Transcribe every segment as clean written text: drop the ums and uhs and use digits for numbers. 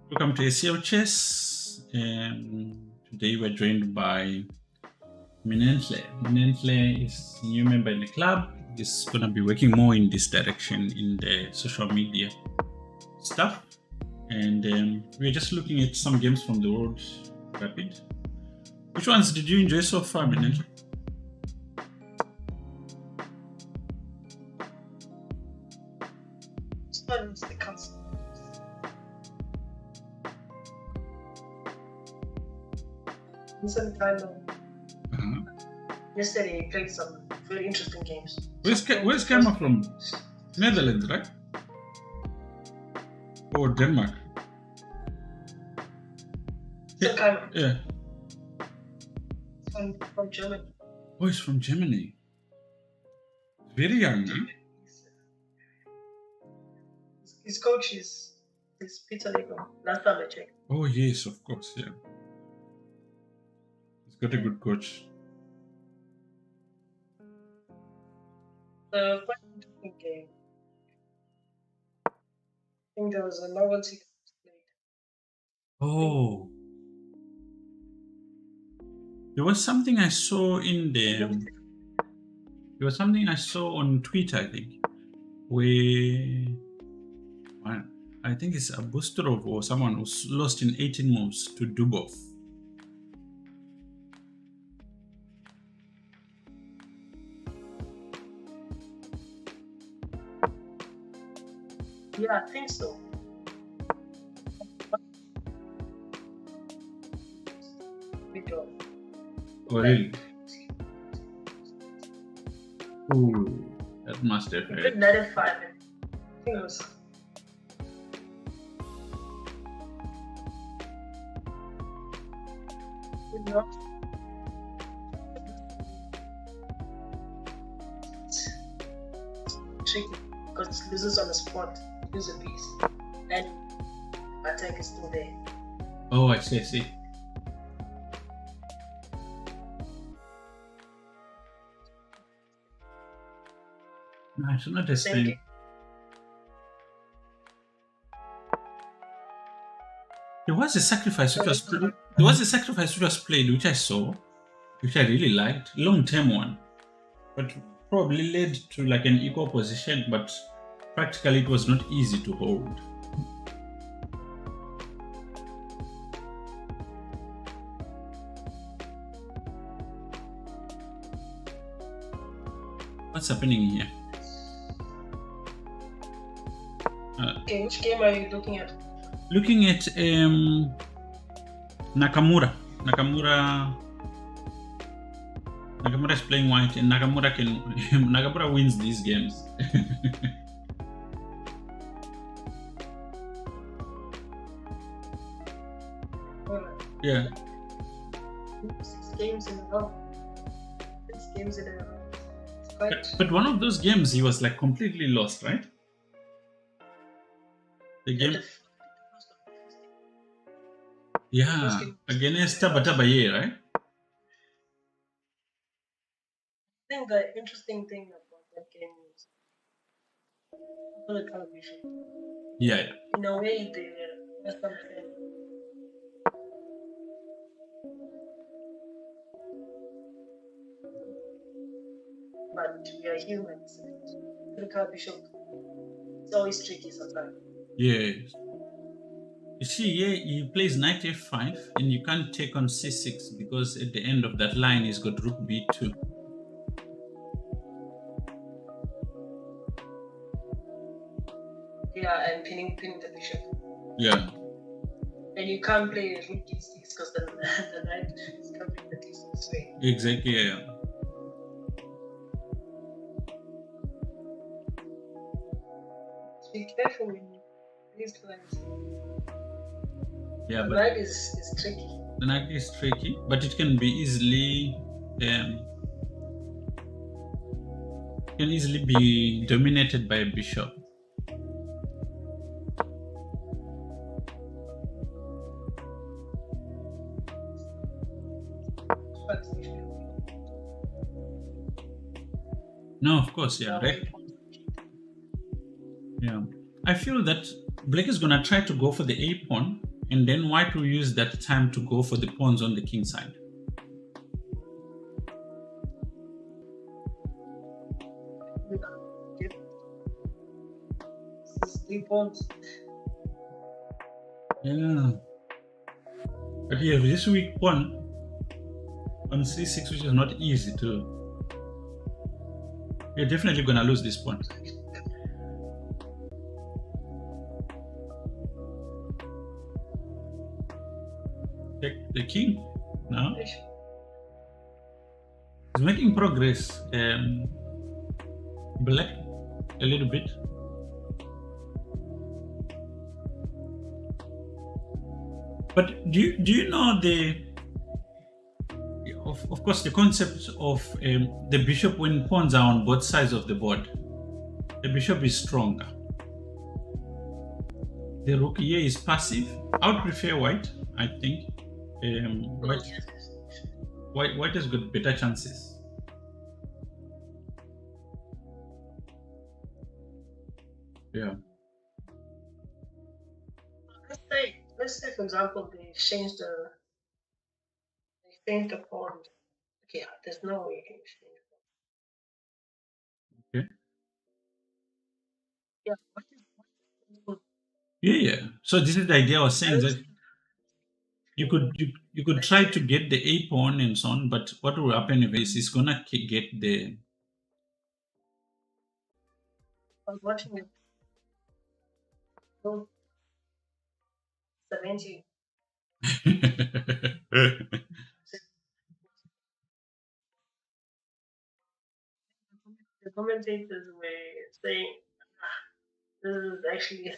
Welcome to ACL Chess. Today we're joined by Minentle. Minentle is a new member in the club. He's going to be working more in this direction in the social media stuff. And we're just looking at some games from the World Rapid. Which ones did you enjoy so far, Minentle? The council. Yesterday, he played some very interesting games. Where's Karma from? Netherlands, right? Or Denmark? Yeah. From Germany. Oh, he's from Germany. Very young, huh? His coach is Peter Lego. Last time I checked. Oh yes, of course, yeah. He's got a good coach. Quite interesting game. I think there was a novelty played. Oh. There was something I saw in there. There was something I saw on Twitter, I think, where I think it's a Busterov or someone who lost in 18 moves to Dubov. Yeah, I think so. Oh, really? Ooh, that must have hurt. 95. I think it was. Tricky because it loses on the spot, lose a piece, and attack is still there. Oh, I see. No, it's not the same. There was a sacrifice which was played. There was a sacrifice which was played, which I saw, which I really liked, long-term one, but probably led to like an equal position, but practically it was not easy to hold. What's happening here? Okay, which game are you looking at? Looking at Nakamura. Nakamura is playing white, and Nakamura wins these games. Yeah. 6 games in a row. 6 games in a row. But one of those games he was like completely lost, right? The game. Yeah, against Tabatabaye, right? I think the interesting thing about that game is the television. Yeah. In a way, the Western fan. But we are humans. The Bishop. It's always tricky sometimes. Yes. You see, here he plays knight f5, and you can't take on c6 because at the end of that line he's got rook b2. Yeah, and pinning the bishop. Yeah. And you can't play rook d6 because the knight is covering the d6 way. Exactly, yeah. So be careful when you these lines. Yeah, the but knight is tricky. The knight is tricky, but it can be easily be dominated by a bishop. No, of course, yeah, right. Yeah, I feel that black is gonna try to go for the a pawn, and then white will use that time to go for the pawns on the king side. This is 3 pawns. Yeah. But you have this weak pawn on c6, which is not easy to. You're definitely gonna lose this pawn. Take the king now. He's making progress. Black a little bit. But do you know the of course the concept of the bishop when pawns are on both sides of the board? The bishop is stronger. The rook here is passive. I would prefer white, I think. White has got better chances. Yeah. Let's say for example they change the pawn. Okay, there's no way you can change Okay. Yeah. Yeah. So this is the idea I was saying, that you could try to get the a pawn and so on, but what will happen if it's gonna get the. I was watching it. 70. The commentators were saying this is actually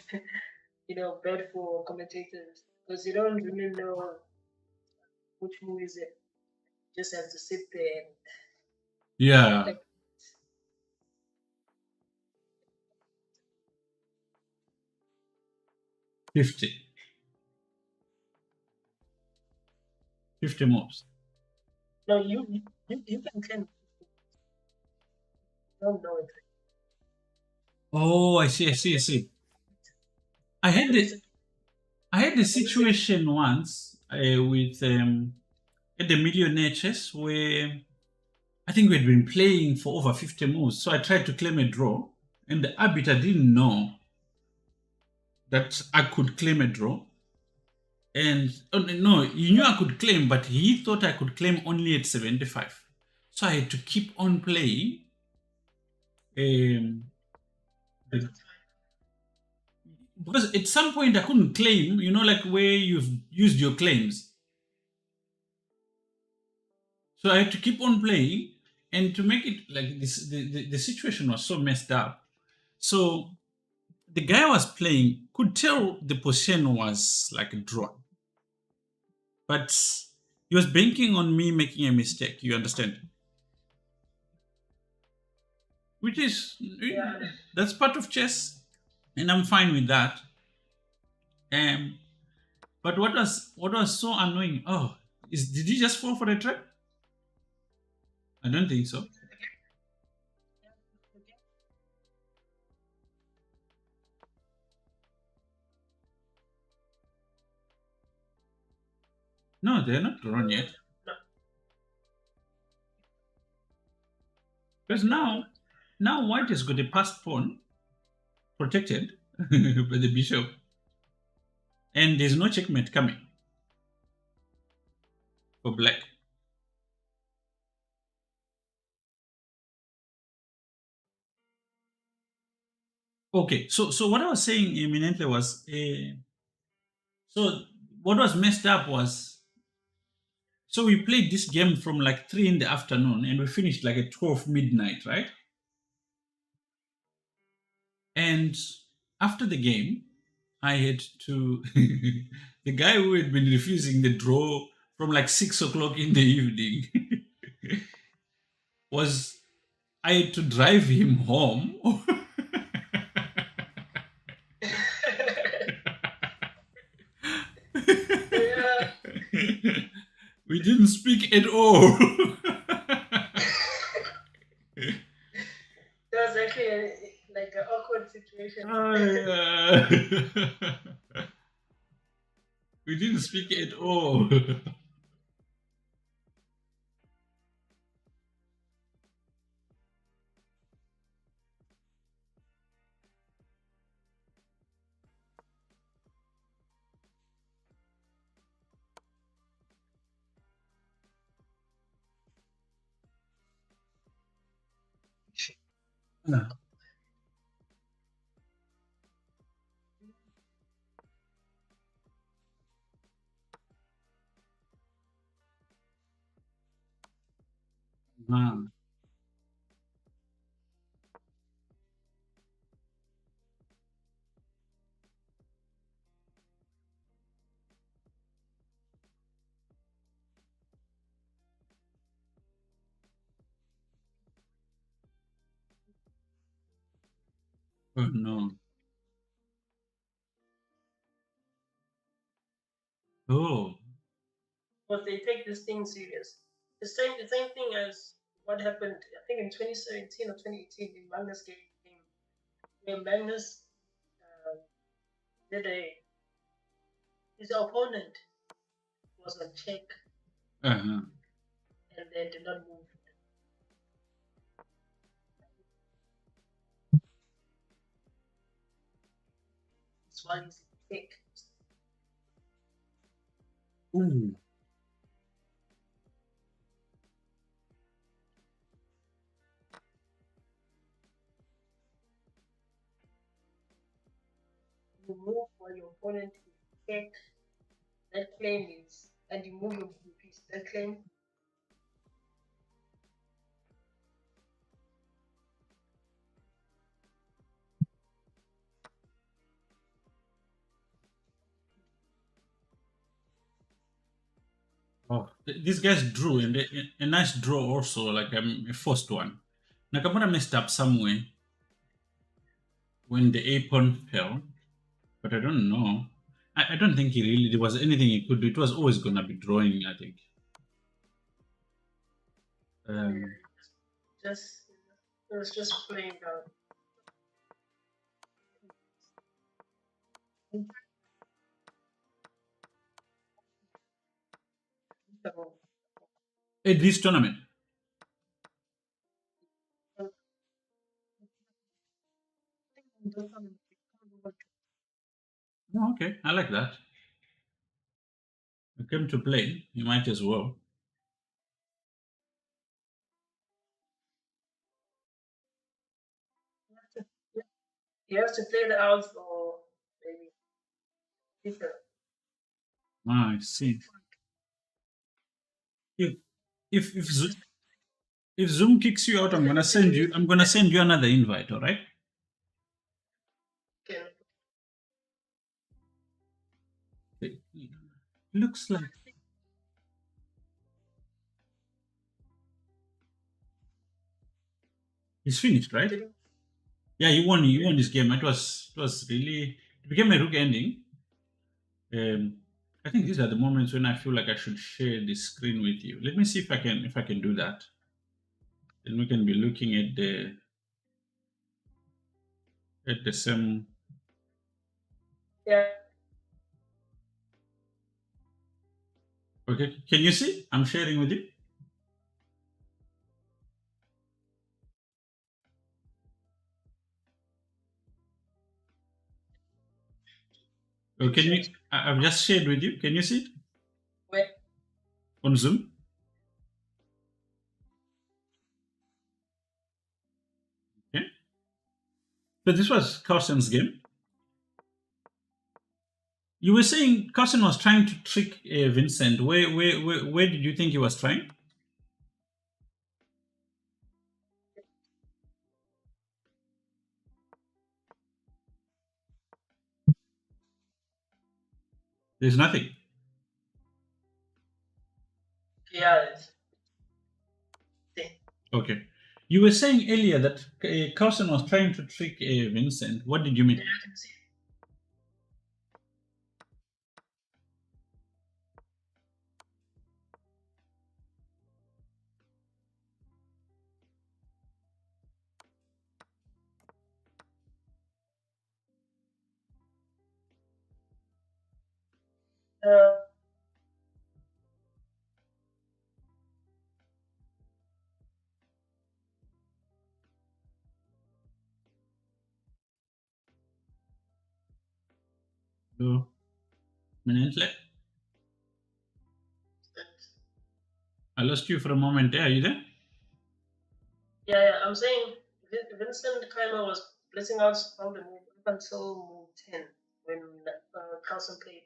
bad for commentators because you don't really know which move is it. You just have to sit there and Yeah. 50 moves. No, you can claim. Don't know it. Oh, I see. I had the situation once with at the Millionaire Chess where I think we had been playing for over 50 moves. So I tried to claim a draw, and the arbiter didn't know that I could claim a draw. And no, he knew I could claim, but he thought I could claim only at 75. So I had to keep on playing. Because at some point I couldn't claim, like where you've used your claims. So I had to keep on playing, and to make it like this, the situation was so messed up. So the guy I was playing could tell the position was like a draw. But he was banking on me making a mistake, you understand? Which is, that's part of chess, and I'm fine with that. But what was so annoying? Oh, did he just fall for a trap? I don't think so. No, they're not drawn yet. Because now white has got a passed pawn protected by the bishop, and there's no checkmate coming for black. Okay, so what I was saying imminently was, so what was messed up was, so we played this game from like 3 in the afternoon, and we finished like at 12 midnight, right? And after the game, I had to the guy who had been refusing the draw from like 6 o'clock in the evening I had to drive him home. We didn't speak at all. That was actually like an awkward situation. Uh, we didn't speak at all. No. Ah, oh no. Oh. But they take this thing serious. The same thing as what happened, I think in 2017 or 2018 in Magnus game, where Magnus uh, did a his opponent was on check Uh-huh. and then did not move. That's why he's check. Ooh. You move while your opponent is check. That claim is, and you move your piece. That claim. Oh, these guys drew and a nice draw also, like a first one. Nakamura messed up somewhere when the a pawn fell, but I don't know. I don't think he really there was anything he could do. It was always gonna be drawing, I think. Um, Just it was just playing down. So, at this tournament. Oh, okay, I like that. You came to play, you might as well. you have to play the outs for maybe different. Ah, I see. If if Zoom kicks you out, I'm gonna send you another invite. All right? Okay. It looks like he's finished, right? Yeah, he won. He won this game. It was really it became a rook ending. Um, I think these are the moments when I feel like I should share the screen with you. Let me see if I can do that. Then we can be looking at the same. Yeah. Okay, can you see? I'm sharing with you. Oh, can you? I've just shared with you. Can you see it Where on Zoom? Okay. So this was Carsten's game. You were saying Carsten was trying to trick Vincent. Where did you think he was trying? There's nothing. yeah, it's Okay. You were saying earlier that Carsten was trying to trick Vincent. What did you mean? yeah, I can see. Uh, So, Minentle, I lost you for a moment. Are you there? yeah, yeah, I'm saying Vincent Keimer was blitzing out from the move up until move 10 when Carlson played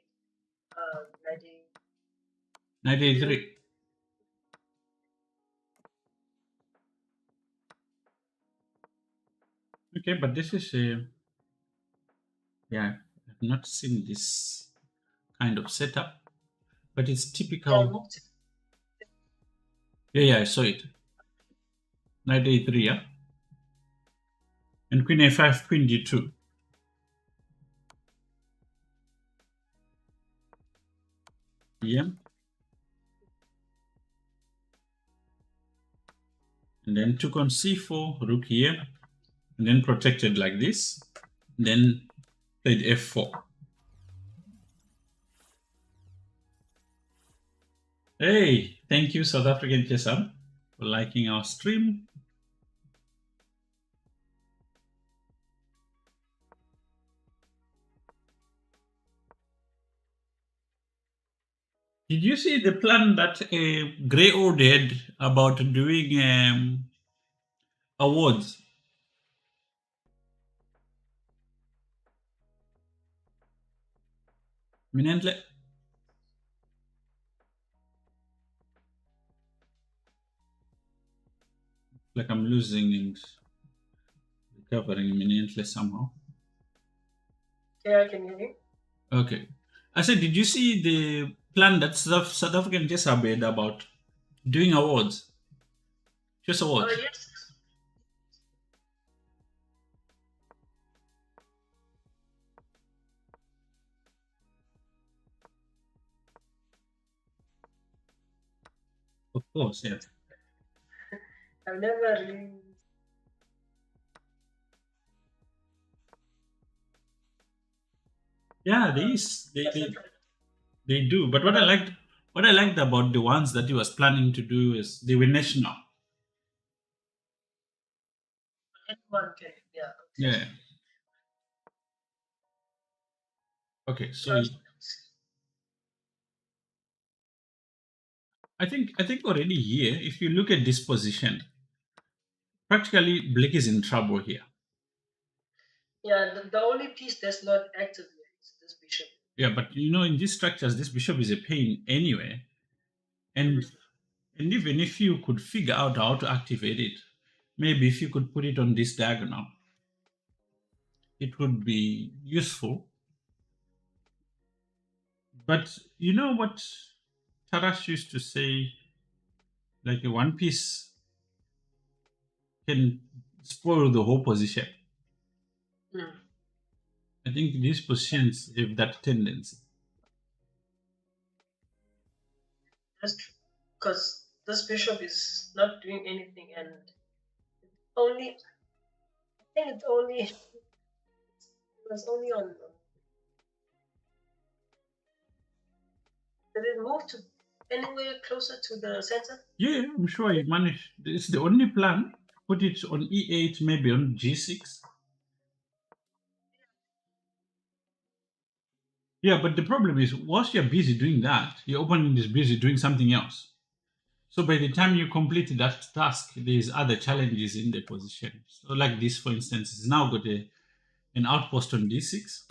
90. 1983. Okay, but this is yeah, I've not seen this kind of setup, but it's Yeah, typical. move 10. Yeah, yeah, I saw it. 1983, yeah, and Queen A5, Queen D2. Yeah, and then took on C4, Rook here, and then protected like this. Then played F4. Hey, thank you, South African Chessam, for liking our stream. Did you see the plan that Grey Old had about doing awards? Minentle, like I'm losing and recovering Minentle somehow. Yeah, I can hear you. Okay. I said, did you see the plan that South African Chess have made about doing awards, chess awards? Yes. Of course, yeah. I've never really. Yeah, Uh, they do. But what I liked about the ones that he was planning to do is they were national. anyone can, yeah. Yeah. Okay. So Trust. I think already here, if you look at this position, practically Blake is in trouble here. Yeah, the only piece that's not active yet is this bishop. Yeah, but in these structures, this bishop is a pain anyway. And Mm. and even if you could figure out how to activate it, maybe if you could put it on this diagonal, it would be useful. But you know what Tarash used to say, like a one piece can spoil the whole position. Mm. I think these positions have that tendency. That's true. Because this bishop is not doing anything, and only I think it's only it was only on. Did it move to anywhere closer to the center? Yeah, I'm sure he managed. It's the only plan. Put it on E8, maybe on G6. Yeah, but the problem is, whilst you're busy doing that, your opponent is busy doing something else. So by the time you complete that task, there's other challenges in the position. So like this, for instance, it's now got an outpost on D6.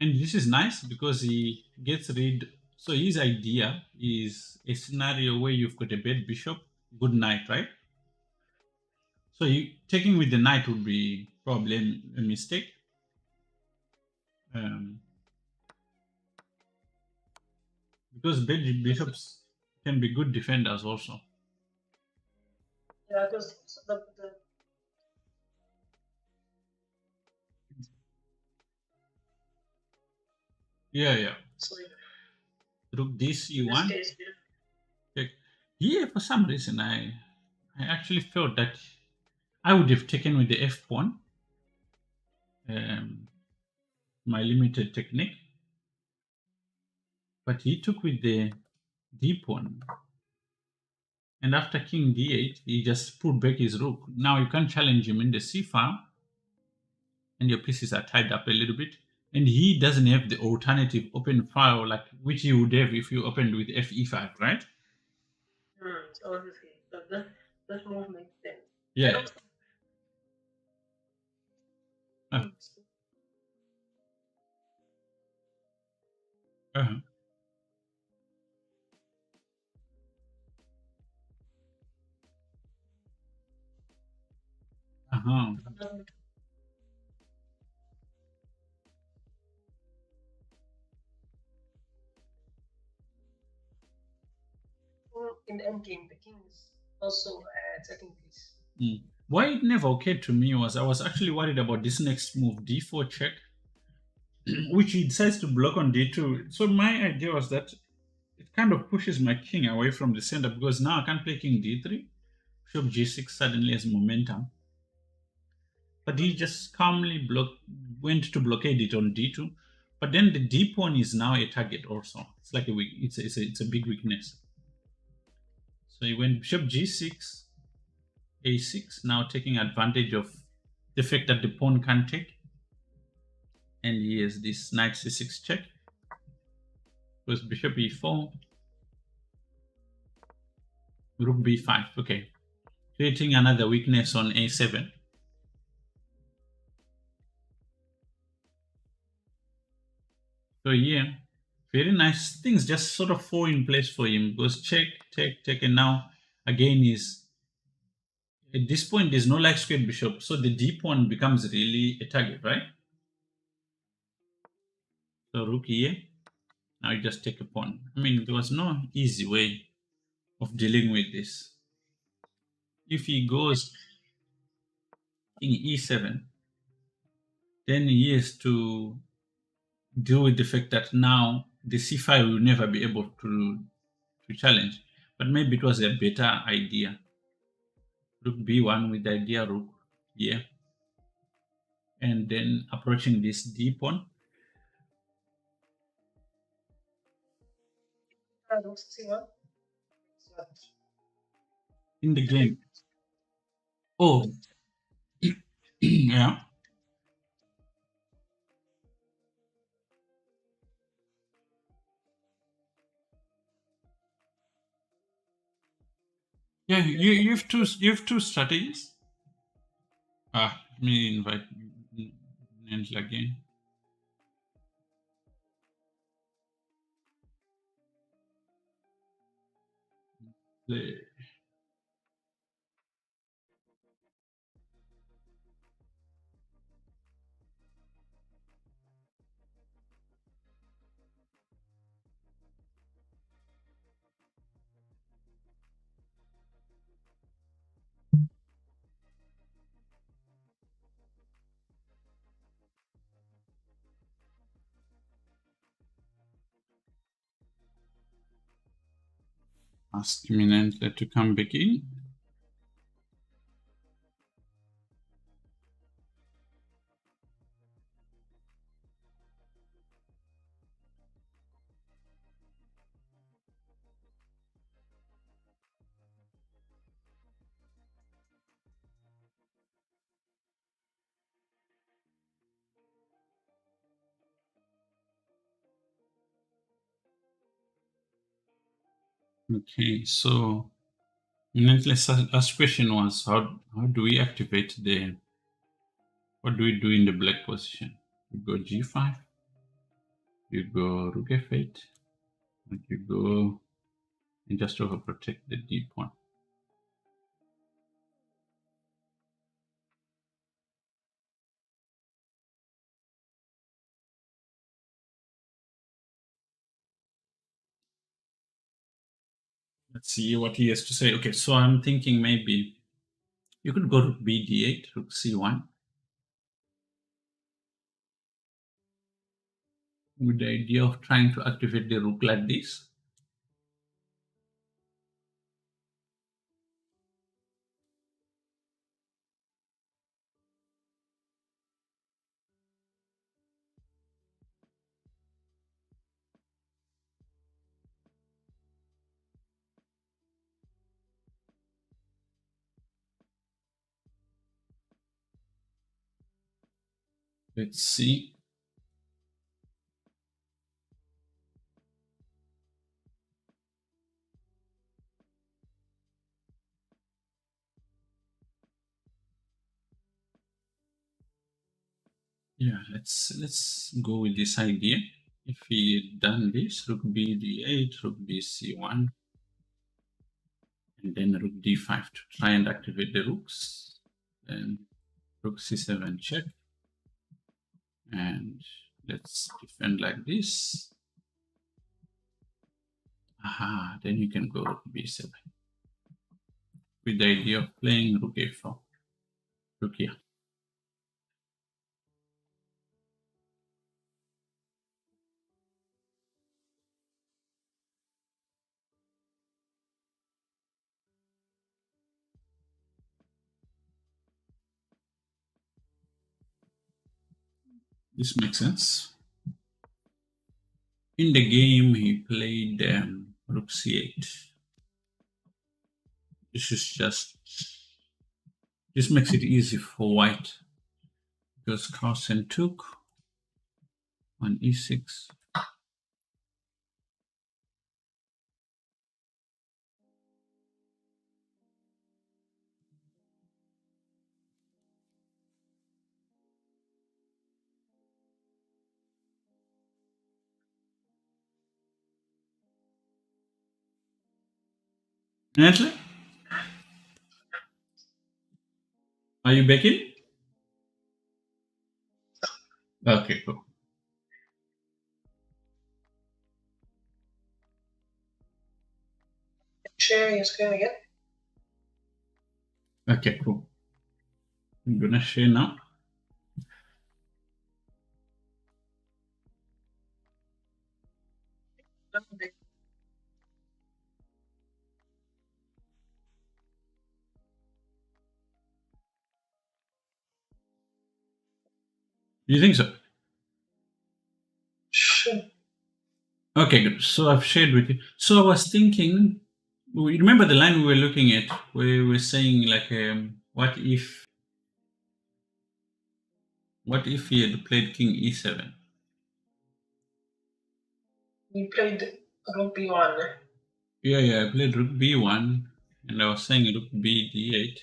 And this is nice because he gets rid. So his idea is a scenario where you've got a bad bishop, good knight, right? So you taking with the knight would be probably a mistake. Um, because bad bishops can be good defenders also. Yeah, because the Yeah, yeah. so Rook this in this e1. case, yeah. Like, yeah, for some reason I actually felt that I would have taken with the f pawn, um, my limited technique. but he took with the d pawn. And after king d8, he just put back his rook. Now you can't challenge him in the c file, and your pieces are tied up a little bit. And he doesn't have the alternative open file like which you would have if you opened with fe5, right? So obviously, so this move makes sense. And Yeah. also, Uh, uh-huh. Uh-huh. in the end game, the king is also attacking piece. Mm. Why it never occurred to me was I was actually worried about this next move, d4 check, which he decides to block on d2. So my idea was that it kind of pushes my king away from the center because now I can't play king d3. Bishop g6 suddenly has momentum. But he just calmly went to blockade it on d2. But then the d pawn is now a target also. It's like it's a big weakness. So he went bishop g6, a6, now taking advantage of the fact that the pawn can't take. And he has this knight c6 check. Goes bishop e4, rook b5. Okay, creating another weakness on a7. So yeah, very nice things just sort of fall in place for him. Goes check, take, take, and now again is at this point there's no like squared bishop, so the d pawn becomes really a target, right? So rook here. Now you just take a pawn. I mean, there was no easy way of dealing with this. If he goes king e7, then he has to deal with the fact that now the c5 will never be able to challenge. But maybe it was a better idea. Rook b1 with the idea rook here, and then approaching this d pawn. Rook c1. In the game. Oh, yeah. Yeah, you have two strategies. Let me invite Nens again. Play. Ask me Nens to come back in. Okay, so Nens' last question was how do we activate what do we do in the black position? You go g5, you go rook f8, and you go and just overprotect the d pawn. Let's see what he has to say. Okay, so I'm thinking maybe you could go rook b d8, rook c1, with the idea of trying to activate the rook like this. Let's see. Yeah, let's go with this idea. If we done this, rook b d8, rook b c1, and then rook d5 to try and activate the rooks, then rook c7 check, and let's defend like this. Aha, then you can go rook b7 with the idea of playing rook a4, rook here. This makes sense. In the game, he played rook c8. This makes it easy for white because Carlsen took on e6. Natalie, are you back in? Okay, cool. Sharing your screen again. Okay, cool. I'm gonna share now. Do you think so? Sure. Okay, good. So I've shared with you. So I was thinking, remember the line we were looking at where we were saying like, what if he had played king e7? We played rook b1. Yeah, I played rook b1, and I was saying rook b d8.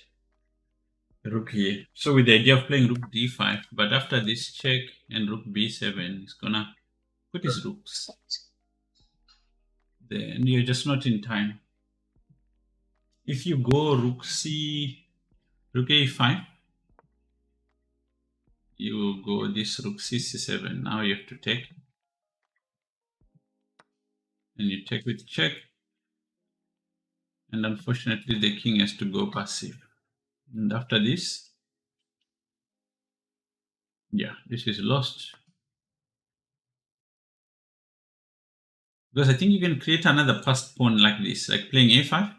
Rook here. So with the idea of playing rook d5, but after this check and rook b7, he's gonna put his rooks. Then you're just not in time. If you go rook a5, you go this rook c7. Now you have to take, and you take with check, and unfortunately the king has to go passive. And after this, yeah, this is lost. Because I think you can create another passed pawn like this, like playing a5.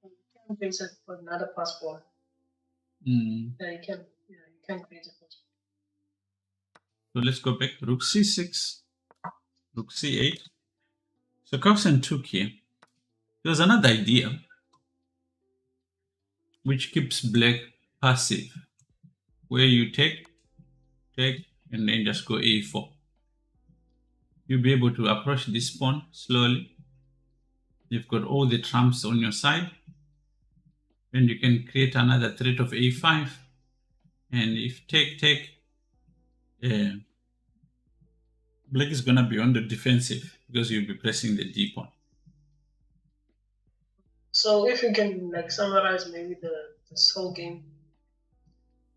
You can create another passport. Mm. Yeah, you can create a passport. So let's go back. Rook c6, rook c8. So Carlsen took here. There's another idea which keeps black passive, where you take, and then just go a4. You'll be able to approach this pawn slowly. You've got all the trumps on your side, and you can create another threat of a5. And if take, black is gonna be on the defensive because you'll be pressing the d pawn. So if you can like summarize maybe this whole game,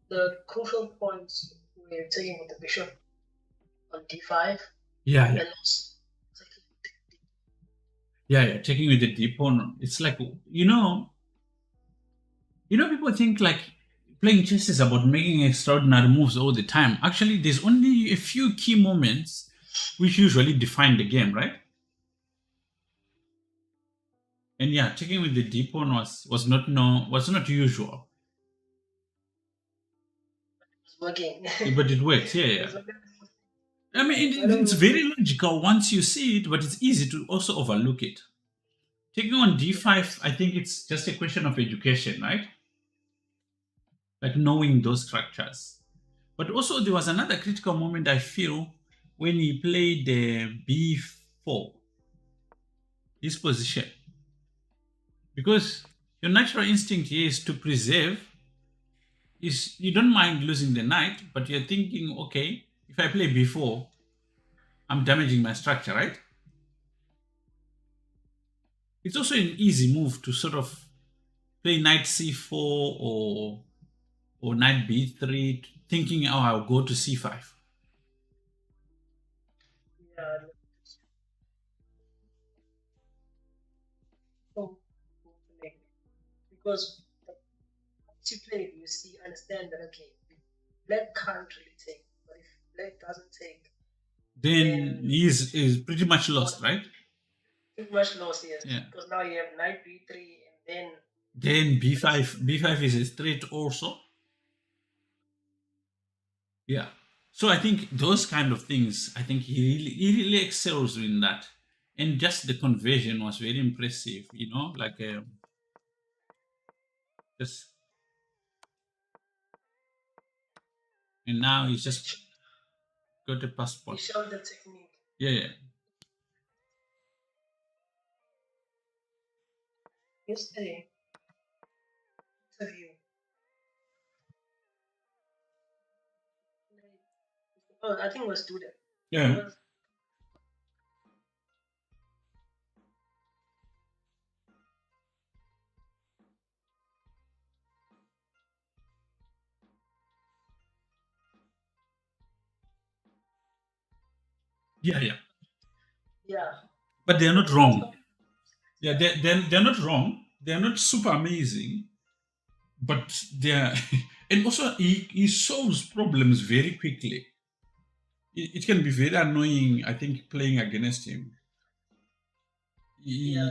the crucial points we're taking with the bishop on d5. Yeah. And also Yeah, taking with the d pawn. It's like, people think like playing chess is about making extraordinary moves all the time. Actually, there's only a few key moments which usually define the game, right? And yeah, taking with the d pawn was not usual, it's working. but it works. Yeah. I mean, it's very logical once you see it, but it's easy to also overlook it. taking on d5, I think it's just a question of education, right? Like knowing those structures. But also, there was another critical moment I feel when he played the b4, this position, because your natural instinct here is to preserve. Is you don't mind losing the knight, but you're thinking, okay, if I play b4, I'm damaging my structure, right? It's also an easy move to sort of play knight c4 or knight b3, thinking, oh, I'll go to c5. Yeah. So, because once you play, you see, understand that okay, black can't really take, but if black doesn't take, Then then is pretty much lost, right? pretty much lost, yes. Yeah. Because now you have knight b3, and Then b5 is a threat also. Yeah. So I think those kind of things, I think he really excels in that. And just the conversion was very impressive, like just and now he's just got a he passport. showed the technique. Yeah, yeah. Yesterday, interview. Oh, I think it was student. It Yeah. was, Yeah, yeah. yeah. But they're not It was wrong. Yeah, they're not wrong. They're not super amazing, but they're and also he solves problems very quickly. It can be very annoying, I think, playing against him. yeah.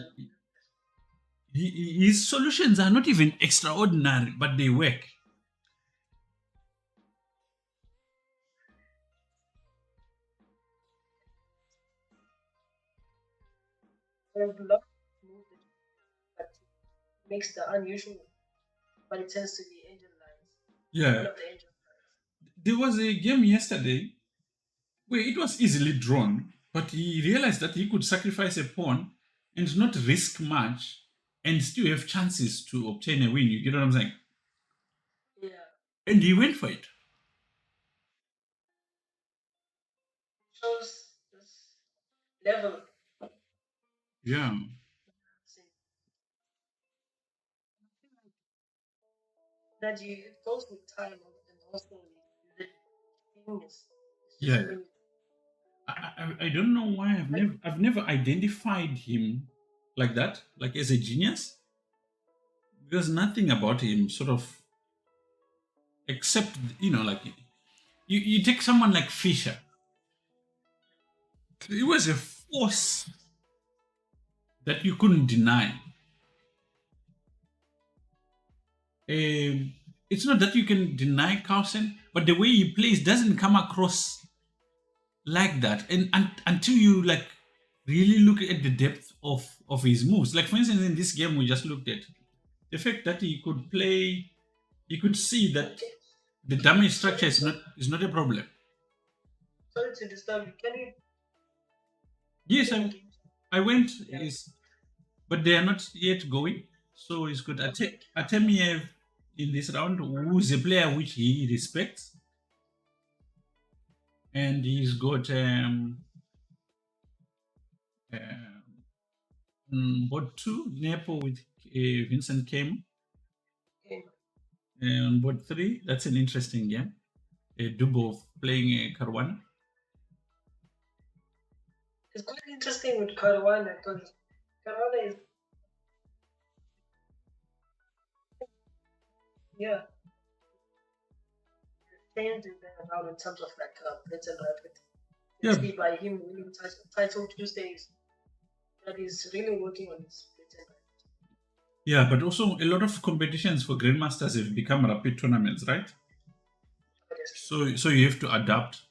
His solutions are not even extraordinary, but they work. There's a lot of moves that makes the unusual, but it tends to be angel lines. One Yeah. of the angel lines. There was a game yesterday where it was easily drawn, but he realized that he could sacrifice a pawn and not risk much and still have chances to obtain a win. You get what I'm saying? Yeah. And he went for it. Shows this level Yeah. that you it goes with time and also the genius. It's just Yeah. really I don't know why I've never identified him like that, like as a genius, because nothing about him sort of except like you take someone like Fisher. He was a force that you couldn't deny. It's not that you can deny Carlsen, but the way he plays doesn't come across like that. And until you like really look at the depth of his moves, like for instance, in this game we just looked at, the fact that he could play, you could see that okay. the damage structure Sorry, is not a problem. sorry to disturb you. Can you Yes, play the I game? I went Yeah. is, but they are not yet going. So it's good. Okay. Artemiev in this round, who is a player which he respects, and he's got board two Nepo with Vincent Kame, Okay. and board three. That's an interesting game. Dubov playing Caruana. It's quite interesting with Caruana because Caruana is yeah changed it around in terms of like blitz and rapid. You Yeah, see by him winning title Tuesdays that he's really working on his blitz and rapid. yeah, but also a lot of competitions for grandmasters have become rapid tournaments, right? Honestly. So you have to adapt,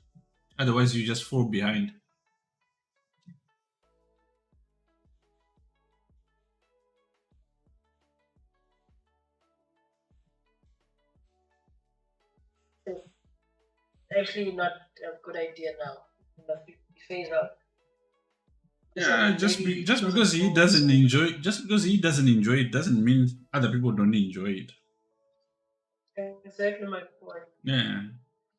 otherwise you just fall behind. actually not a good idea now. But we phase out. Yeah, Maybe just because of because the he rules. doesn't enjoy, just because he doesn't enjoy it, doesn't mean other people don't enjoy it. Exactly my point. Yeah,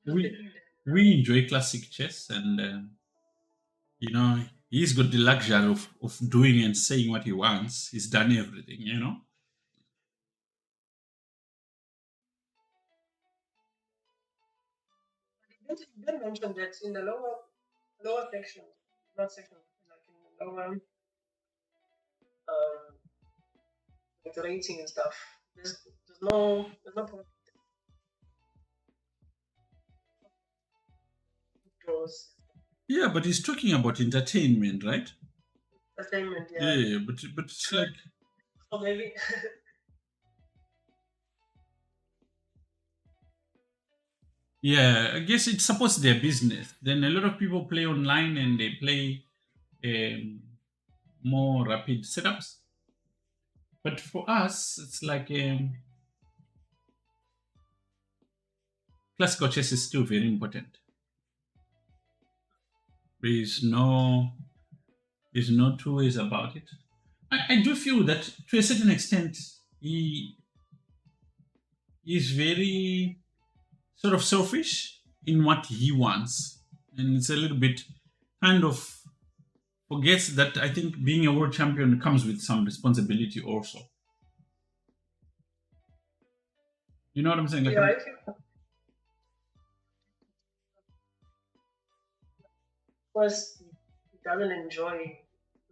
I'm we thinking that we enjoy classic chess, and he's got the luxury of doing and saying what he wants. He's done everything, you did mention that in the lower section, not section, like in the lower like the rating and stuff. There's no point draws Yeah, but he's talking about entertainment, right? assignment, yeah. Yeah, but it's like, So maybe yeah, I guess it supports their business. Then a lot of people play online and they play um, more rapid setups. But for us, it's like classical chess is still very important. There is no two ways about it. I do feel that to a certain extent, he is very sort of selfish in what he wants. And it's a little bit kind of forgets that I think being a world champion comes with some responsibility also. You know what I'm saying? Like, yeah, if you first he doesn't enjoy,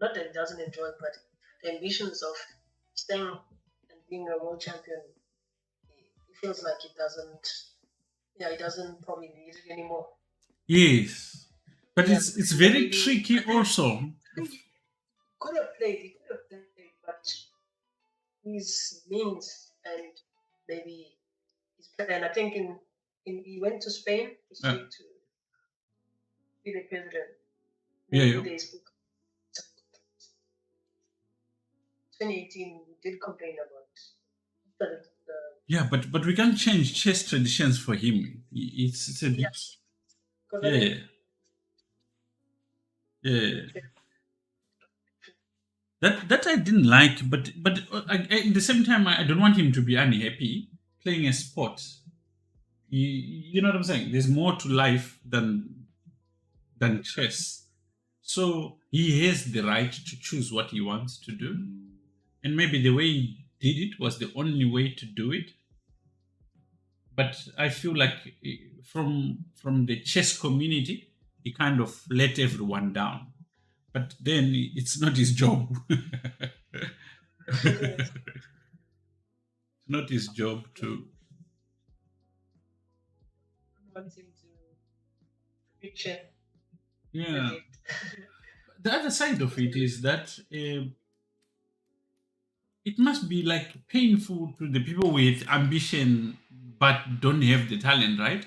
not that he doesn't enjoy, but the ambitions of staying and being a world champion, he feels like he doesn't. Yeah, he doesn't probably need it anymore. yes. But Yeah, it's so very maybe tricky also. I think he could have played. He could have played, but his means and maybe his plan. I think in he went to Spain to Uh, speak to be the president. yeah, yeah. Maybe they spoke. 2018, we did complain about the Yeah, but we can't change chess traditions for him. It's a yeah, bit, because I yeah, think yeah. That I didn't like, at the same time, I don't want him to be unhappy playing a sport. You know what I'm saying? There's more to life than chess. So he has the right to choose what he wants to do, and maybe the way he did it was the only way to do it. But I feel like from the chess community, he kind of let everyone down. But then it's not his job. It's not his job to. want him to picture Yeah. the The other side of it is that it must be like painful to the people with ambition but don't have the talent, right?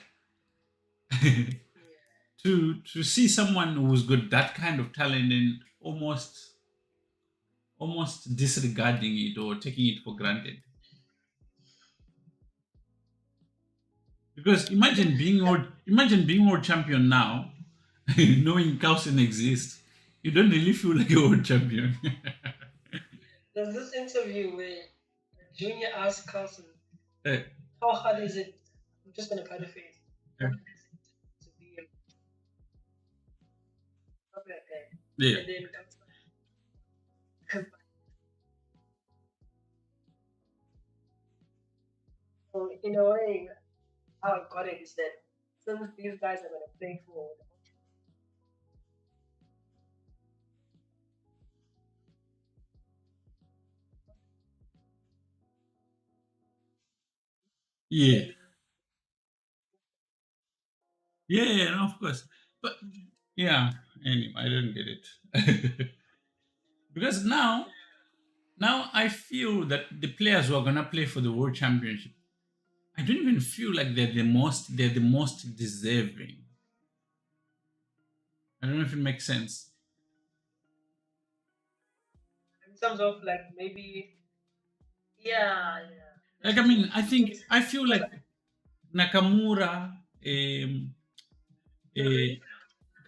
To see someone who's got that kind of talent and almost disregarding it or taking it for granted. Because I think imagine being world champion now, knowing Carlsen exists, you don't really feel like a world champion. there's this interview where Junior asked Carlson, Eh, "How hard is it?" I'm just gonna paraphrase. eh, How hard is it to be a something like that? yeah. And then Carlson, so in a way, how I got it is that since these guys are gonna play for Yeah. Yeah, yeah, no, of course. But yeah, anyway, I don't get it. Because now I feel that the players who are gonna play for the world championship, I don't even feel like they're the most deserving. I don't know if it makes sense. in terms of like maybe yeah, Like that's I true. mean, I feel Because like Nakamura,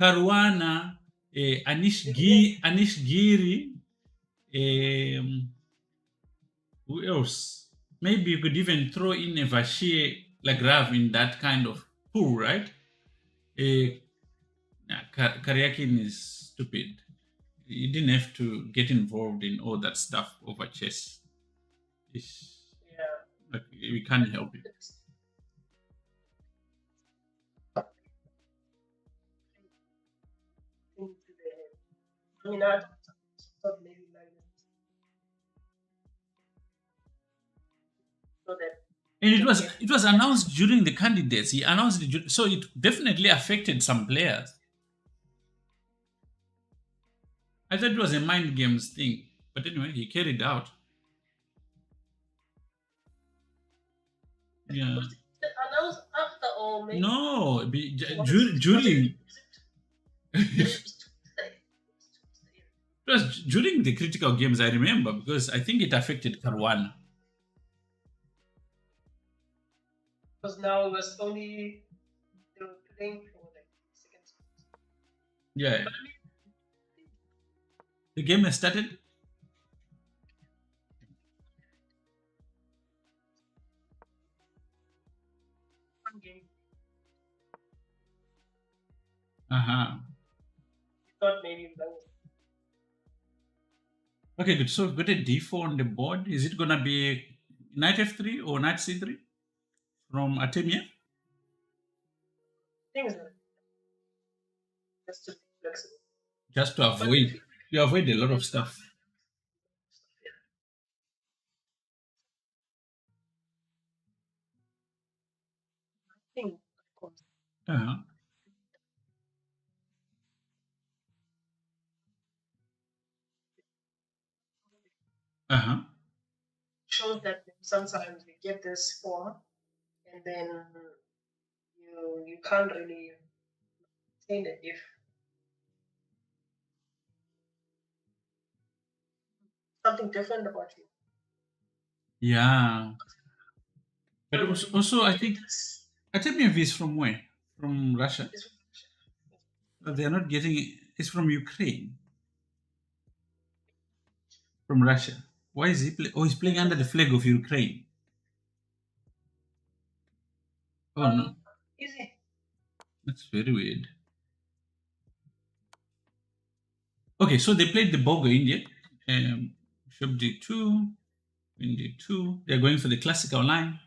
Caruana, Anish Giri, um, who else? Maybe you could even throw in a Vashie Lagrave in that kind of pool, right? Uh, Karyakin is stupid. You didn't have to get involved in all that stuff over chess. Yeah. Like, we can't help it. Into the, I mean, I thought maybe like so that And can get it was announced during the candidates. He announced it, so it definitely affected some players. I thought it was a mind games thing, but anyway, he carried out. Yeah. announced after or maybe No, was during it it was during the critical games. I remember because I think it affected Caruana. because now it was only they were playing for like seconds. Yeah, the game has started. One game, Uh huh. thought maybe like Okay, good. So we've got a d4 on the board. Is it gonna be knight f3 or knight c3 from Artemia? things that just to be flexible. Just to But avoid you avoid a lot of stuff. I think Uh huh. Uh huh. shows that sometimes we get this form and then you can't really maintain it if something different about you. Yeah, but So also I think Artemiev is from where? From Russia. it's They are not getting it. It's from Ukraine. From Russia. Why is he play? Oh, he's playing under the flag of Ukraine. Oh no, easy. that's very weird. Okay, so they played the Bogo India. Bishop d2, queen d2. They're going for the classical line.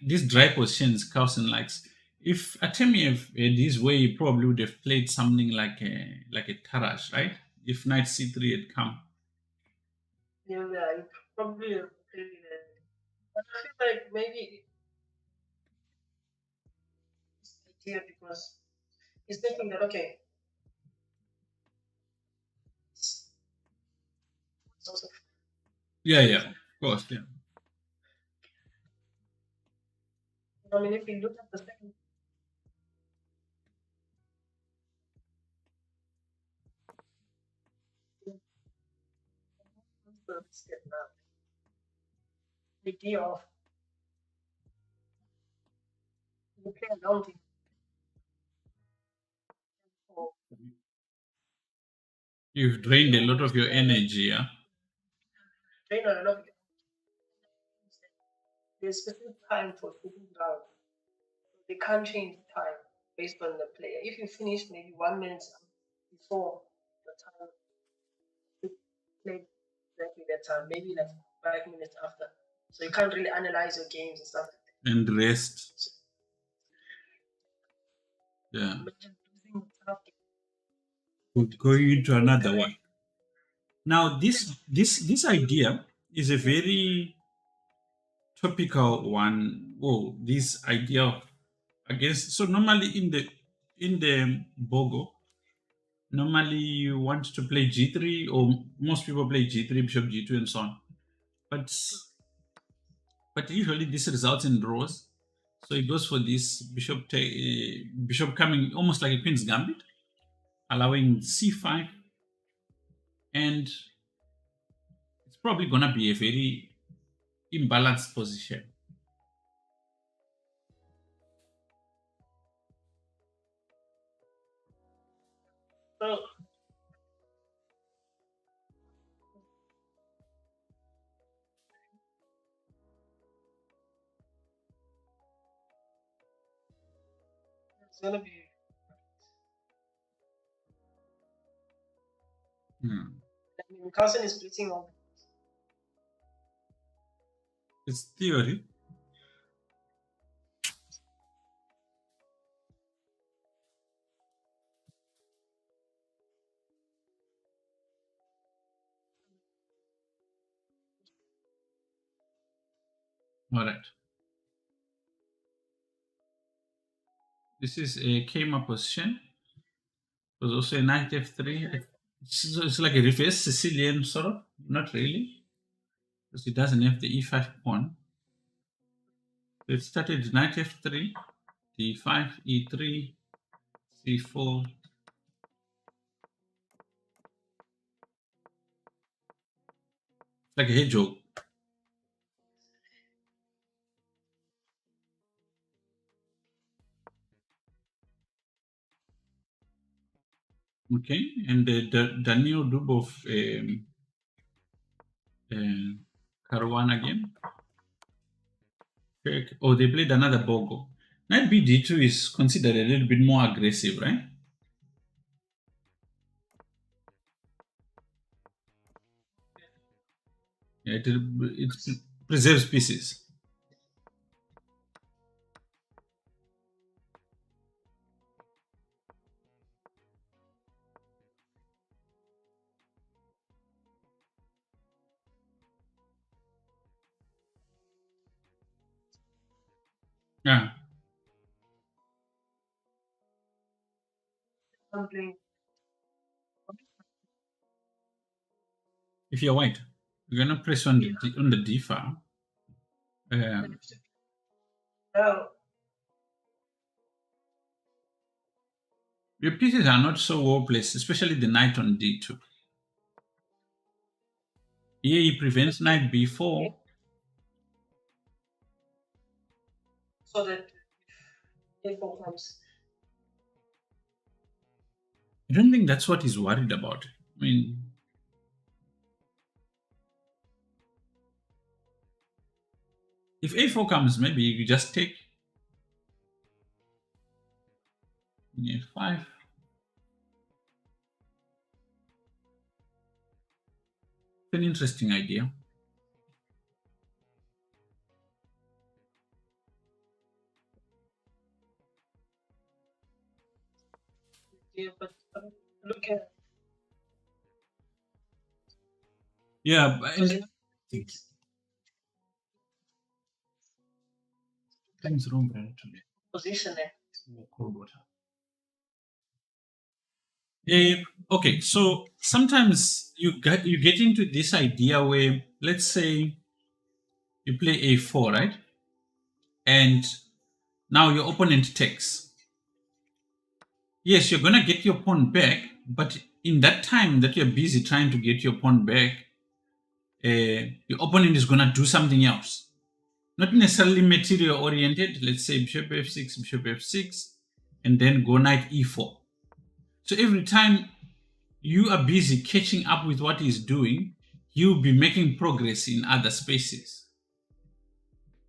This dry positions Carlsen likes. If Artemiev had his way, he probably would have played something like a Tarash, right? If knight c3 had come. Yeah, you probably agree that. But I feel like maybe it's idea because he's thinking that okay, it's also Yeah, yeah, of course, yeah. I mean if you look at the second step now, the idea of you play a long game for You've drained a lot of your energy, yeah? train on a lot of there's specific time for sitting down. They can't change the time based on the player. If you finish maybe 1 minute before the time you played exactly that time, maybe like 5 minutes after. So you can't really analyze your games and stuff like that. And rest. So Yeah. imagine losing a tough game. Going into another one. Now, this idea is a very topical one. Oh, this idea of against. So normally in the Bogo, normally you want to play g3, or most people play g3, bishop g2, and so on. But usually this results in draws. So it goes for this bishop coming almost like a queen's gambit, allowing c5, and it's probably gonna be a very imbalanced position. So it's gonna be I mean, Carson is splitting on. It's theory. All right. This is a Kema position. It was also a knight f3. It's like a reverse Sicilian sort of. Not really, because it doesn't have the e5 pawn. So it started knight f3, d5, e3, c4. It's like a hedgehog. Okay, and Daniel Dubov Caruana again. Oh, they played another Bogo. Knight bd2 is considered a little bit more aggressive, right? Yeah, it preserves pieces. Yeah. I'm playing. If you're white, you're gonna press on the d file. Oh, Your pieces are not so well placed, especially the knight on d2. Here he prevents knight b4. so that info comes. I don't think that's what he's worried about. I mean, if a4 comes, maybe you just take a5. It's an interesting idea. Yeah, but look at Yeah, time's wrong today. position there. Cold water. Okay, so sometimes you get into this idea where, let's say, you play a4, right? And now your opponent takes. Yes, you're gonna get your pawn back, but in that time that you're busy trying to get your pawn back, your opponent is gonna do something else. Not necessarily material oriented. Let's say bishop f6, and then go knight e4. So every time you are busy catching up with what he's doing, you'll be making progress in other spaces.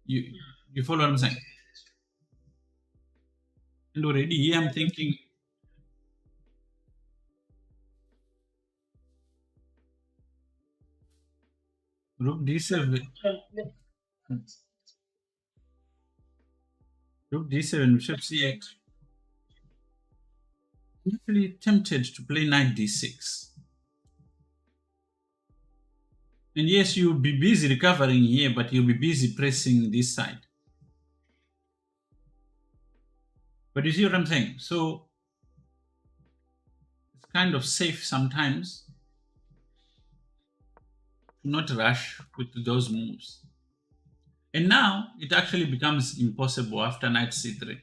You follow what I'm saying? And already here I'm thinking rook d7, rook d7, bishop c8. I'm actually tempted to play knight d6. And yes, you'll be busy recovering here, but you'll be busy pressing this side. But you see what I'm saying? So it's kind of safe sometimes to not rush with those moves. And now it actually becomes impossible after knight c3.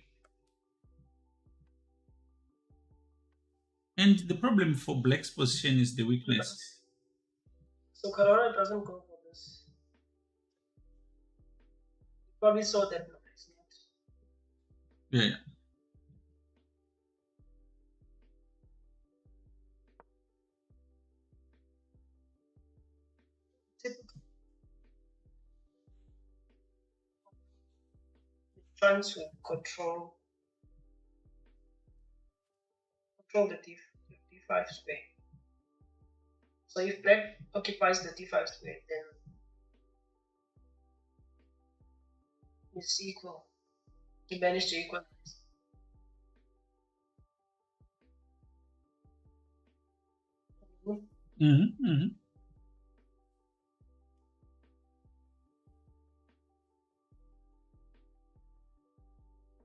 And the problem for black's position is the weakness. So Corona doesn't go for this. Probably saw that. Yeah. trying to control the d5 square. So if black occupies the d5 square, then it's equal. He managed to equalize.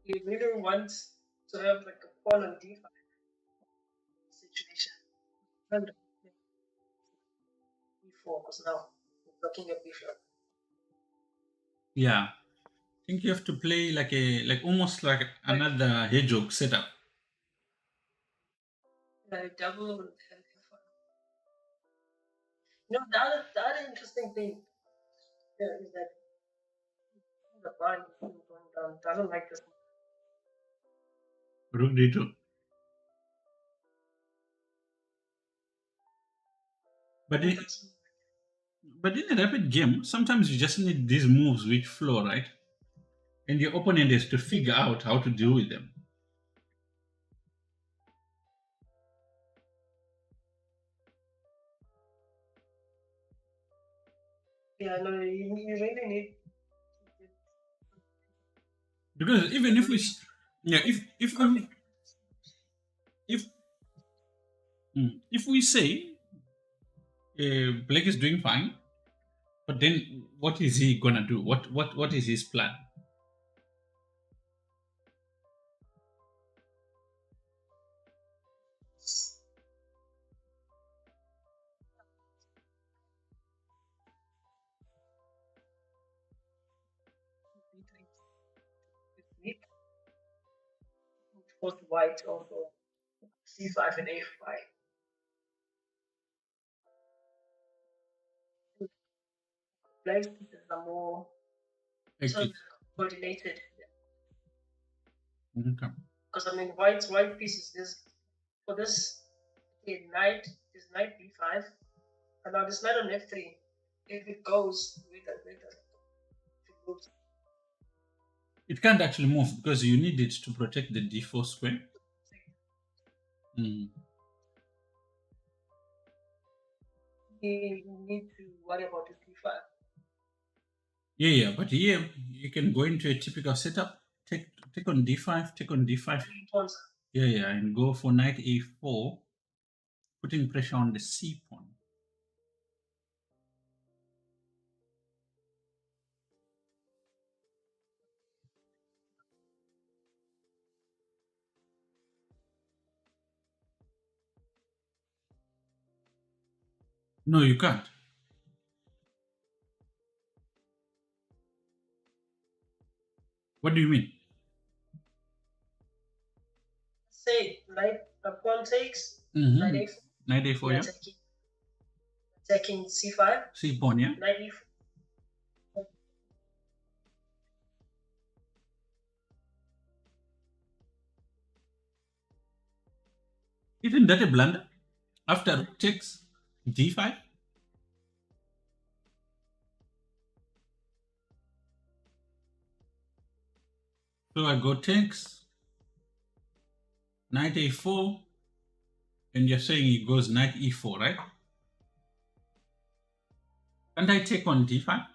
He really wants to have like a pawn on d5 situation. And d4, because now he's blocking a bishop. Yeah. I think you have to play like almost like another hedgehog setup. Double. The other interesting thing is that the pawn going down doesn't like this. Rook d2. But in a rapid game, sometimes you just need these moves which flow, right? And your opponent has to figure out how to deal with them. Yeah, no, you really need. Because even if we, if we say Blake is doing fine, but then what is he gonna do? What is his plan? Both white also c5 and a5. Black pieces are more sort of coordinated. Because I mean, white pieces. For this knight is knight b5, and now this knight on f3. If it goes, it can't actually move because you need it to protect the d4 square. You need to worry about the d5. Yeah, but here you can go into a typical setup. Take on d5, take on d5. Yeah, and go for knight a4, putting pressure on the c pawn. No, you can't. What do you mean? Say knight pawn takes knight a4. Knight a4, yeah. Attacking c5. C pawn, yeah. Knight e4. Isn't that a blunder? After rook takes d5? So I go takes, knight a4, and you're saying he goes knight e4, right? Can't I take on d5?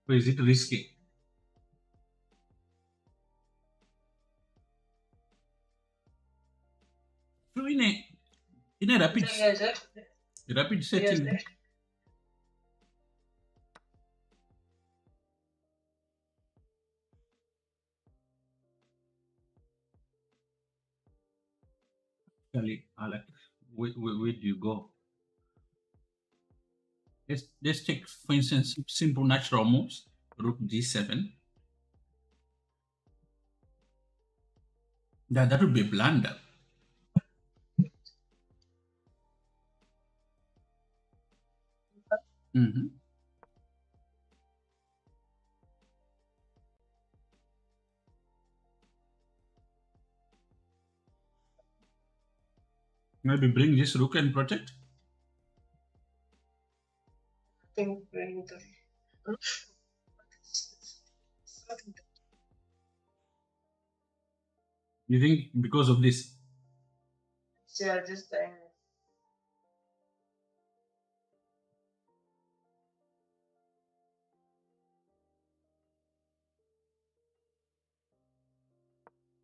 Or is it risky? So in a rapid setting, Alex, where do you go? Let's take, for instance, simple natural moves. Rook d7. That would be a blunder. Maybe bring this rook and protect. I think bring the something You think because of this? yeah, just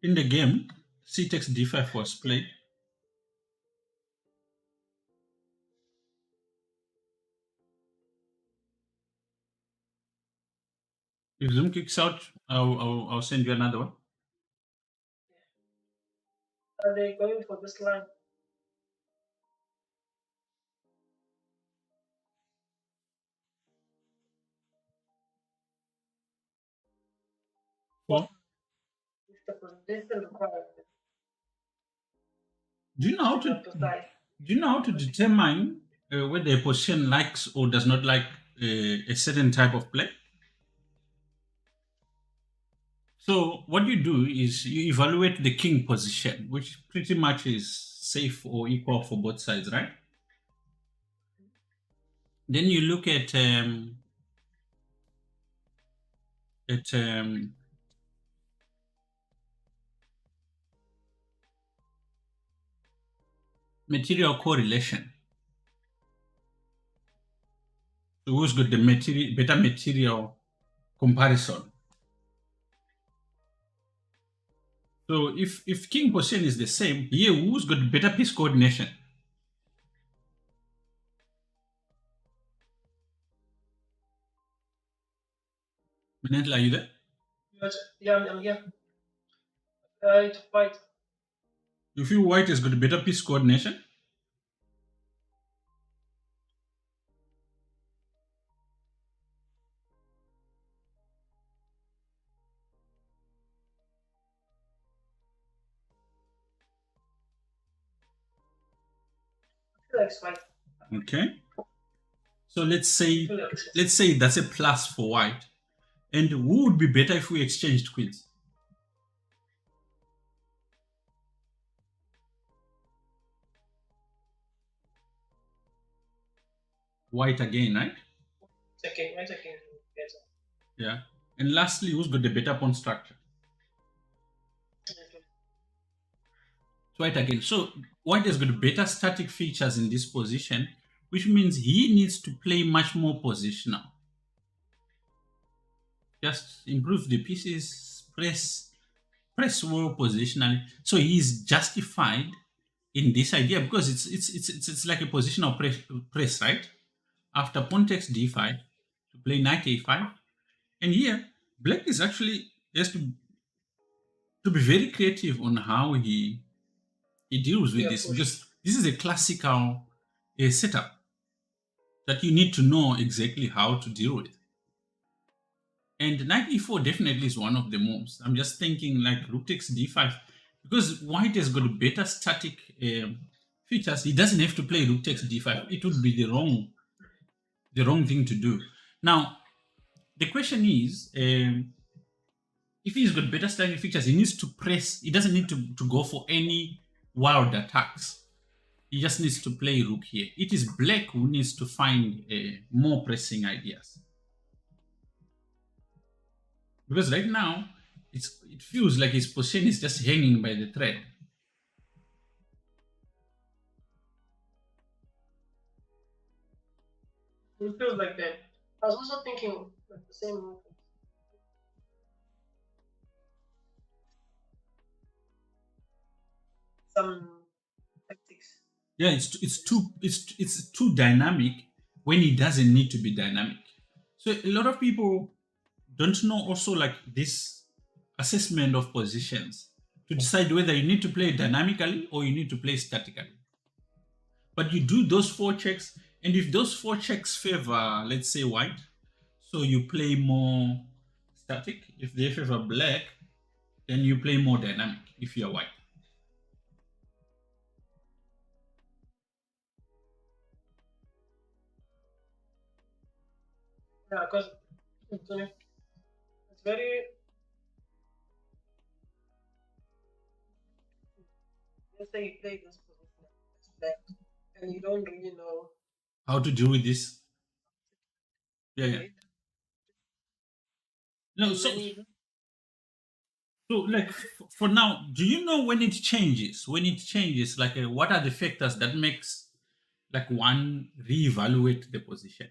In the game, c takes d5 was played. If Zoom kicks out, I'll send you another one. are they going for this line? Four. If the position requires it, Do you know how you to have to say. do you know how to determine whether a position likes or does not like a certain type of play? So what you do is you evaluate the king position, which pretty much is safe or equal for both sides, right? Then you look at material correlation. So who's got the material better material comparison? So if king position is the same, here who's got better piece coordination? Manetla, are you there? Yeah, I'm here. It's white. You feel white has got better piece coordination? I feel like it's white. Okay. So I feel like it's white. let's say that's a plus for white. And who would be better if we exchanged queens? White again, right? It's okay. It's okay. Yes. Yeah. And lastly, who's got the better pawn structure? Okay. It's white again. So white has got better static features in this position, which means he needs to play much more positional. Just improve the pieces, press well positionally. So he is justified in this idea because it's like a positional press, right? After pawn takes d5 to play knight a5, and here black is actually has to be very creative on how he deals with Yeah, this push. because this is a classical setup that you need to know exactly how to deal with. And knight e4 definitely is one of the moves. I'm just thinking like rook takes d5 because white has got better static features. He doesn't have to play rook takes d5. It would be the wrong thing to do. Now the question is, if he's got better static features, he needs to press. He doesn't need to go for any wild attacks. He just needs to play rook here. It is black who needs to find more pressing ideas. Because right now, it feels like his position is just hanging by the thread. It feels like that. I was also thinking like the same move. Some tactics. Yeah, it's too dynamic when it doesn't need to be dynamic. So a lot of people don't know also like this assessment of positions to decide whether you need to play dynamically or you need to play statically. But you do those four checks, and if those four checks favor, let's say, white, so you play more static. If they favor black, then you play more dynamic if you're white. Yeah, because it's very. Let's say you play this position as black, and you don't really know. How to deal with this? Yeah, yeah. Right? No, And so then you So, like for now, do you know when it changes? When it changes, like what are the factors that makes like one reevaluate the position?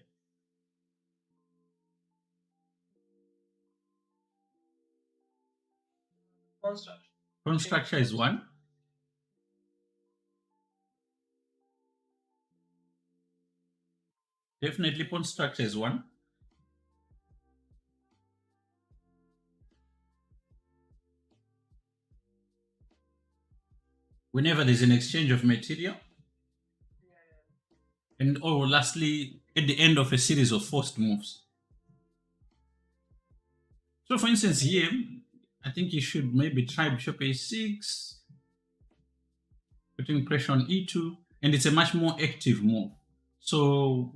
Construct. Pawn Change structure is first. one. Definitely, pawn structure is one. Whenever there's an exchange of material, Yeah, and or lastly, at the end of a series of forced moves. So, for instance, here, I think you should maybe try bishop a6, putting pressure on e2, and it's a much more active move. So,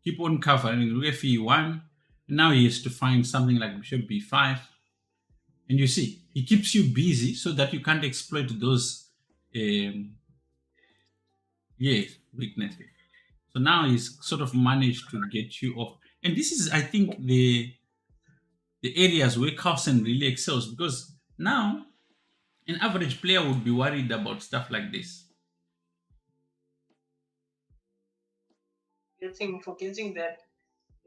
keep on covering rook e1. Now he has to find something like bishop b5. And you see, he keeps you busy so that you can't exploit those um, yeah, weaknesses. So now he's sort of managed to get you off. And this is, I think, the areas where Carlsen really excels because now an average player would be worried about stuff like this. forgetting that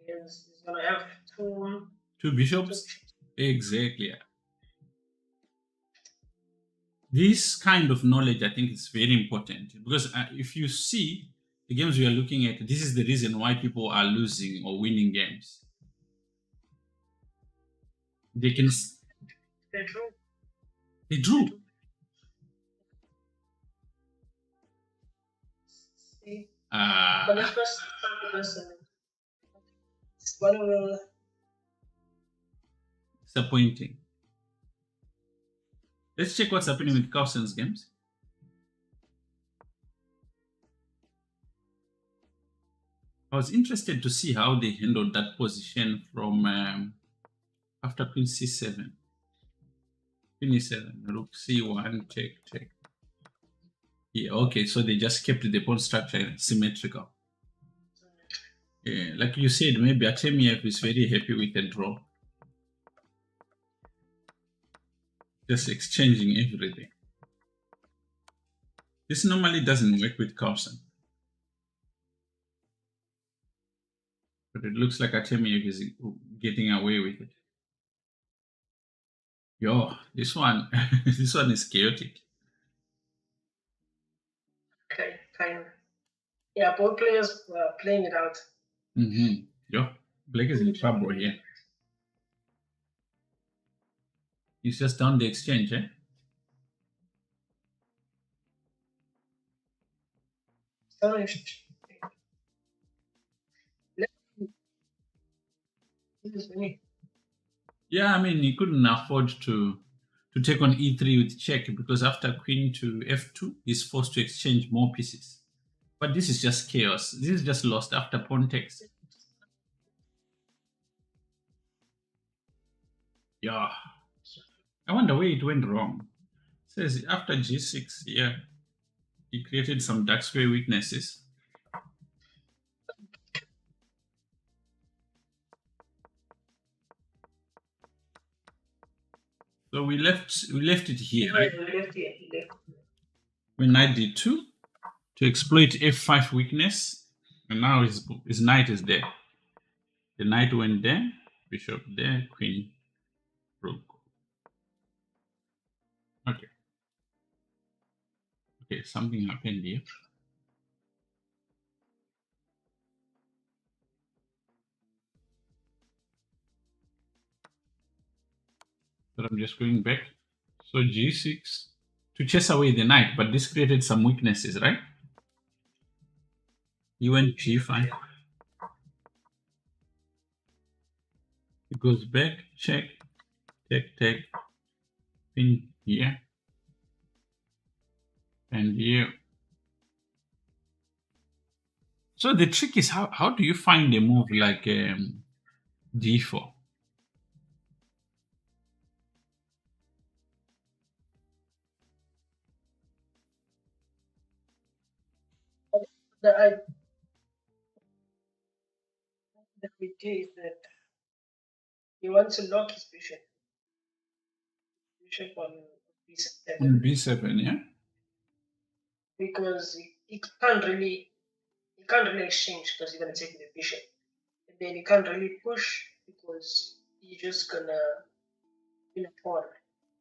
he's gonna have two Two two bishops? bishops. Exactly. This kind of knowledge, I think, is very important because if you see the games we are looking at, this is the reason why people are losing or winning games. They can, They drew. they They drew. drew. See, but let's Uh, first start with this. It's one of the disappointing. Let's check what's happening with Carlsen's games. I was interested to see how they handled that position from after Queen C7. Queen E7, Rook C1, take, take. Yeah, okay, so they just kept the pawn structure symmetrical. Yeah, like you said, maybe Artemiev is very happy with the draw. Just exchanging everything. This normally doesn't work with Carlsen. But it looks like Artemiev is getting away with it. Yo, this one, this one is chaotic. kind of. Yeah, both players were playing it out. Mm-hmm. Yo, Blake is in trouble here. He's just done the exchange, eh? So this is me. Yeah, I mean, he couldn't afford to take on e3 with check because after queen to f2, he's forced to exchange more pieces. But this is just chaos. This is just lost after pawn takes. Yeah, I wonder where it went wrong. It says after g6, yeah, he created some dark square weaknesses. So we left it here, right? Left here, left. When knight d2 to exploit f5 weakness, and now his knight is there. The knight went there, bishop there, queen, rook. Okay, okay, something happened here. But I'm just going back. So g6 to chase away the knight, but this created some weaknesses, right? He went g5. It goes back, check, take, take, pin here, and here. So the trick is how do you find a move like d4? The idea is that he wants to lock his bishop. bishop on b7 On b7, yeah. because you can't really exchange because you're gonna take the bishop, and then you can't really push because you're just gonna pawn.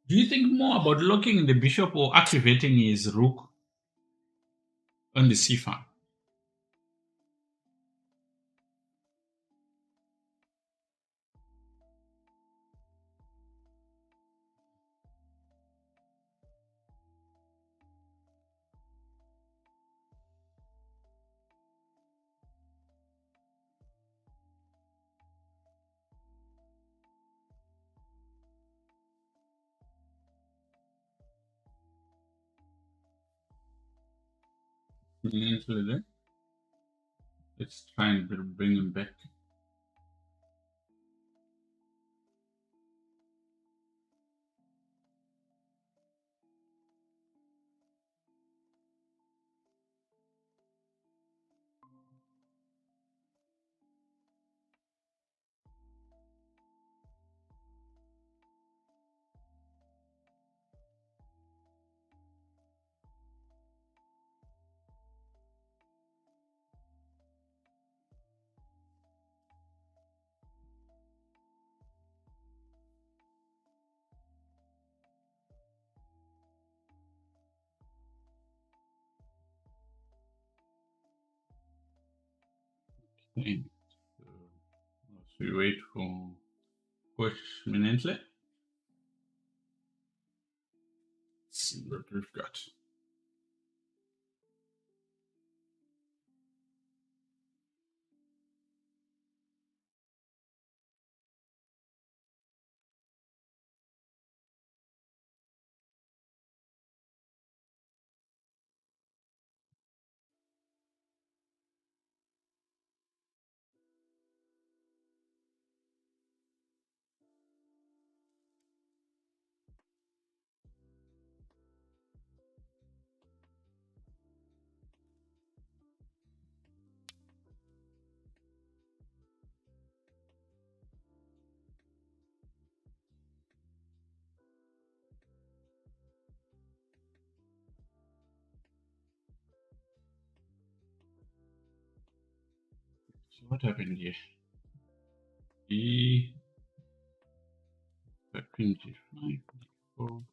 Do you think more about locking the bishop or activating his rook on the c file? Let's try and bring him back. Okay. So we wait for push Minentle. Let's see what we've got. So what happened here? E, queen g5, d4.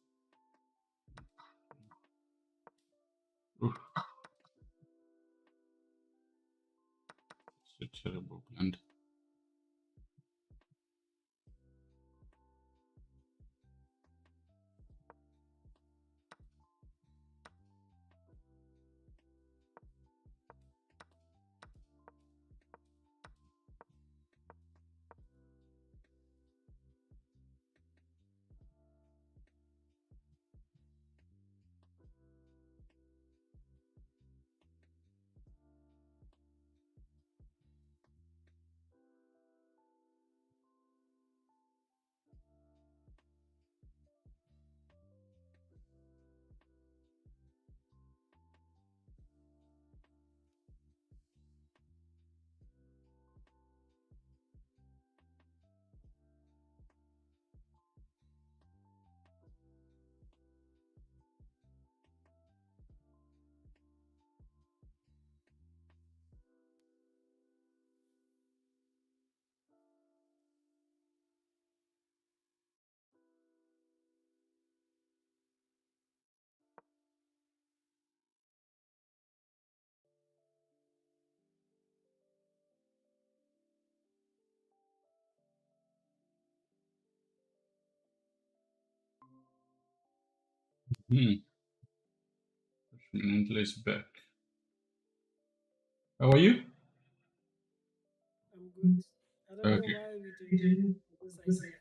Oof, it's a terrible plan. Minentle is back. How are you? I'm good. I don't know Okay. why we doing decisive.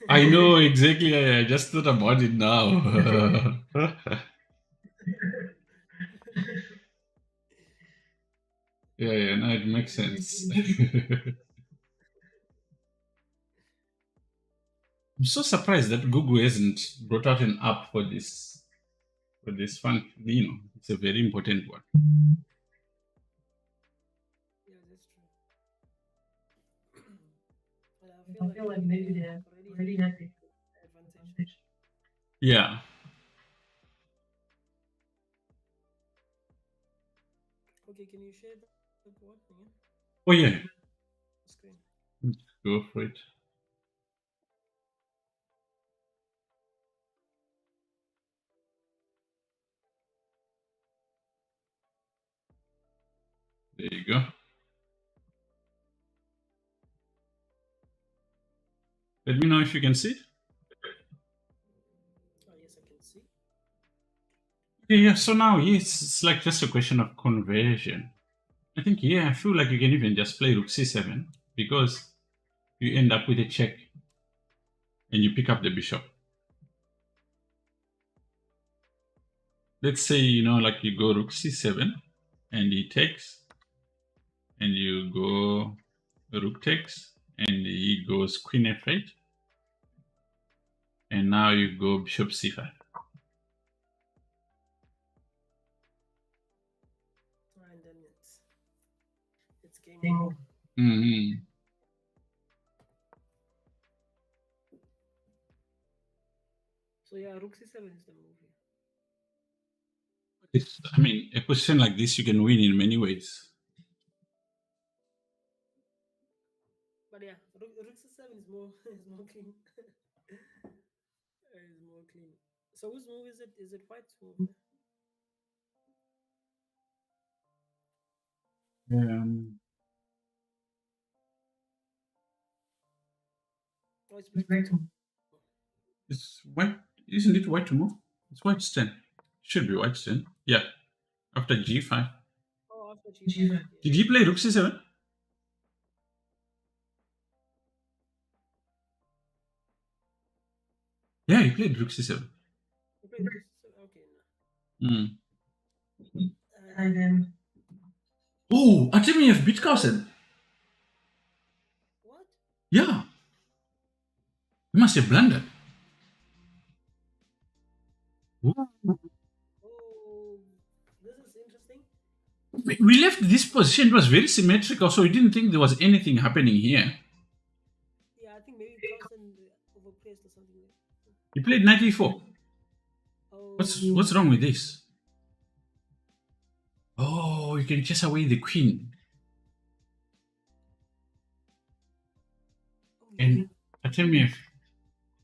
I know exactly. I just thought about it now. Yeah, no, it makes sense. I'm so surprised that Google hasn't brought out an app for this function. It's a very important one. Yeah, that's true. But I feel like maybe they have already had the advantage. Yeah. Okay, can you share the board again? Oh yeah. The screen. Go for it. There you go. Let me know if you can see it. Oh yes, I can see. Yeah, yeah. So now, yes, it's like just a question of conversion. I think, yeah, I feel like you can even just play rook c7 because you end up with a check and you pick up the bishop. Let's say, like you go rook c7 and he takes, and you go rook takes, and he goes queen f8, and now you go bishop c5. And then it's game over. Hmm. So yeah, Rook C7 is the move here. I mean, a position like this you can win in many ways. But yeah, Rook C7 is more is more clean. Is more clean. So whose move is it? Is it White's move? Yeah? Um, Oh, it's black to move. it's white, isn't it white to move? It's white's turn. Should be white's turn. Yeah, after g5. Oh, after G5. Okay, Did okay. he play rook c7? Yeah, he played rook c7. You played Rook C7. Okay, Mm. no. And then Oh, Artemiev beat Carlsen. what? Yeah, he must have blundered. Oh, this is interesting. We left this position, it was very symmetrical, so we didn't think there was anything happening here. Yeah, I think maybe Carlson overpriced or something. He played knight e4. What's Oh, wrong with this? Oh, you can chase away the queen. oh yeah. And Artemiev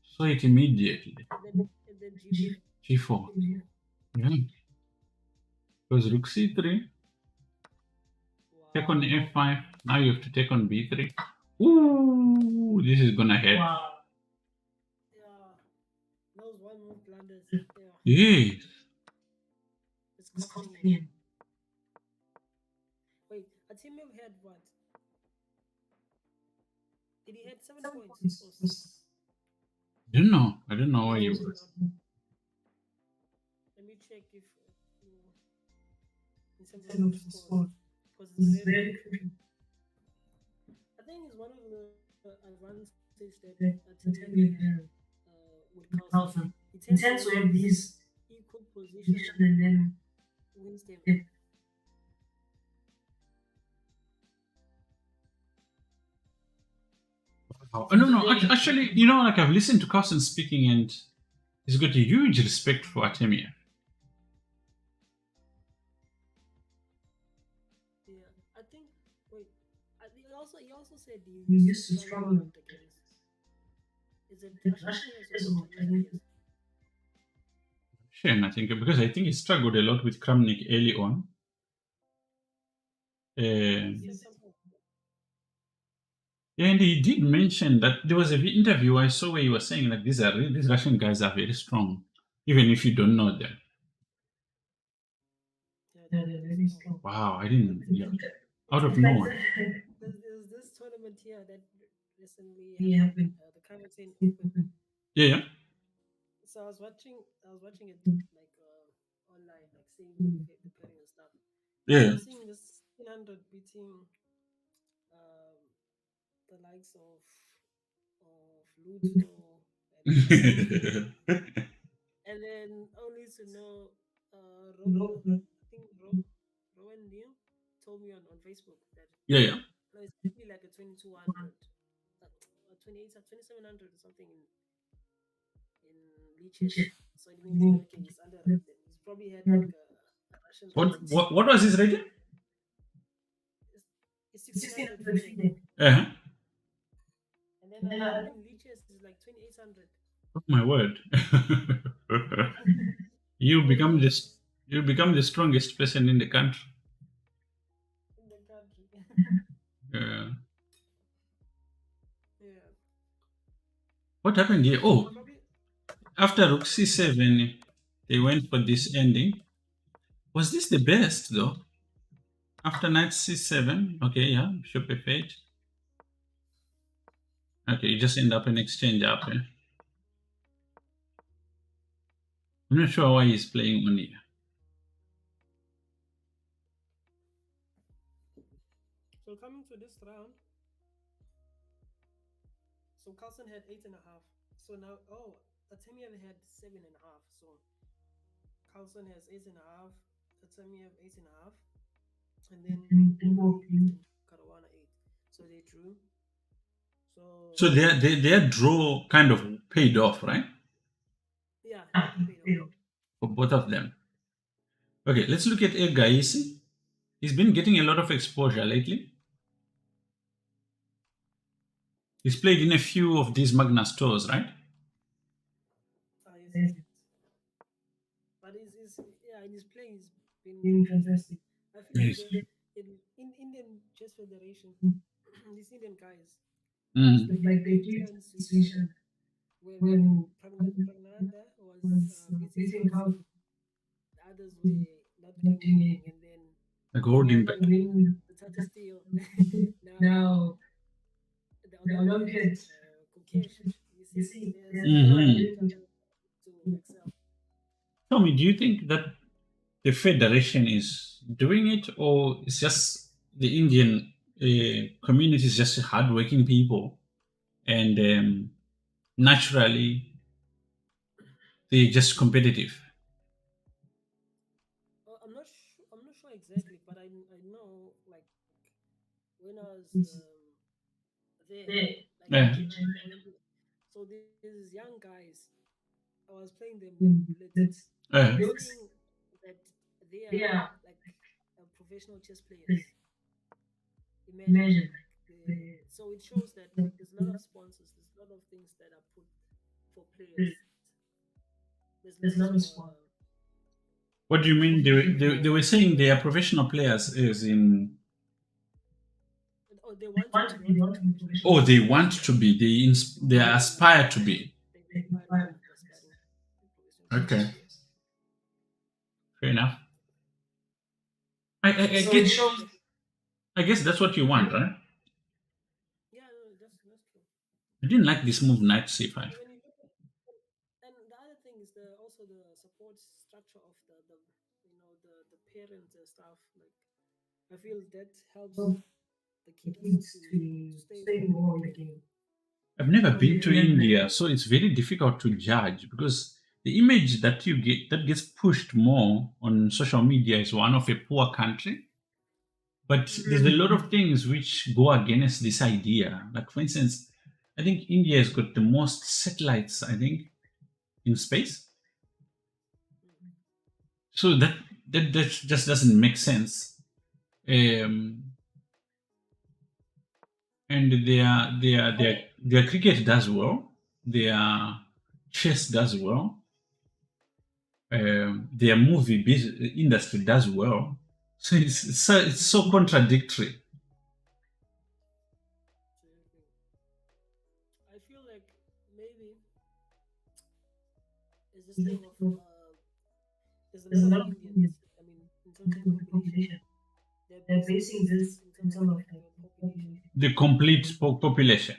saw it immediately. And then G4. g4. Yeah. Because rook c3, take on Wow. f5. Now you have to take on b3. Ooh, this is gonna hurt. Wow. Yeah. Those one move blunders. Yeah. Yes. It's costing him. Wait, Atimov had what? Did he had 7 points or six? I don't know why Let me you check were. now. Let me check if in terms of the scores because it's very crucial. I think it's one of the advantages that Atimov have with Carlsen. He tends to have these equal position and then wins them. Oh, no, no. Actually, like I've listened to Carson speaking, and he's got a huge respect for Artemiev. Yeah, I think. Wait, he also said he used to struggle a lot against. Is it Russian players or Chinese players? Shame, I think, because I think he struggled a lot with Kramnik early on. He Um, said something. and he did mention that there was an interview I saw where he was saying that these Russian guys are very strong, even if you don't know them. Yeah, they're very strong. Wow, I didn't. Yeah, It's out of it's like nowhere. there's this tournament here that recently happened, the Carrington Open. Yeah, yeah. So I was watching it like online, like seeing the pairing and stuff. And I Yeah. was seeing this 100 beating um, the likes of Luto and Carlsen, and then only to know I think Rowan Neal told me on Facebook that Yeah, yeah. no, it's actually like a 2200, 28, 2700 or something in leeches. So it means that okay, he's underrated. He's probably had like a Russian What accent. what, what was his rating? It's 1600 FIDE, Uh-huh. and then I think Lichess is like 2800 Oh my word. you for become the this you become the strongest person in the country. in the country. Uh, Yeah, what happened here? so Oh, it's probably after Rook C7, they went for this ending. Was this the best though? After Knight C7, okay, yeah, Bishop F8. Okay, you just end up an exchange up. Eh? I'm not sure why he's playing on here. so coming to this round. So Carlson had 8.5. So now, oh, Artemiev had 7.5. So Carlson has 8.5. Artemiev 8.5. And then Bubov 8 and Caruana 8. So they drew. So So their draw kind of paid off, right? yeah, it paid off. For both of them. Okay, let's look at El Gaisi. He's been getting a lot of exposure lately. He's played in a few of these Magnus tours, right? Ah, yes, yes, yes. But yeah, in his play, he's been fantastic. I feel like Yes. in Indian Chess Federation, these Indian guys, it's Mm. like they take turns to each other. When Pragnanda was beating Carlson, the others were not doing anything, and then Like when holding back. the Tata Steel, now the Olympiad Kokesh, you see, they're pushing Mhm. each other to excel. Tell me, do you think that the federation is doing it, or it's just the Indian community is just hardworking people, and naturally they're just competitive? I'm not sure exactly, but I know like when I was there, like Yeah. in the Olympics, so these young guys, I was playing them with Blitz. They Yeah. were saying that they are like professional chess players. Imagine like so it shows that like there's a lot of sponsors, there's a lot of things that are put for players. There's a lot of What do you mean? They were saying they are professional players, as in, oh, they want to be professional oh, they players. want to be, they aspire to be. They aspire to be aspiring professional chess Okay, players. fair enough. I So it get. shows. I guess that's what you want, right? Yeah, no, that's true. I didn't like this move, knight And c5. when you look at, and the other thing is the also the support structure of the the parents and stuff. Like I feel that helps the kids to stay more in the game. I've never Because been to India, so it's very difficult to judge because the image that you get that gets pushed more on social media is one of a poor country. But there's a lot of things which go against this idea. Like, for instance, I think India has got the most satellites, I think, in space. So that just doesn't make sense. Um, and their cricket does well. Their chess does well. Their industry does well. So it's so contradictory. Absolutely. I feel like maybe it's this thing of there's a lot of Indians. I mean, in terms of population, they're basing this in terms of like the population. The complete population.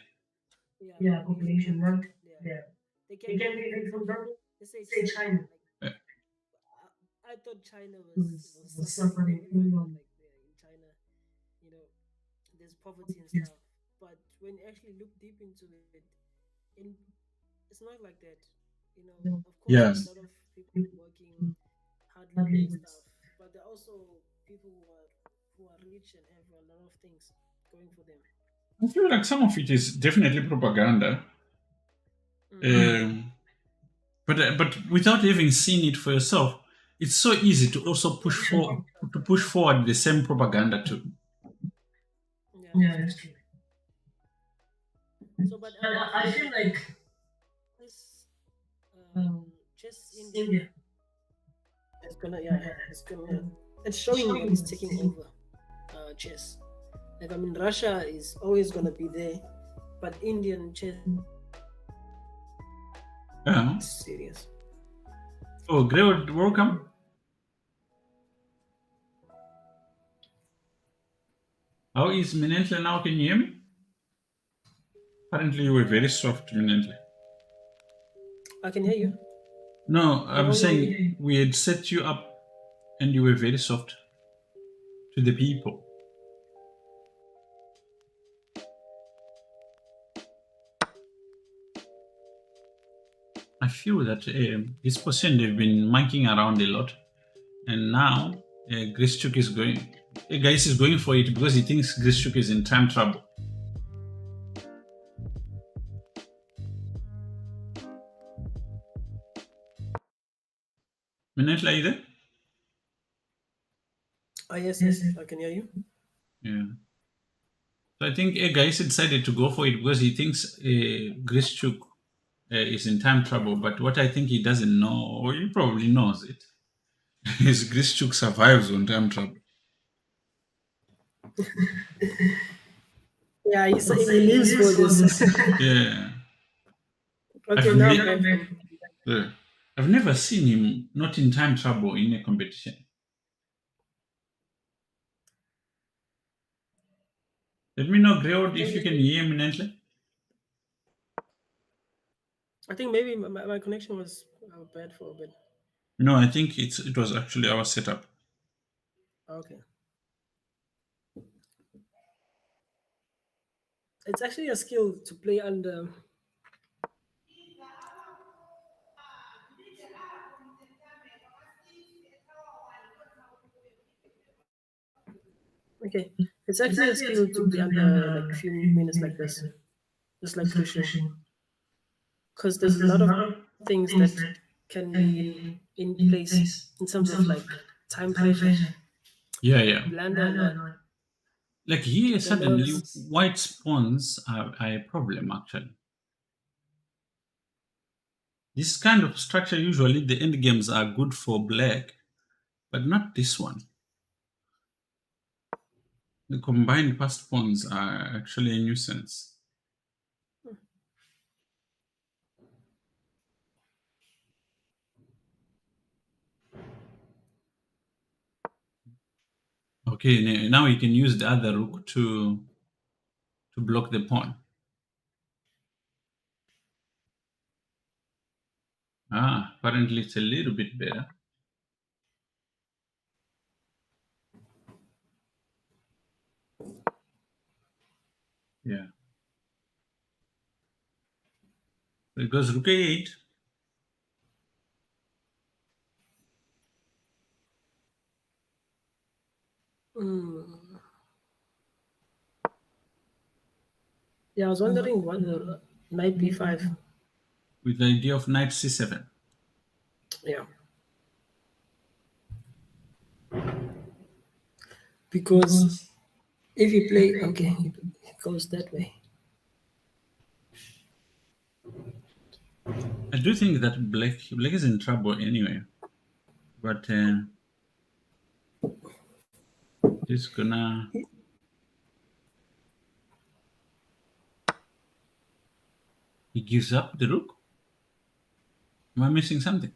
Yeah, population, not yeah. They can be like, for example, let's say China. Like Uh, I thought China was suffering. Everyone knows like in China, you know, there's poverty and stuff. But when you actually look deep into it, in it's not like that. You know, of course, yeah. there's a lot of people working, hard labor and stuff. But there are also people who are rich and have a lot of things going for them. I feel like some of it is definitely propaganda. Mm. Um, But without even seeing it for yourself, it's so easy to also push forward the same propaganda too. Yeah, that's true. So, but I feel like this chess India is gonna, yeah, it's gonna, it's showing that it's taking over chess. Like, I mean, Russia is always gonna be there, but Indian chess Yeah. is serious. Oh, great, welcome. How is Minentle now? Can you hear me? Apparently, you were very soft, Minentle. I can hear you. No, I can I'm only hear you. saying we had set you up and you were very soft to the people. I feel that this person they've been monkeying around a lot, and now Grischuk is going. Guys is going for it because he thinks Grischuk is in time trouble. Minentle, are you there? Yes, yes, I can hear you. Yeah. So I think Guys decided to go for it because he thinks Grischuk is in time trouble. But what I think he doesn't know, or he probably knows it, is Grischuk survives on time trouble. Yeah, he lives for this. Yeah. Okay, now I'm back from. Yeah. I've never seen him not in time trouble in a competition. Let me know, Greywood, if you can hear me eminently. I think maybe my connection was bad for a bit. No, I think it was actually our setup. Okay. It's actually a skill to play under. Okay, it's actually a skill to play under like few minutes like this, just like fishing, because there's a lot of things that can be in place in terms of like time pressure, Yeah, yeah. blunder or not. Like here, Then suddenly, those. white spawns are a problem, actually. This kind of structure, usually the end games are good for black, but not this one. The combined passed pawns are actually a nuisance. Okay, now you can use the other rook to block the pawn. Ah, apparently it's a little bit better. Yeah. So it goes rook a8. Mm. Yeah, I was wondering what the knight b5. With the idea of knight c7. Yeah, because if you play, okay, it goes that way. I do think that black is in trouble anyway, but it's gonna. He gives up the rook. Am I missing something?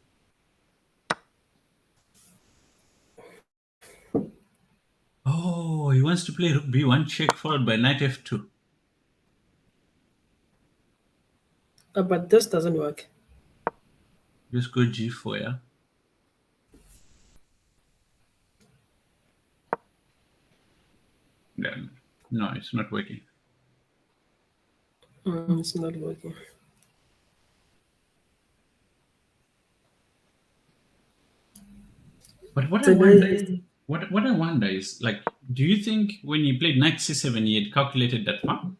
Oh, he wants to play rook b1 check followed by knight f2. But this doesn't work. Just go g4, yeah. Then no, it's not working. It's not working. But what I So wonder guys, is, what I wonder is, like, do you think when he played knight c7 he had calculated that far?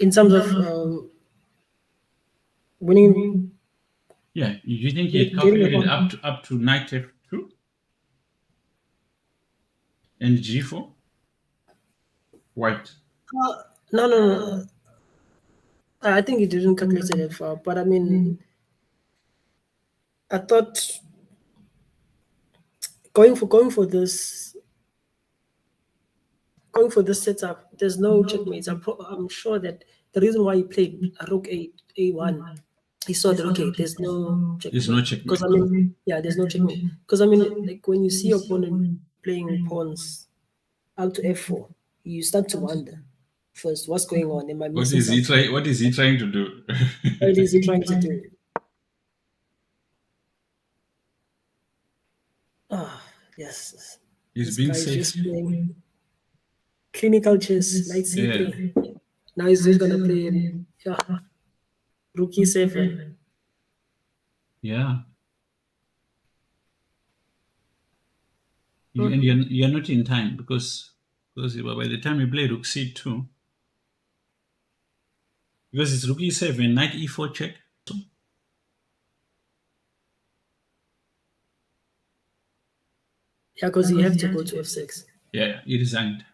in terms of winning, Yeah, you think he had getting a calculated pawn. up to knight f2 and g4? White. No, no, no. I think he didn't calculate it that far, but I mean, I thought going for this setup, there's no checkmates. I'm sure that the reason why he played rook a1, he saw that okay, there's no There's no checkmate. Because I checkmate. mean, yeah, there's no checkmate. Because I mean, like when you see your opponent playing pawns out to f4, you start to wonder first what's going on. Am I What missing is he something? trying? What is he trying to do? What is he trying to do? Ah, yes. He's This being guy is safe. just playing clinical chess, knight Yeah, c3. Now he's just gonna play yeah, rook e7. yeah. And Hmm. you're not in time because by the time you play rook c2, because it's rook e7, knight e4 check. Yeah, because you have to go to f6. Yeah, he resigned.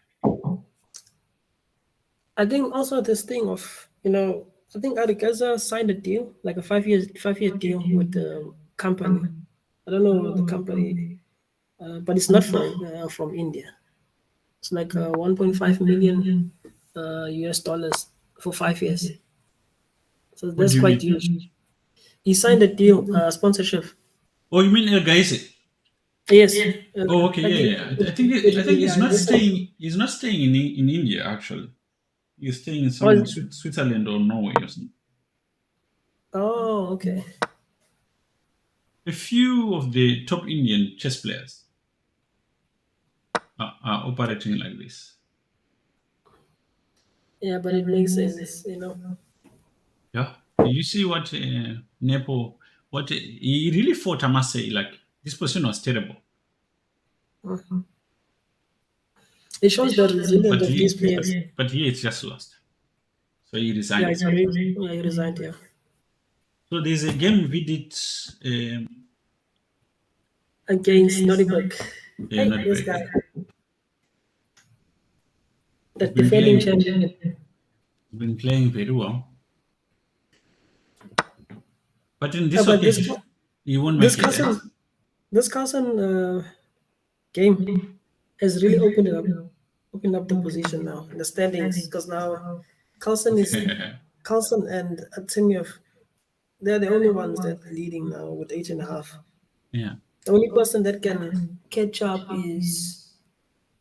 I think also this thing of I think Adikaza signed a deal, like a 5-year deal with the company. I don't know the company, but it's not from India. It's like 1.5 million US dollars for 5 years. So What that's do you quite mean? huge. He signed a deal, sponsorship. Oh, you mean El Gaisi? Yes, Oh, okay, like yeah, it, yeah. I it, think it, I think he's yeah, not this, staying. He's not staying in India actually. He's staying in somewhere in was, Switzerland or Norway or something. oh, okay. A few of the top Indian chess players are operating like this. Yeah, but it makes sense. Yeah. You see what Nepo, what he really fought, I must say, like this position was terrible. Mhm. It shows the resilience But of these he, players. but he it's just lost. So he Yeah, resigned. it's already, yeah, he resigned. Yeah, So there's a game we did, against Nuremberg. Hey, not this break. guy, the He's been defending playing, champion. he's been playing very well. But in this But occasion, he won't this make it. Eh? Carson, this Carson game has really opened up the position now in the standings because now Carlson is Carlson and Artemiev. They're the only ones that are leading now with 8.5. Yeah. The only person that can catch up is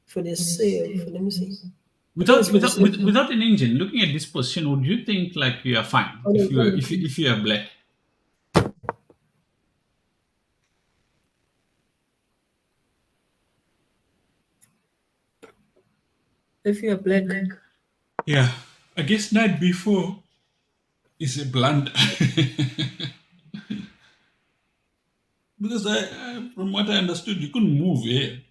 for the save. Let me see. I think it's Without for the without save. without an engine, looking at this position, would you think like you are fine Oh, no, if you are black? if you're black, Yeah. I guess night before is a blunder. Because from what I understood, you couldn't move here.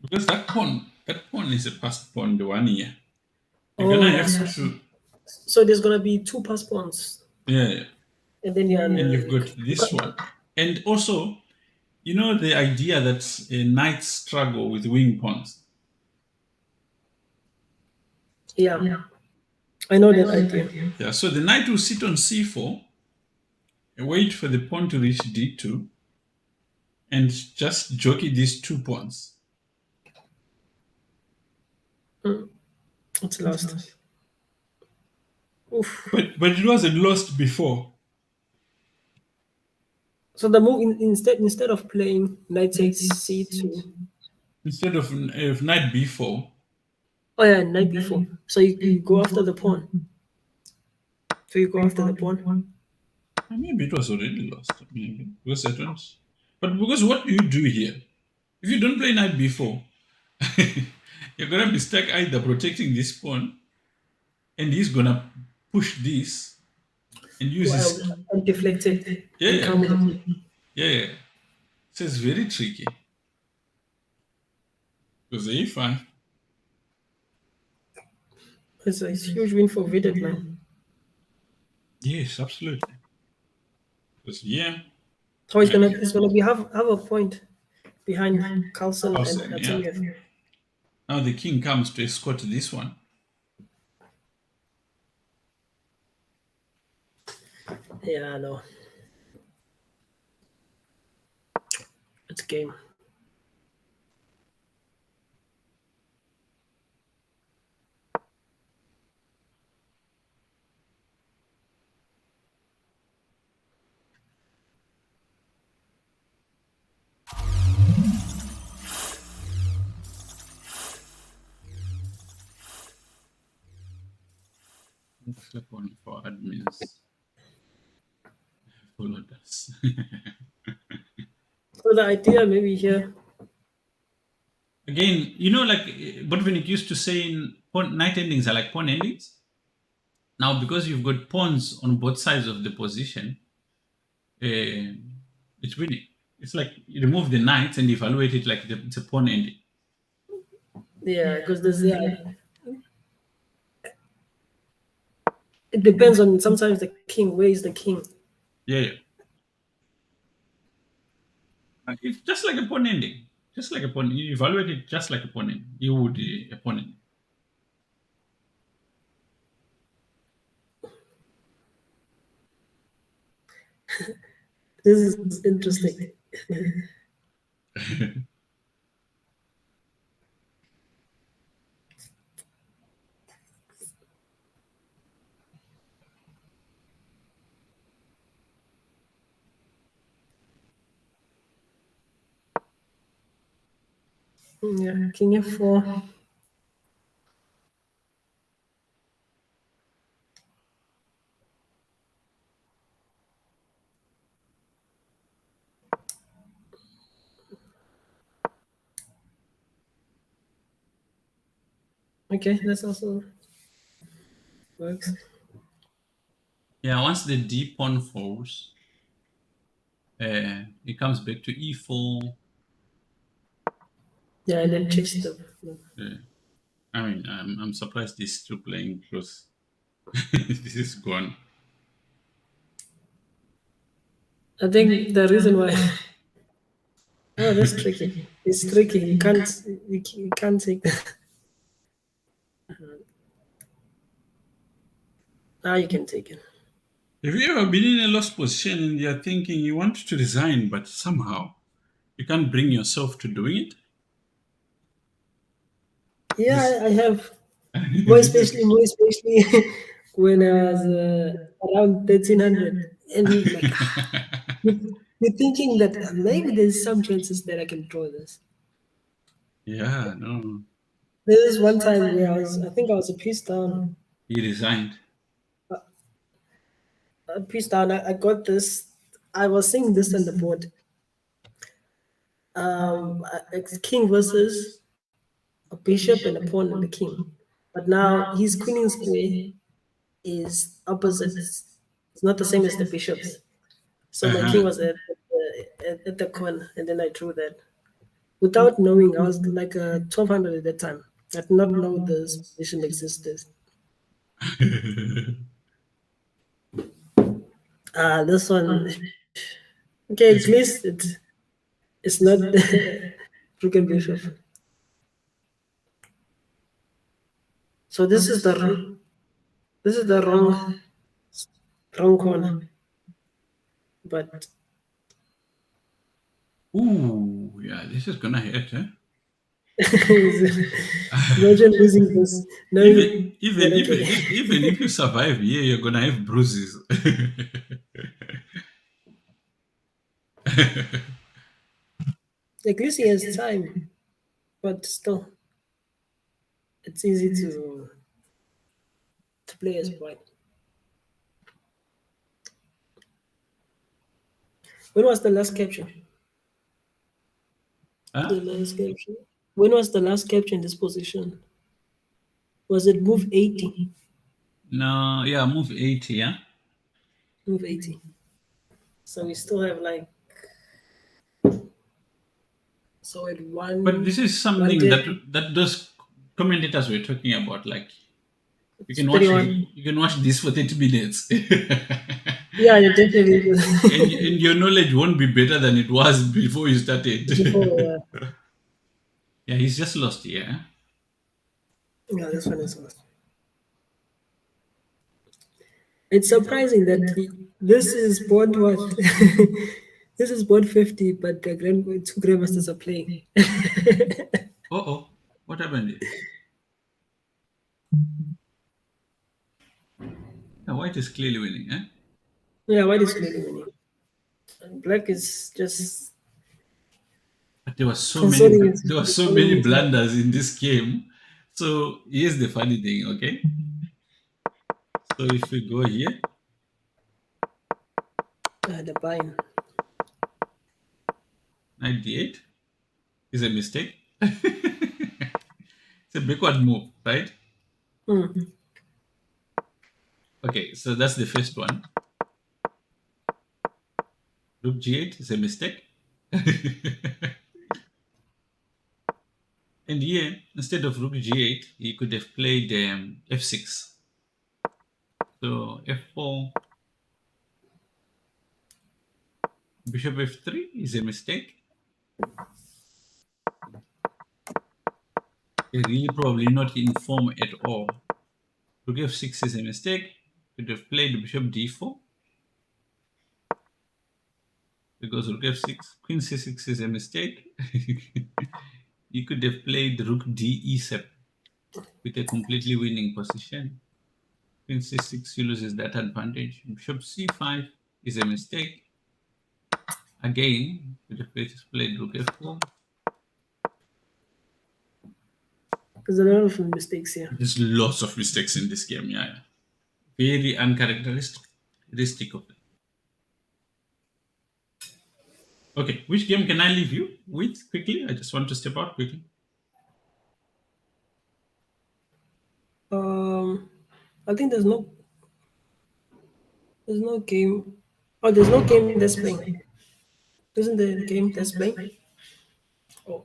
Because that pawn is a passed pawn, the one here. You're oh gonna yeah, have so, to, so there's gonna be two passports, yeah, and then you're and you've got this one. And also, the idea that knights struggle with wing pawns. yeah, I know that idea. Yeah, so the knight will sit on c4 and wait for the pawn to reach d2 and just jockey these two pawns. Mm, it's lost. Oof. But it wasn't lost before. So the move instead of playing knight takes c2. Instead of knight b4, Oh yeah, knight b4. So you go after the pawn. So you go after the pawn. maybe it was already lost. Maybe because that one's. But because what do you do here? If you don't play knight b4, you're gonna be stuck either protecting this pawn, and he's gonna push this and use Well, his. and deflect it Yeah, and yeah, come with the pawn. yeah, yeah. So it's very tricky. Because the E5. It's a huge win for Vidit now. Yes, absolutely. Because yeah, So like it's gonna be half a point behind Carlson and Carlsen, yeah. Artemiev. Now the king comes to escort this one. Yeah, I know. It's game. Click on for admins. Followed us. So the idea maybe here, Again, like but when it used to say in pawn, night endings are like pawn endings. Now, because you've got pawns on both sides of the position, uh, it's winning. It's like you remove the knights and evaluate it like it's a pawn ending. yeah, because it depends on sometimes the king. Where is the king? Yeah, yeah. It's just like a pawn ending. Just like a pawn. You evaluate it just like a pawn ending. You would a pawn ending. This is interesting. Yeah, king f4. Okay, that's also works. Yeah, once the d pawn falls, it comes back to e4. Yeah, and then chase the. Uh, I mean, I'm surprised he's still playing because this is gone. I think the reason why. Oh, that's tricky. It's tricky. You can't take that. Now you can take it. Have you ever been in a lost position and you're thinking you want to resign, but somehow you can't bring yourself to doing it? Yeah, This, I have. this More is especially when I was around 1300, and you like you're thinking that maybe there's some chances that I can draw this. yeah, no. There was one time where I think I was a piece down. He resigned. A piece down. I got this. I was seeing this on the board. It's king versus a bishop and a pawn and the king. But now his queening square is opposites. It's not the same as the bishop's. So my king Uh-huh. was at the corner, and then I drew that. Without knowing, I was like 1200 at that time. I did not know this position existed. This one, okay, at It's- least it's not Rook and Bishop. So this is the wrong corner. But Ooh, yeah, this is gonna hurt, eh? imagine losing this, knowing that okay, Even if you survive here, you're gonna have bruises. at least he has time, but still, it's easy to play as white. When was the last capture? Huh? The last capture. When was the last capture in this position? Was it move 80? No, yeah, move 80, yeah? Move 80. So we still have like So at But this is one something that day those commentators were talking about. Like you it's can watch 31. you can watch this for 30 minutes, Yeah, it definitely and your knowledge won't be better than it was before you started. before. Yeah, he's just lost. Yeah. Yeah, this one is lost. It's surprising that this is board what? This is board 50, but the two grandmasters are playing. Oh oh, what happened here? Yeah, white is clearly winning, eh? Yeah, white is clearly winning. And black is just But consoling his there were so consoling many himself. blunders in this game. So here's the funny thing, okay? So if we go here, The bind. 98 is a mistake. It's a backward move, right? Hmm. Okay, so that's the first one. Rook g8 is a mistake. And here, instead of rook g8, he could have played f6. So f4, bishop f3 is a mistake. Really probably not in form at all. Rook f6 is a mistake. Could have played bishop d4 because rook f6, queen c6 is a mistake. You could have played rook d e7 with a completely winning position. Queen c6 loses that advantage. Bishop c5 is a mistake. Again, could have played rook f4. There's a lot of mistakes here. There's lots of mistakes in this game, yeah. Very uncharacteristic of it. Okay, which game can I leave you with quickly? I just want to step out quickly. Um, I think there's no game. Oh, there's no game that's playing. Isn't the game that's playing? Oh,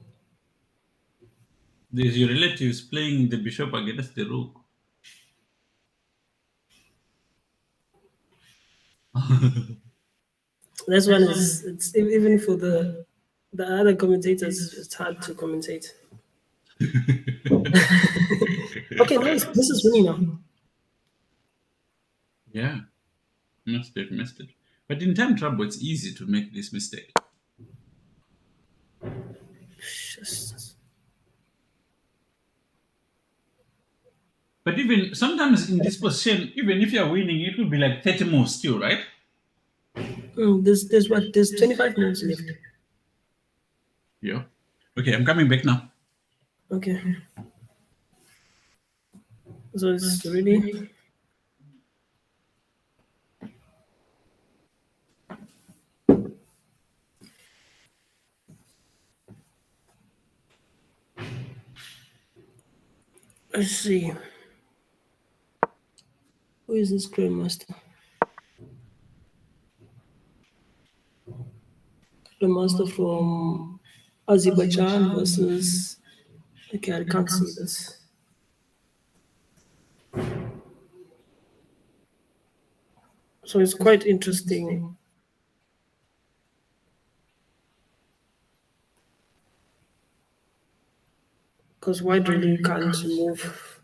There's your relatives playing the bishop against the rook. this one is it's even for the other commentators. It's hard to commentate. Okay, no, this is winning now. Yeah, must have missed it. But in time trouble, it's easy to make this mistake. Just- But even sometimes in this position, even if you're winning, it will be like 30 moves still, right? there's 25 minutes left. Yeah. Okay, I'm coming back now. Okay, so it's really let's see. Who is this grandmaster? Grandmaster from Azerbaijan versus. Okay, I can't see this. So it's quite interesting because white really can't move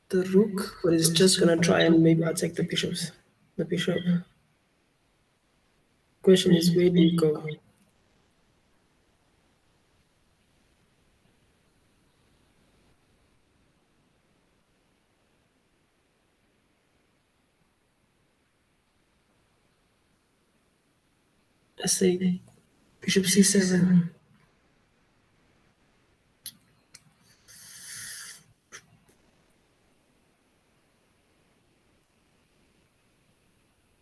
the rook, but it's just gonna try and maybe attack the bishops. The bishop. Question is, where do you go? Let's say bishop c7.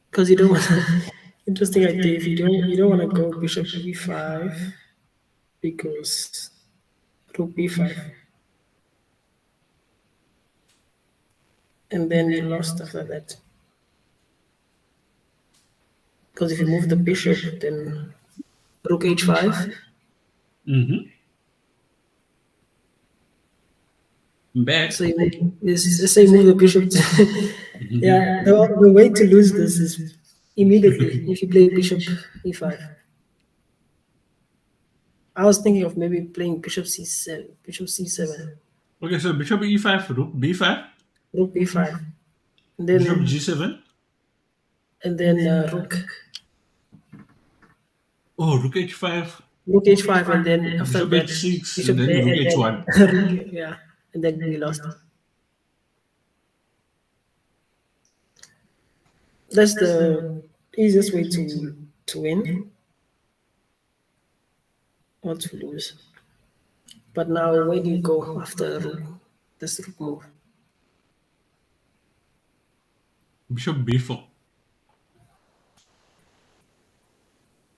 Because you don't want to. Interesting idea. If you don't want to go bishop e5 because rook b5, and then you lost after that. Because if you move the bishop, then rook h5. Mm-hmm. Back. So say move the bishop. Yeah, the way to lose this is immediately if you play bishop e5. I was thinking of maybe playing bishop c7, bishop c7, Okay, so bishop e5, rook b5, rook b5, and bishop then g7. rook Oh, rook h5, rook h5, and then after bishop that h6, and bishop then there, rook and then h1. rook, yeah, and then we lost. That's the easiest way to win or to lose. But now, where do you go after rook? This rook move. Bishop b4.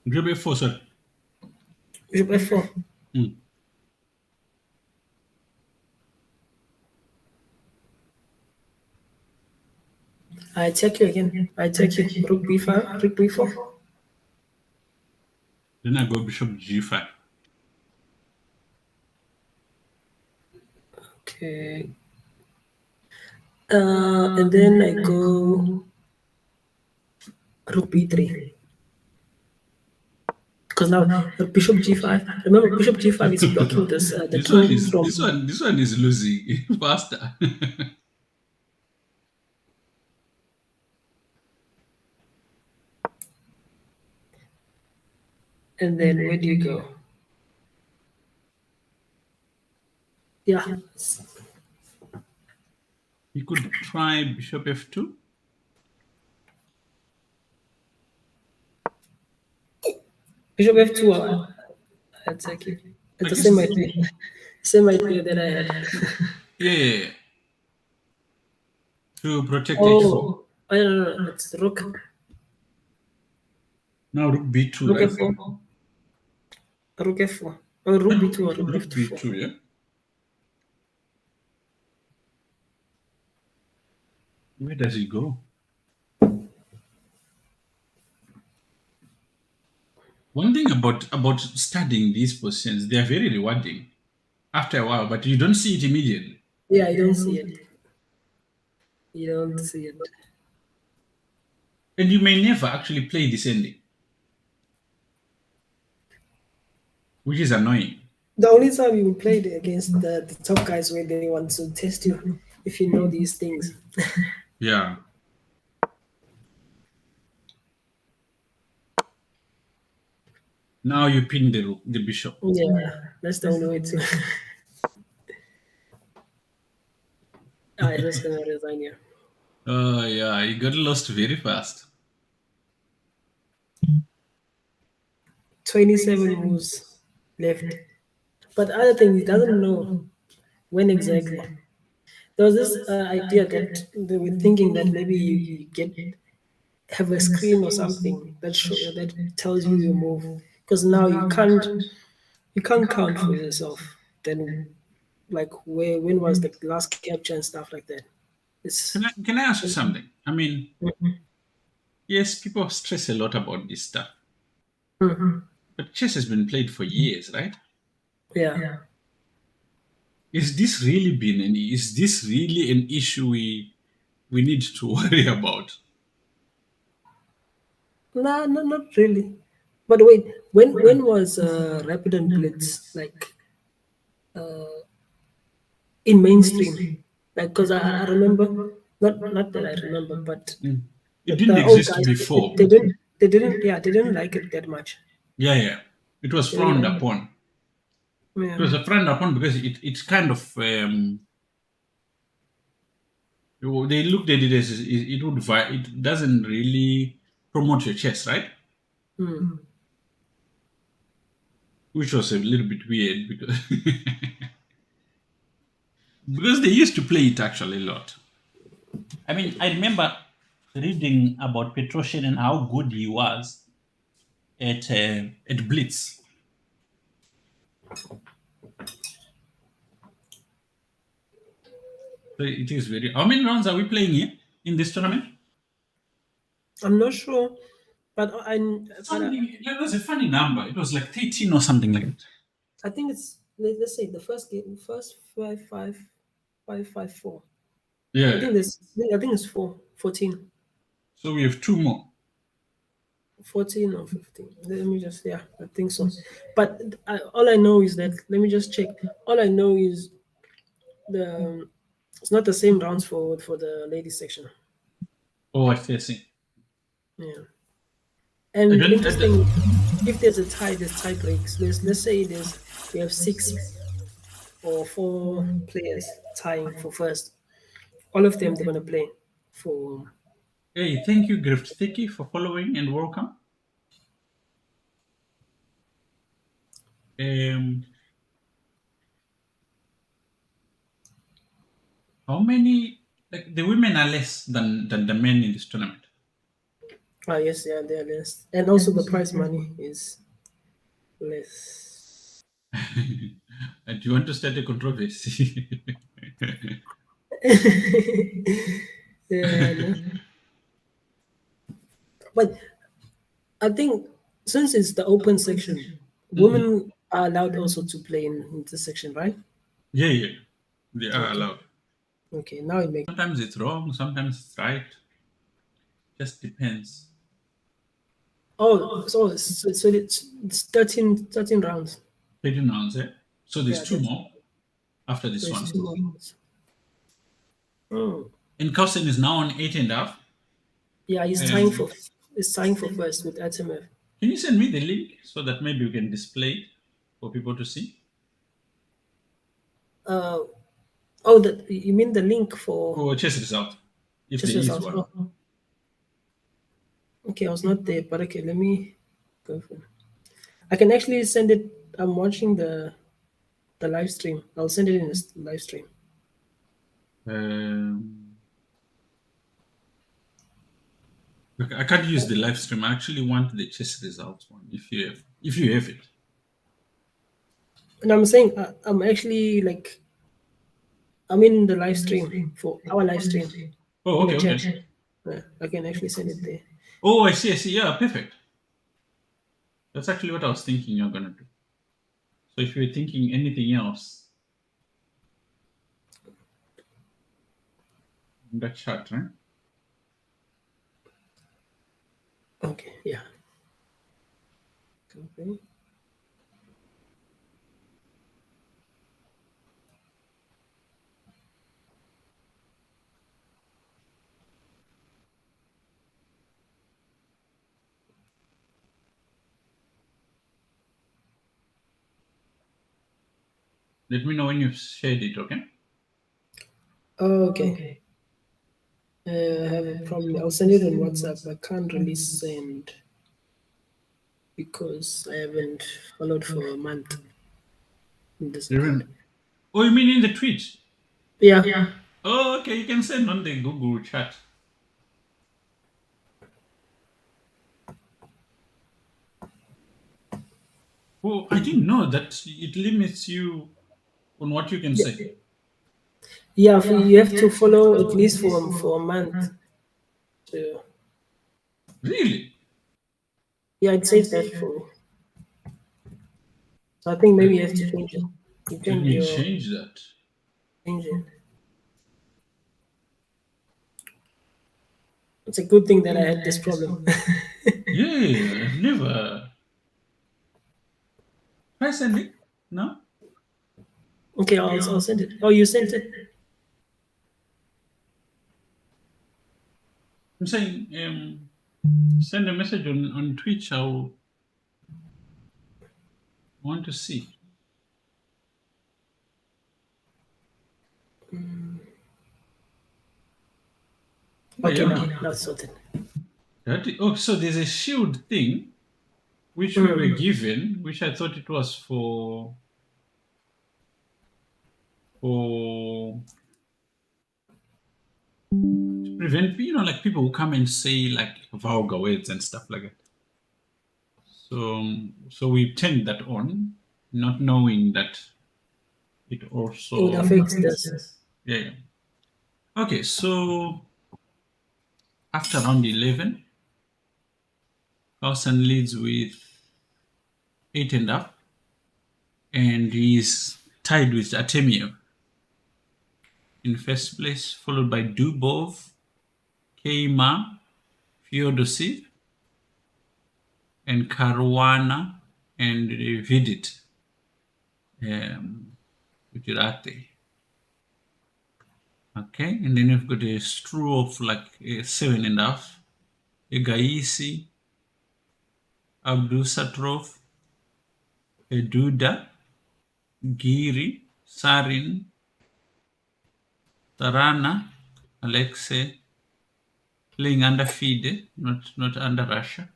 Bishop f4, sorry. Bishop f4. Mm. I check you again. I check you. Rook b5, rook b4. Then I go bishop g5. Okay. And then I go rook b3. Because now bishop g5. Remember, bishop g5 is blocking this the This one king is from. this one is losing faster. And then where do you go? Yeah, You could try bishop f2. bishop f2. I check you. It's I the guess same idea. Same idea that I had. yeah. To protect h4. Oh, no. It's rook. Now rook b2, Rook right? f4. Rook f4. Or rook b2 or rook Rook f4. b2, yeah. Where does he go? One thing about studying these positions, they are very rewarding after a while, but you don't see it immediately. Yeah, I don't see it. You don't see it. And you may never actually play this ending, which is annoying. The only time you will play it against the top guys where they want to test you if you know these things. Yeah. Now you pin the bishop. Yeah, that's the only way to. I just gonna resign you. Oh yeah, you got lost very fast. 27 moves left. But the other thing, he doesn't know when exactly. There was this idea that they were thinking that maybe you get have a screen or something that tells you your move, because now you can't count for yourself. Then like when was the last capture and stuff like that. It's Can I ask you something? I mean, yes, people stress a lot about this stuff, but chess has been played for years, right? yeah. Is this really an issue we need to worry about? Nah, no, not really. But wait, when was Rapid and Blitz like in mainstream? Like, because I remember, not that I remember, but Mm. It didn't the old exist guys before. they didn't like it that much. Yeah. It was They didn't frowned like it. upon. It Yeah. was a frowned upon because it's kind of they looked at it as it doesn't really promote your chess, right? Hmm. Which was a little bit weird because because they used to play it actually a lot. I mean, I remember reading about Petrosian and how good he was at blitz. So it is very. How many rounds are we playing here in this tournament? I'm not sure. But Something, it was a funny number. It was like 13 or something like that. I think it's let's say the first game, first 5-5-5-5-4. I Yeah. think there's I think it's 14. So we have two more. 14 or 15. Let me just, yeah, I think so. But all I know is that, let me just check. All I know is the it's not the same rounds for the ladies section. Oh, I see. I see. Yeah. I And don't. interesting, if there's a tie, there's tie breaks. Let's say we have six or four players tying for first. All of them they're gonna play for. Hey, thank you, Grift Thicky, for following and welcome. Um, how many? Like the women are less than the men in this tournament. Ah, yes, yeah, they're less, and also the prize money is less. Do you want to start a controversy? Yeah, no. But I think since it's the open section, Mhm. women are allowed also to play in this section, right? Yeah, yeah, they are Okay. allowed. Okay. Now it makes. Sometimes it's wrong, sometimes it's right. Just depends. Oh, so it's 13 rounds. 13 rounds, eh? So there's Yeah, two 13. more after So this it's one. 2 rounds. Oh. And Carlsen is now on 8.5. Yeah, Um, he's tying for first with ATMF. can you send me the link so that maybe we can display it for people to see? Uh oh, you mean the link for For chess result, if there just is results? one. Oh, okay, I was not there, but okay, let me go for. I can actually send it. I'm watching the live stream. I'll send it in a live stream. Um, okay, I can't use the live stream. I actually want the chess results one. If you have it. And I'm saying I'm actually like I'm in the live stream for our live stream Oh, in the okay, chat. okay. I can actually send it there. Oh, I see, I see. Yeah, perfect. That's actually what I was thinking you're gonna do. So if you're thinking anything else in that chat, right? Okay, yeah. Okay. Let me know when you've shared it, okay? Okay. I have a problem. I'll send it on WhatsApp. I can't really send because I haven't followed for a month in this account. Even oh, you mean in the Twitch? Yeah. Oh, okay, you can send on the Google chat. Oh, I didn't know that it limits you on what you can Yeah. say. Yeah, you have to follow at least for a month. To, Really? yeah, it says that for me. So I think maybe you have to change it. You Let change me your change that. change it. It's a good thing that I had this problem. Yeah, I've never. Try sending? No? Okay, I'll send it. Oh, you sent it. I'm saying send a message on Twitch. I want to see. Oh, Okay, yeah. now it's sorted. Oh, so there's a shield thing which we were given, which I thought it was for to prevent like people who come and say like vulgar words and stuff like that. So we turned that on, not knowing that it It would also affect this. yeah, yeah. Okay, so after round 11, Carlsen leads with 8.5, and he's tied with Artemiev in first place, followed by Dubov, Keima, Fyodosiv, and Caruana, and Vidit, Gujarati. Okay, and then you've got a screw of like a 7.5, a Gaisi, Abdusatrov, a Duda, Giri, Sarin, Tarana, Alexei, playing under FIDE, not under Russia,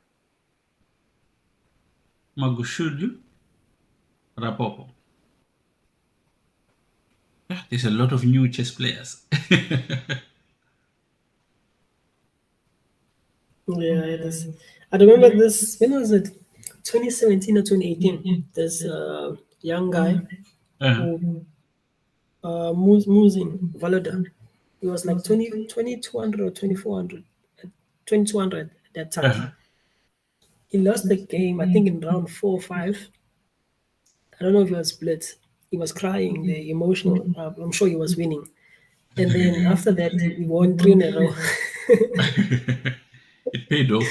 Magushudu, Rapopo. Yeah, there's a lot of new chess players. Yeah, it is. I remember this. When was it? 2017 or 2018. This young guy Uh, who Musin Valoda. He was like 2200 or 2400, 2200 at that time. uh, He lost the game, I think, in round 4 or 5. I don't know if he was split. He was crying, the emotional. I'm sure he was winning. And then after that, he won 3 in a row. it paid off.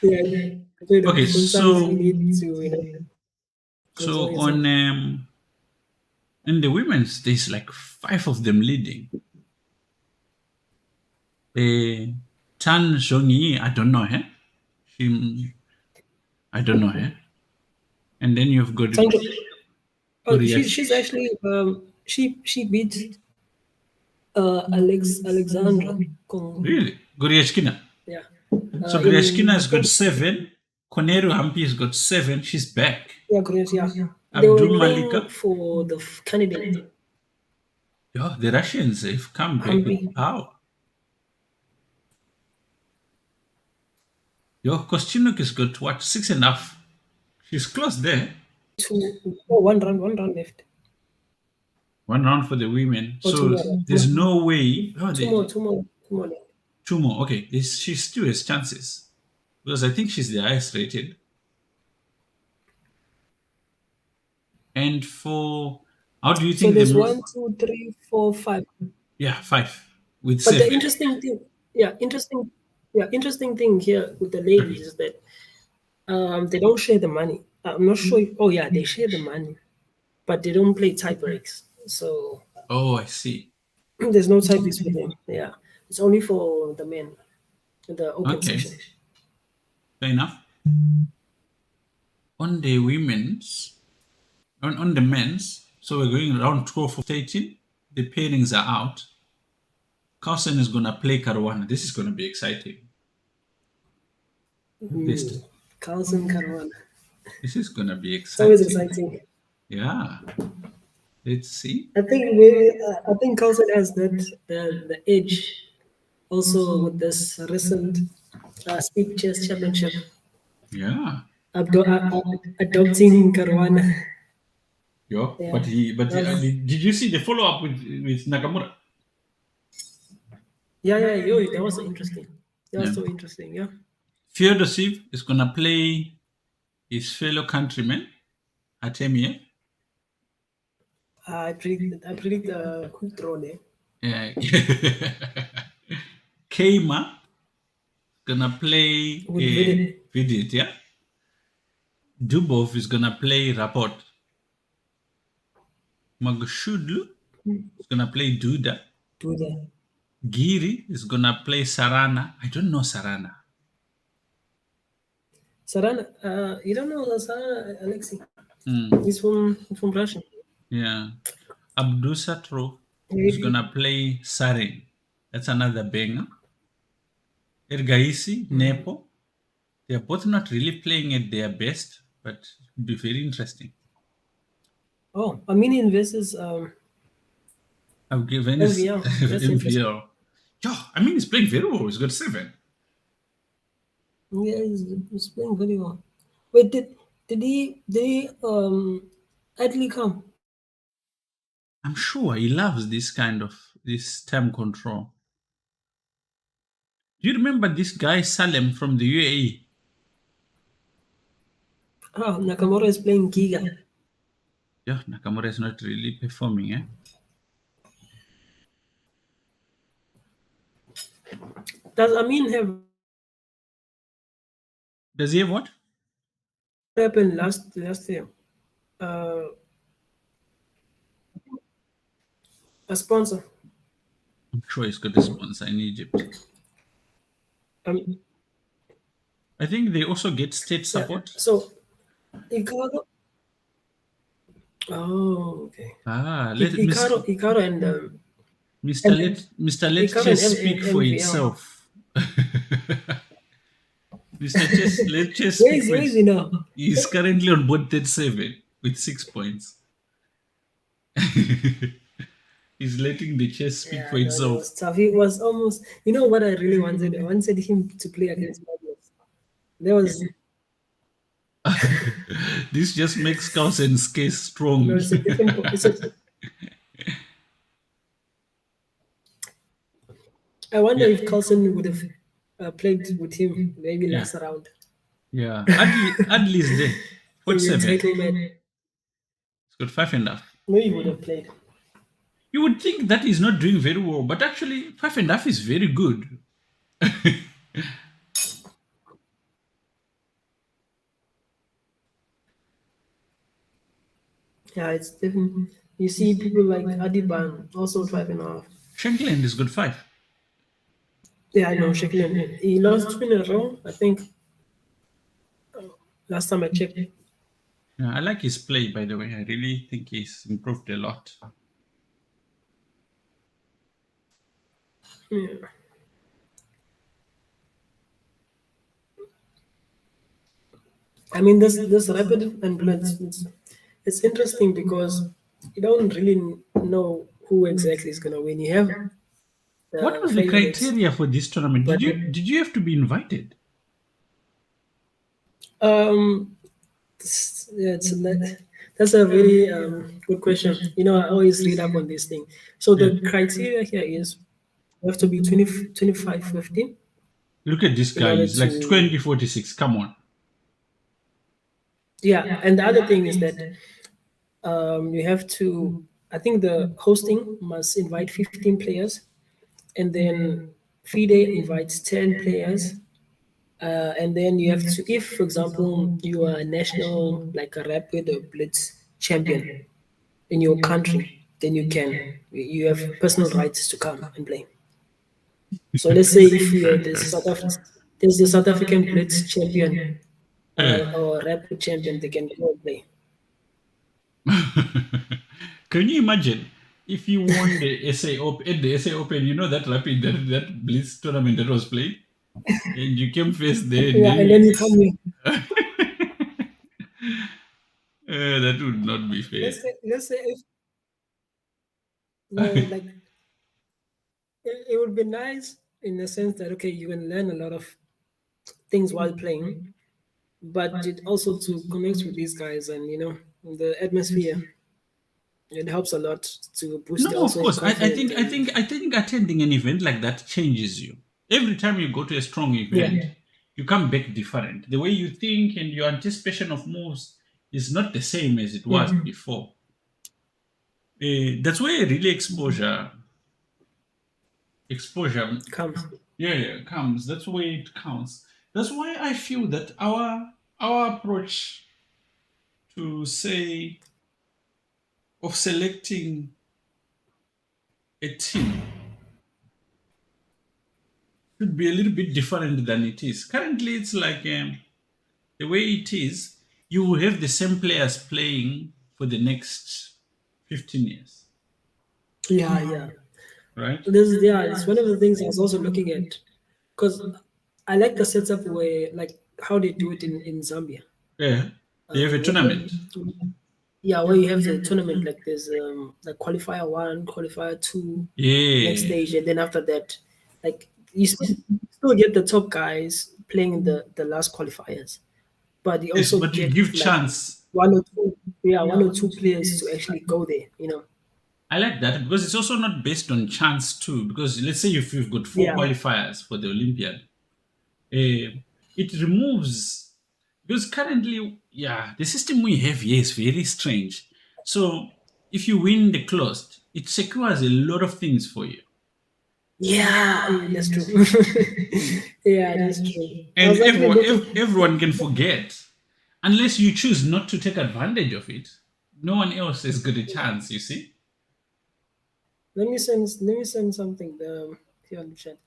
Yeah, kind of. Okay, Sometimes you so need to, so control yourself. on in the women's, there's like 5 of them leading. Tan Zhongyi, I don't know her. She, I don't know her. And then you've got Sancho, oh, Guriach. she's actually she beat Alexandra Kong. Really? Guriachkina. Yeah. So In Guriachkina has got 7. Koneru Hampi has got 7. She's back. yeah, Koreans, yeah. They were Abdul playing Malika. for the candidate Yeah, the Russians have come back Humpy. with power. Yo, Kostinuk has got what? 6.5. She's close there. One round left. 1 round for the women. Or two So more. there's no way. Oh, Two more left. 2 more. Okay, she still has chances because I think she's the highest rated. And for how do you So think the there's most? 1, 2, 3, 4, 5. Yeah, 5 with But the 7. interesting thing here with the ladies is that they don't share the money. I'm not sure. Oh yeah, they share the money, but they don't play tie breaks. So Oh, I see. there's no tie breaks for them. Yeah, it's only for the men in the open Okay, section. fair enough. On the women's, on the men's, so we're going around 12 of 18. The pairings are out. Carlsen is gonna play Caruana. This is gonna be exciting. This Carlson Caruana. this is gonna be It's always exciting. exciting. Yeah. Let's see. I think Carlson has the edge also with this recent Speak Chess Championship Yeah. adopting Caruana. Yo. Yeah, But did you see the follow up with Nakamura? yo, that was interesting. That was Yeah. so interesting. Yeah, Fyodosiv is gonna play his fellow countryman Artemiev. I predict a quick draw there. Uh, Keima gonna play With Vidit. Vidit, yeah. Dubov is gonna play Rapport. Magshudlu is gonna play Duda. Do that. Giri is gonna play Sarana. I don't know Sarana. Sarana, you don't know Sarana, Alexei? Hmm, He's from Russia. yeah. Abdusatrov is Maybe. gonna play Sarin. That's another banger. Ergaisi, Nepo. They are both not really playing at their best, but it would be very interesting. Oh, Armenian versus I've given his MVL. That's interesting. MVL. Yeah, I mean, he's playing very well. He's got 7. Yeah, he's playing very well. Wait, did he actually come? I'm sure he loves this time control. Do you remember this guy Salem from the UAE? Oh, Nakamura is playing Giga. Yeah, Nakamura is not really performing. Eh? Does Amin have Does he have what? what happened last year? Uh, a sponsor. I'm sure he's got a sponsor in Egypt. Um, I think they also get state yeah. support. So Icaro. Oh, okay. Ah, let Icaro Mr. and Let Icaro and chess speak for MVL. itself. Mr. Chess, let chess Where speak is for where it. is he now? He's currently on board 37 with 6 points. He's letting the chess speak for Yeah, no, that itself. was tough. It was almost. You know what I really wanted? I wanted him to play against Magnus. There was This just makes Carlsen's case no. strong. It's a different. It's a. I wonder Yeah, if Carlson would have played with him maybe yeah, last round. yeah. Adley's there. In the 47. title match, He's got 5.5. maybe he would have played. You would think that he's not doing very well, but actually, 5.5 is very good. Yeah, it's different. You see people like Adiban also 5.5. Shankland has got 5. Yeah, I know Sheklan. He lost 2 in a row. I think last time I checked. Yeah, I like his play, by the way. I really think he's improved a lot. Yeah. I mean, this rapid and blitz. It's interesting because you don't really know who exactly is gonna win. You have What the was the favorites, criteria for this tournament? but Did you have to be invited? um, yeah, that's a very good question. I always read up on this thing. So Yeah. the criteria here is you have to be 25-15 Look at this in guy. order He's like to 2046. Come on. yeah. And the other thing is that you have to. I think the hosting must invite 15 players, and then FIDE invites 10 players. And then you have to, if, for example, you are a national, like a rapid or blitz champion in your country, then you have personal rights to come and play. So let's say if you're there's the South African blitz champion Yeah. or rapid champion, they can go and play. Can you imagine if you won the SA Open at the SA Open? You know that rapid that Blitz tournament that was played, and you came first there, and Yeah, then and then you come here. that would not be fair. Let's say if no, like it would be nice in the sense that okay, you can learn a lot of things while playing, but it also to connect with these guys and the atmosphere. It helps a lot to boost No, of also course. confidence and I think attending an event like that changes you. Every time you go to a strong yeah, event, you come back different. The way you think and your anticipation of moves is not the same as it was mhm, before. That's where really exposure, comes. yeah, comes. That's where it counts. That's why I feel that our approach to say of selecting a team should be a little bit different than it is. Currently, it's like the way it is, you will have the same players playing for the next 15 years, Yeah, yeah. right? It's one of the things I was also looking at because I like the setup where like how they do it in Zambia. Yeah, they have a Where, tournament. yeah, where you have the tournament like there's like qualifier one, qualifier two, next Yeah, stage, and then after that, like you still get the top guys playing the last qualifiers, but you yes, also but you get give like chance. one or two players to actually go there. I like that because it's also not based on chance too. Because let's say if you've got four Yeah, qualifiers for the Olympiad, it removes Because currently, yeah, the system we have here is very strange. So if you win the closed, it secures a lot of things for you. Yeah, that's true. Yeah, that's true. I And was actually looking. everyone can forget. Unless you choose not to take advantage of it, no one else has got a chance, you see? Let me send something here on the chat.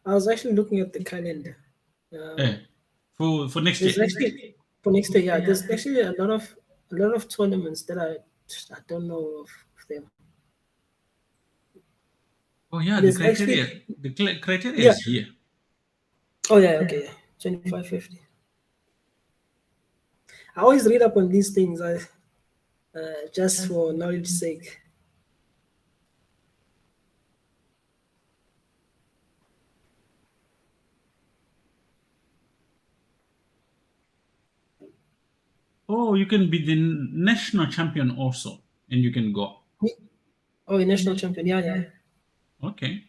I was actually looking at the calendar. Eh, for next year. There's actually for next year. Yeah, there's actually a lot of tournaments that I don't know of them. Oh yeah, the There's criteria. actually Criteria yeah. is here. Oh yeah, okay, yeah. 2550. I always read up on these things. Just for knowledge sake. Oh, you can be the national champion also, and you can go. Oh, a national champion. Yeah, yeah. Okay.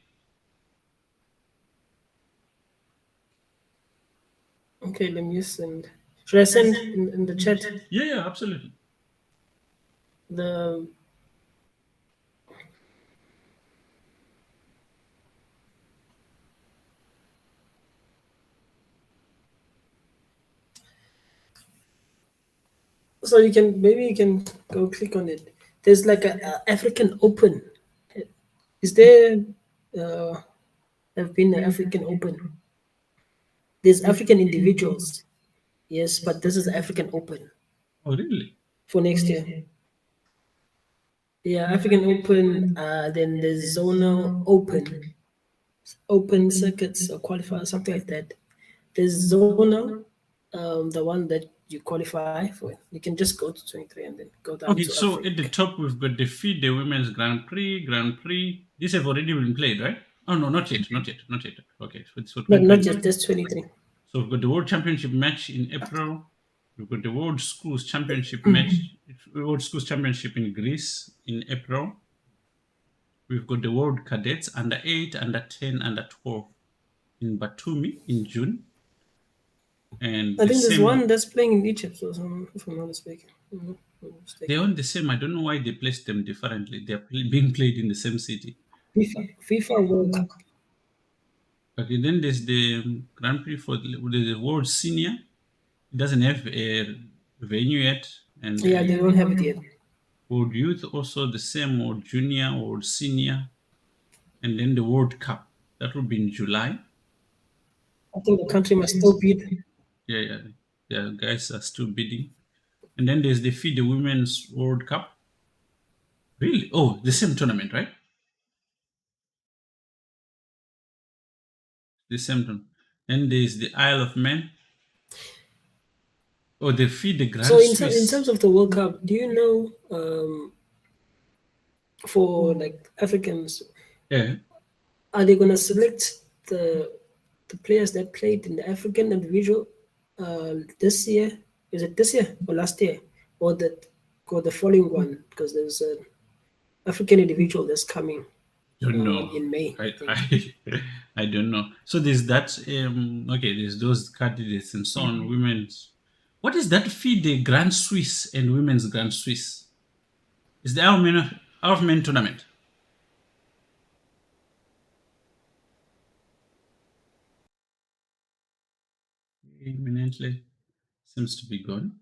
Okay, let me send. Should I send in the chat Yeah, yeah, absolutely. the so you can go click on it. There's like a African Open. Is there uh have been an African Open? There's African individuals, yes, but this is African Open Oh, really? for next year. Yeah, African Open. Then there's Zonal Open circuits or qualifiers, something like that. There's Zonal, the one that you qualify for. You can just go to 23 and then go down Okay, to so at the Africa. top we've got the FIDE Women's Grand Prix, Grand Prix. These have already been played, right? Oh no, not yet, not yet, not yet. Okay, so it's for Not 2020. just that's 23. So we've got the World Championship match in April. We've got the World Schools Championship match, World Schools Championship in Greece in April. We've got the World Cadets under 8, under 10, under 12 in Batumi in June. And I the think there's same, one that's playing in Egypt, or something, if I'm not mistaken. I'm not they're mistaken. on the same. I don't know why they placed them differently. They're being played in the same city. FIFA World Cup. Okay, then there's the Grand Prix for the World Senior. It doesn't have a venue yet. And Yeah, they don't have it yet. World Youth also the same, World Junior, World Senior, and then the World Cup. That will be in July. I think the country must still bid. Yeah, yeah, yeah. Guys are still bidding. And then there's the FIDE Women's World Cup. Really? Oh, the same tournament, right? The same tournament. Then there's the Isle of Man. Oh, the FIDE So Grand in Swiss. terms of the World Cup, do you know for like Africans, Yeah. are they gonna select the players that played in the African individual this year? Is it this year or last year, or the following one? Because there's an African individual that's coming Don't know. in May, I I think. I I don't know. So there's that. Okay, there's those candidates and so on. Women's. What is that FIDE Grand Swiss and Women's Grand Swiss? Is the Isle of Men tournament? Imminently seems to be gone.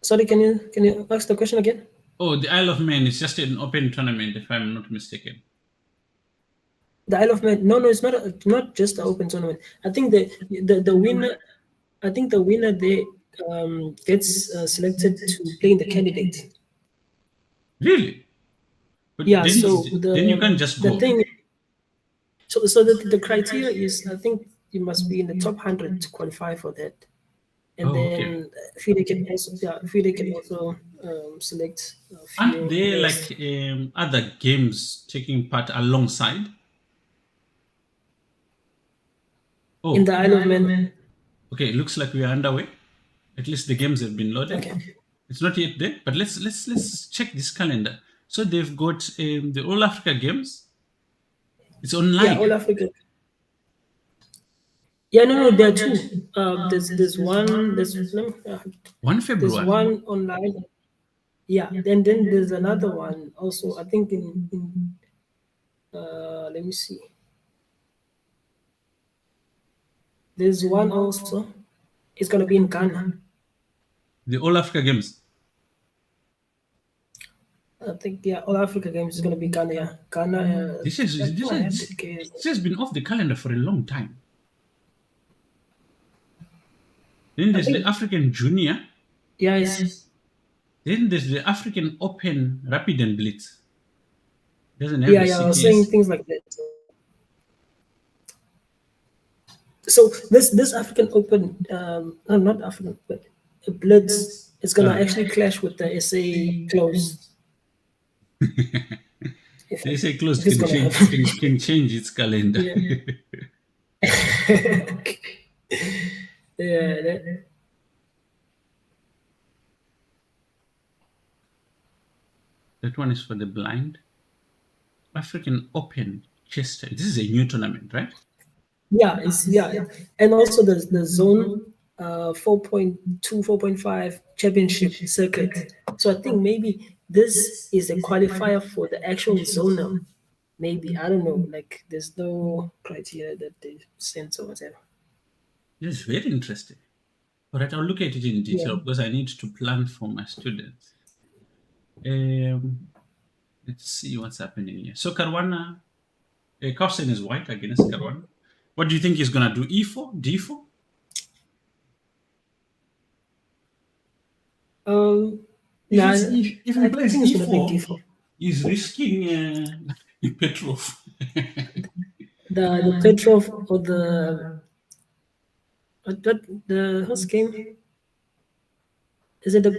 Sorry, can you ask the question again? Oh, the Isle of Man is just an open tournament, if I'm not mistaken. The Isle of Man. No, no, it's not just the open tournament. I think the winner. I think the winner they gets selected to play in the candidate. Really? But Yeah. then So then you can't the just the go. thing. So the criteria is, I think you must be in the top 100 to qualify for that, and Oh, okay. then FIDE can also select a Aren't few there players like other games taking part alongside? in Oh, the Isle of Man. okay. It looks like we are underway. At least the games have been loaded. Okay. It's not yet there, but let's check this calendar. So they've got the All Africa Games. It's on Yeah, live. all Africa. Yeah, no, no, there are two. There's one. One There's February. one online. Yeah, then there's another one also. I think in let me see. There's one also. It's gonna be in Ghana. The All Africa Games. I think yeah, All Africa Games is gonna be Ghana. Yeah, Ghana. This is I this think I have the is case. this has been off the calendar for a long time. Then I there's the think African Junior. yeah, it's Then there's the African Open Rapid and Blitz. Doesn't have yeah, the yeah. I was saying cities. things like that. So this African Open, no, not African, but Blitz is gonna actually clash with the SA close if They say closed if it's can gonna change happen. can change its calendar. Yeah, yeah. That one is for the blind. African Open Chester. This is a new tournament, right? Yeah, and also the zone 4.2, 4.5 championship circuit. So I think maybe this is a qualifier for the actual zonal. Maybe I don't know. Like there's no criteria that they sent or whatever. This is very interesting. All right, I'll look at it in Yeah. detail because I need to plan for my students. Um, let's see what's happening here. So Caruana, Carson is white against Caruana. What do you think he's gonna do? E4, D4? Um. If Nah, it's if he I plays think it's gonna be E4, default. he's risking Petrov. The Petrov or the what the what's game? Is it the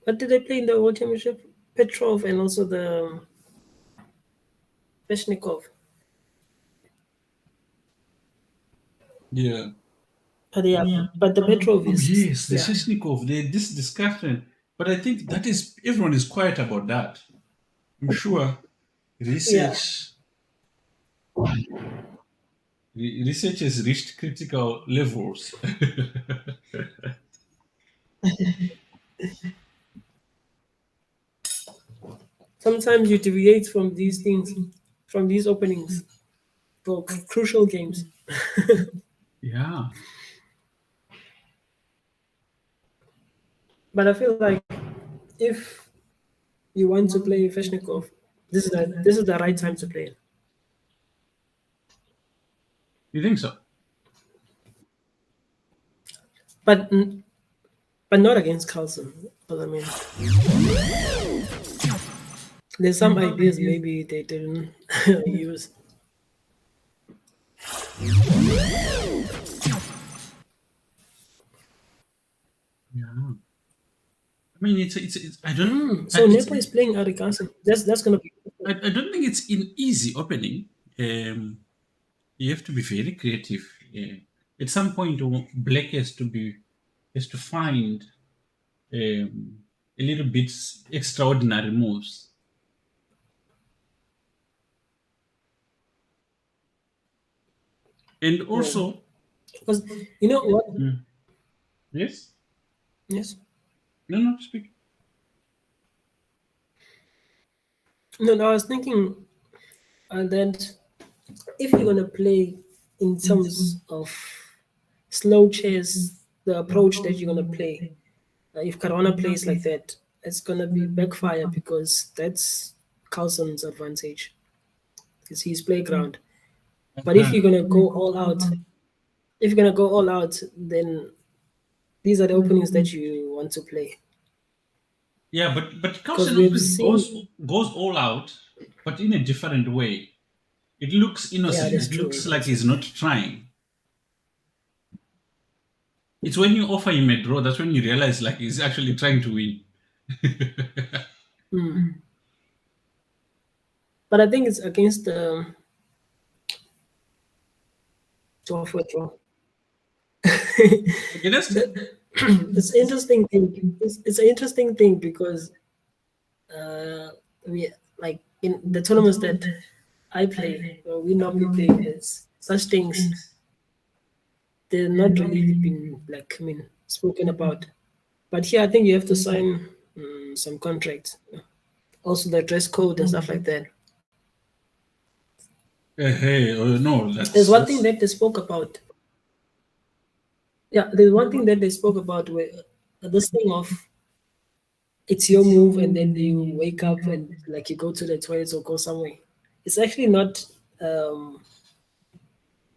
What did they play in the World Championship? Petrov and also the Veshnikov. Yeah. But the Petrov Oh is yes, the yeah, Sheshnikov, this discussion. But I think that is everyone is quiet about that. I'm sure yeah. research research has reached critical levels. Sometimes you deviate from these things, from these openings for crucial games. Yeah. But I feel like if you want to play Veshnikov, this is the right time to play it. You think so? But but not against Carlson. But I mean, there's some ideas maybe they didn't use. Yeah. I mean, it's I don't So Nepo is playing Ari Carlson. That's gonna be I don't think it's an easy opening. You have to be very creative. At some point, Black has to find a little bit extraordinary moves. And yeah. also, Because you know what? yes, Yes. no, no, speak. No, no, I was thinking that if you're gonna play in terms of slow chess, the approach that you're gonna play, if Caruana plays like that, it's gonna be backfire because that's Carlson's advantage. It's his playground. But if Uh, you're gonna go all out, if you're gonna go all out, then these are the openings that you want to play. yeah, but Because Carlsen we've always seen, goes all out, but in a different way. It looks yeah, innocent. that's It true. looks like That's he's true. not trying. It's when you offer him a draw that's when you realize like he's actually trying to win. But I think it's against to offer draw. Okay, that's It's interesting thing. It's an interesting thing because we like in the tournaments that I play, we normally play is such things. they're not really been like spoken about. But here, I think you have to sign some contracts. Also, the dress code and stuff like that. Hey, no, There's one thing that's that they spoke about. Yeah, there's one thing that they spoke about where this thing of it's your move and then you wake up and like you go to the toilet or go somewhere. It's actually not. Um,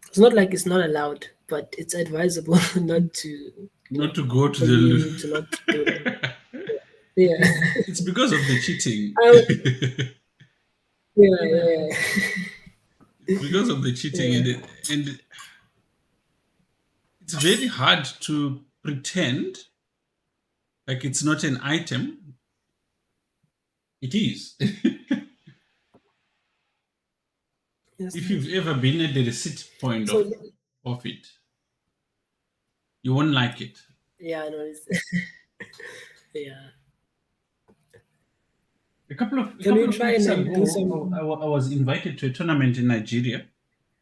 it's not like it's not allowed, but it's advisable not to, not to go to for you to the. not do that. Yeah, It's because of the cheating. I, yeah, yeah, It's because of the cheating, yeah. and it's very hard to pretend like it's not an item. It is. Yes. If you've ever been at the receipt point So of it, you won't like it. yeah, I know. Yeah. A Can couple we of try weeks and do ago, some? I was invited to a tournament in Nigeria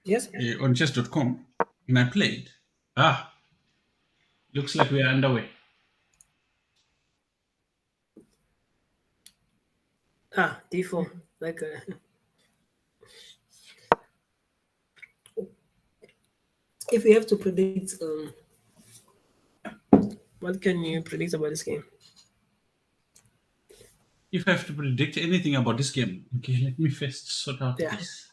Yes. on chess.com, and I played. Ah, looks like we are underway. Ah, D4. Like if we have to predict, what can you predict about this game? If I have to predict anything about this game, okay, let me first sort out Yeah. this.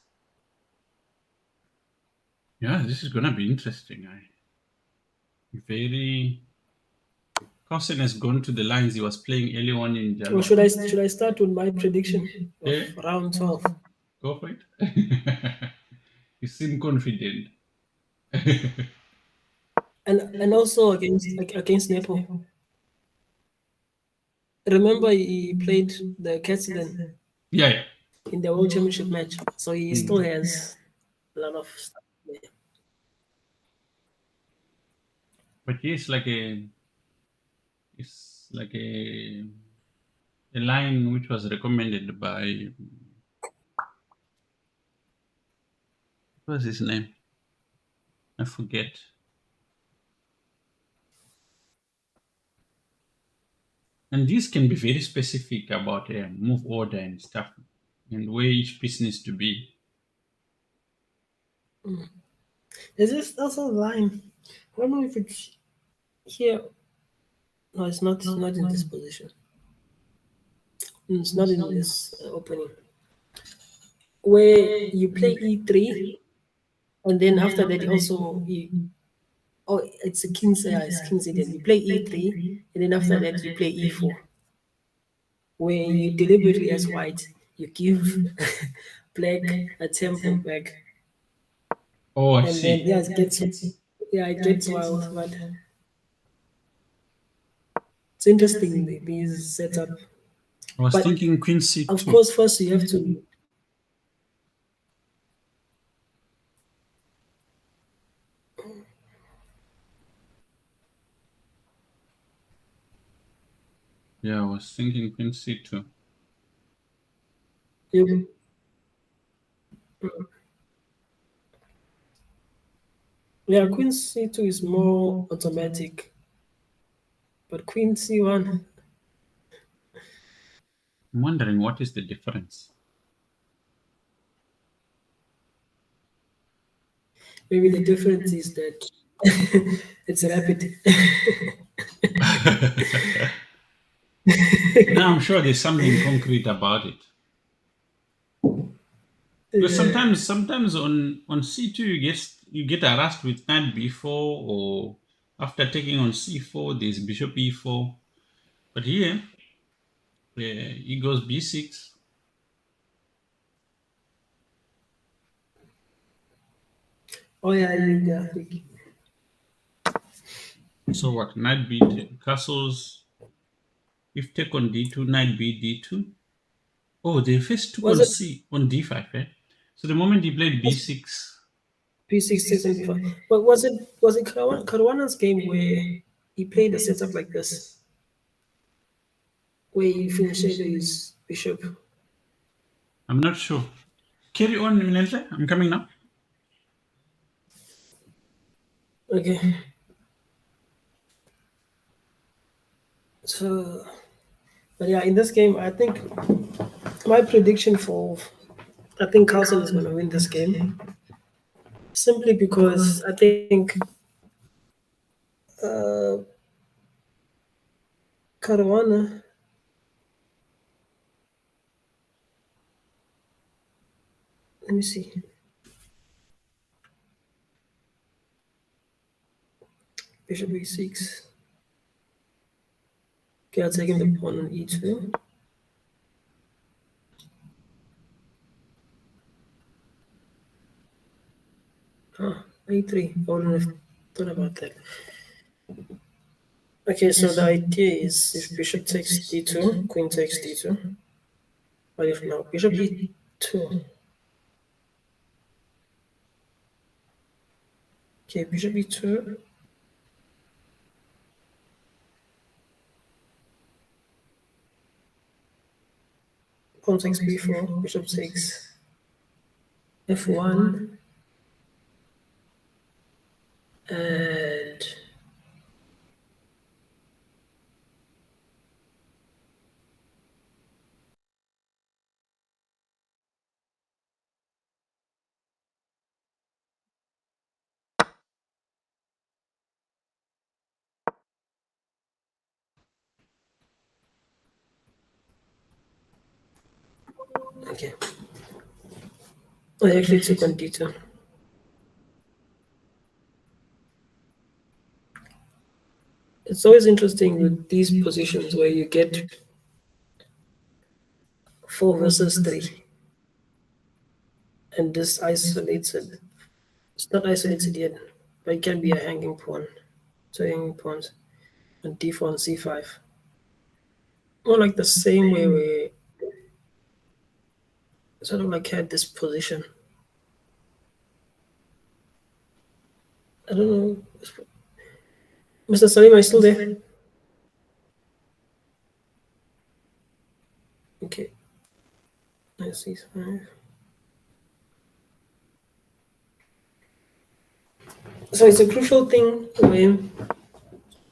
Yeah, this is gonna be interesting. I very Carson has gone to the lines he was playing early on in Or January. should I start with my prediction of Yeah, round 12? go for it. You seem confident. And also against Nepo. Remember he played the Castellan Yeah, yeah. in the World Championship match, so he still Mm. has a lot of stuff there. But yes, it's like a line which was recommended by what was his name? I forget. And these can be very specific about move order and stuff, and where each piece needs to be. There's this also line. I don't know if it's here. No, it's not. It's not in this position. It's not in this opening. Where you play e3, and then after that, oh, it's a king's. Yeah, it's king's Indian. You play e3, and then after that, you play e4. Where you deliberately, as white, you give black a tempo back, Oh, I and then see. yeah, it gets wild, but it's interesting these setup. I was But thinking Queen of C2. course, first you have to. Yeah, I was thinking Queen C2. You, yeah, Queen C2 is more automatic, but Queen C1, I'm wondering what is the difference. maybe the difference is that it's rapid. Now I'm sure there's something concrete about it. Because Yeah. sometimes on C2 you get harassed with knight B4, or after taking on C4 there's bishop E4. But here, he goes B6. Oh yeah, yeah. So what? Knight B2 castles. If take on D2, knight B D2. Oh, they first took Was on it on D5, eh? So the moment he played B6, P6, 6, and P5? But was it Caruana's game where he played a setup like this, where he finished his bishop? I'm not sure. Carry on, Minentle. I'm coming now. Okay. So, but yeah, in this game, I think my prediction for I think Carlson is going to win this game simply because I think uh, Caruana. Let me see. Bishop e6. Okay, I'll take him the pawn on e2. Ah, a3. I wouldn't have thought about that. Okay, so the idea is if bishop takes d2, queen takes d2. But if now bishop e2. Okay, bishop e2. Pawn takes b4. Bishop takes f1. And okay. I actually took on d2. It's always interesting with these positions where you get 4 versus 3 and this isolated. It's not isolated yet, but it can be a hanging pawn. So hanging pawns on d4 and c5. More like the same way we sort of like had this position. I don't know. Mr. Salim, are you still there? Okay. Nice c5. So it's a crucial thing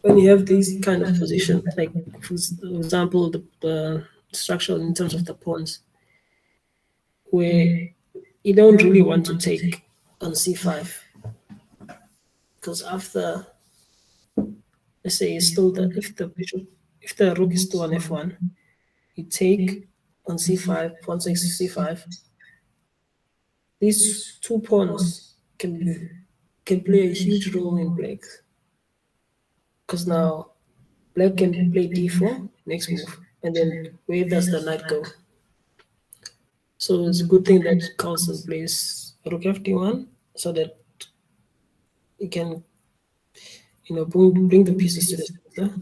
when you have these kind of positions, like for example, the structure in terms of the pawns, where you don't really want to take on c5 because after, let's say, it's still the if the rook is still on f1, you take on c5, pawn takes c5. These two pawns can play a huge role in black because now black can play d4 next move, and then where does the knight go? So it's a good thing that Carlsen plays rook fd1 so that he can, bring the pieces to the center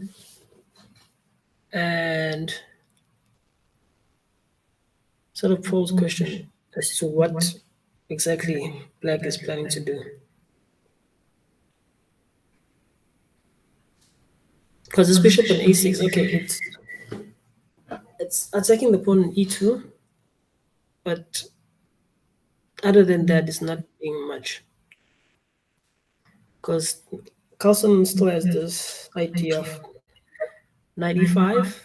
and sort of pose question as to what exactly black is planning to do. Because this bishop on a6, okay, it's attacking the pawn on e2, but other than that, it's not doing much. Because Carlsen still has this idea of knight e5,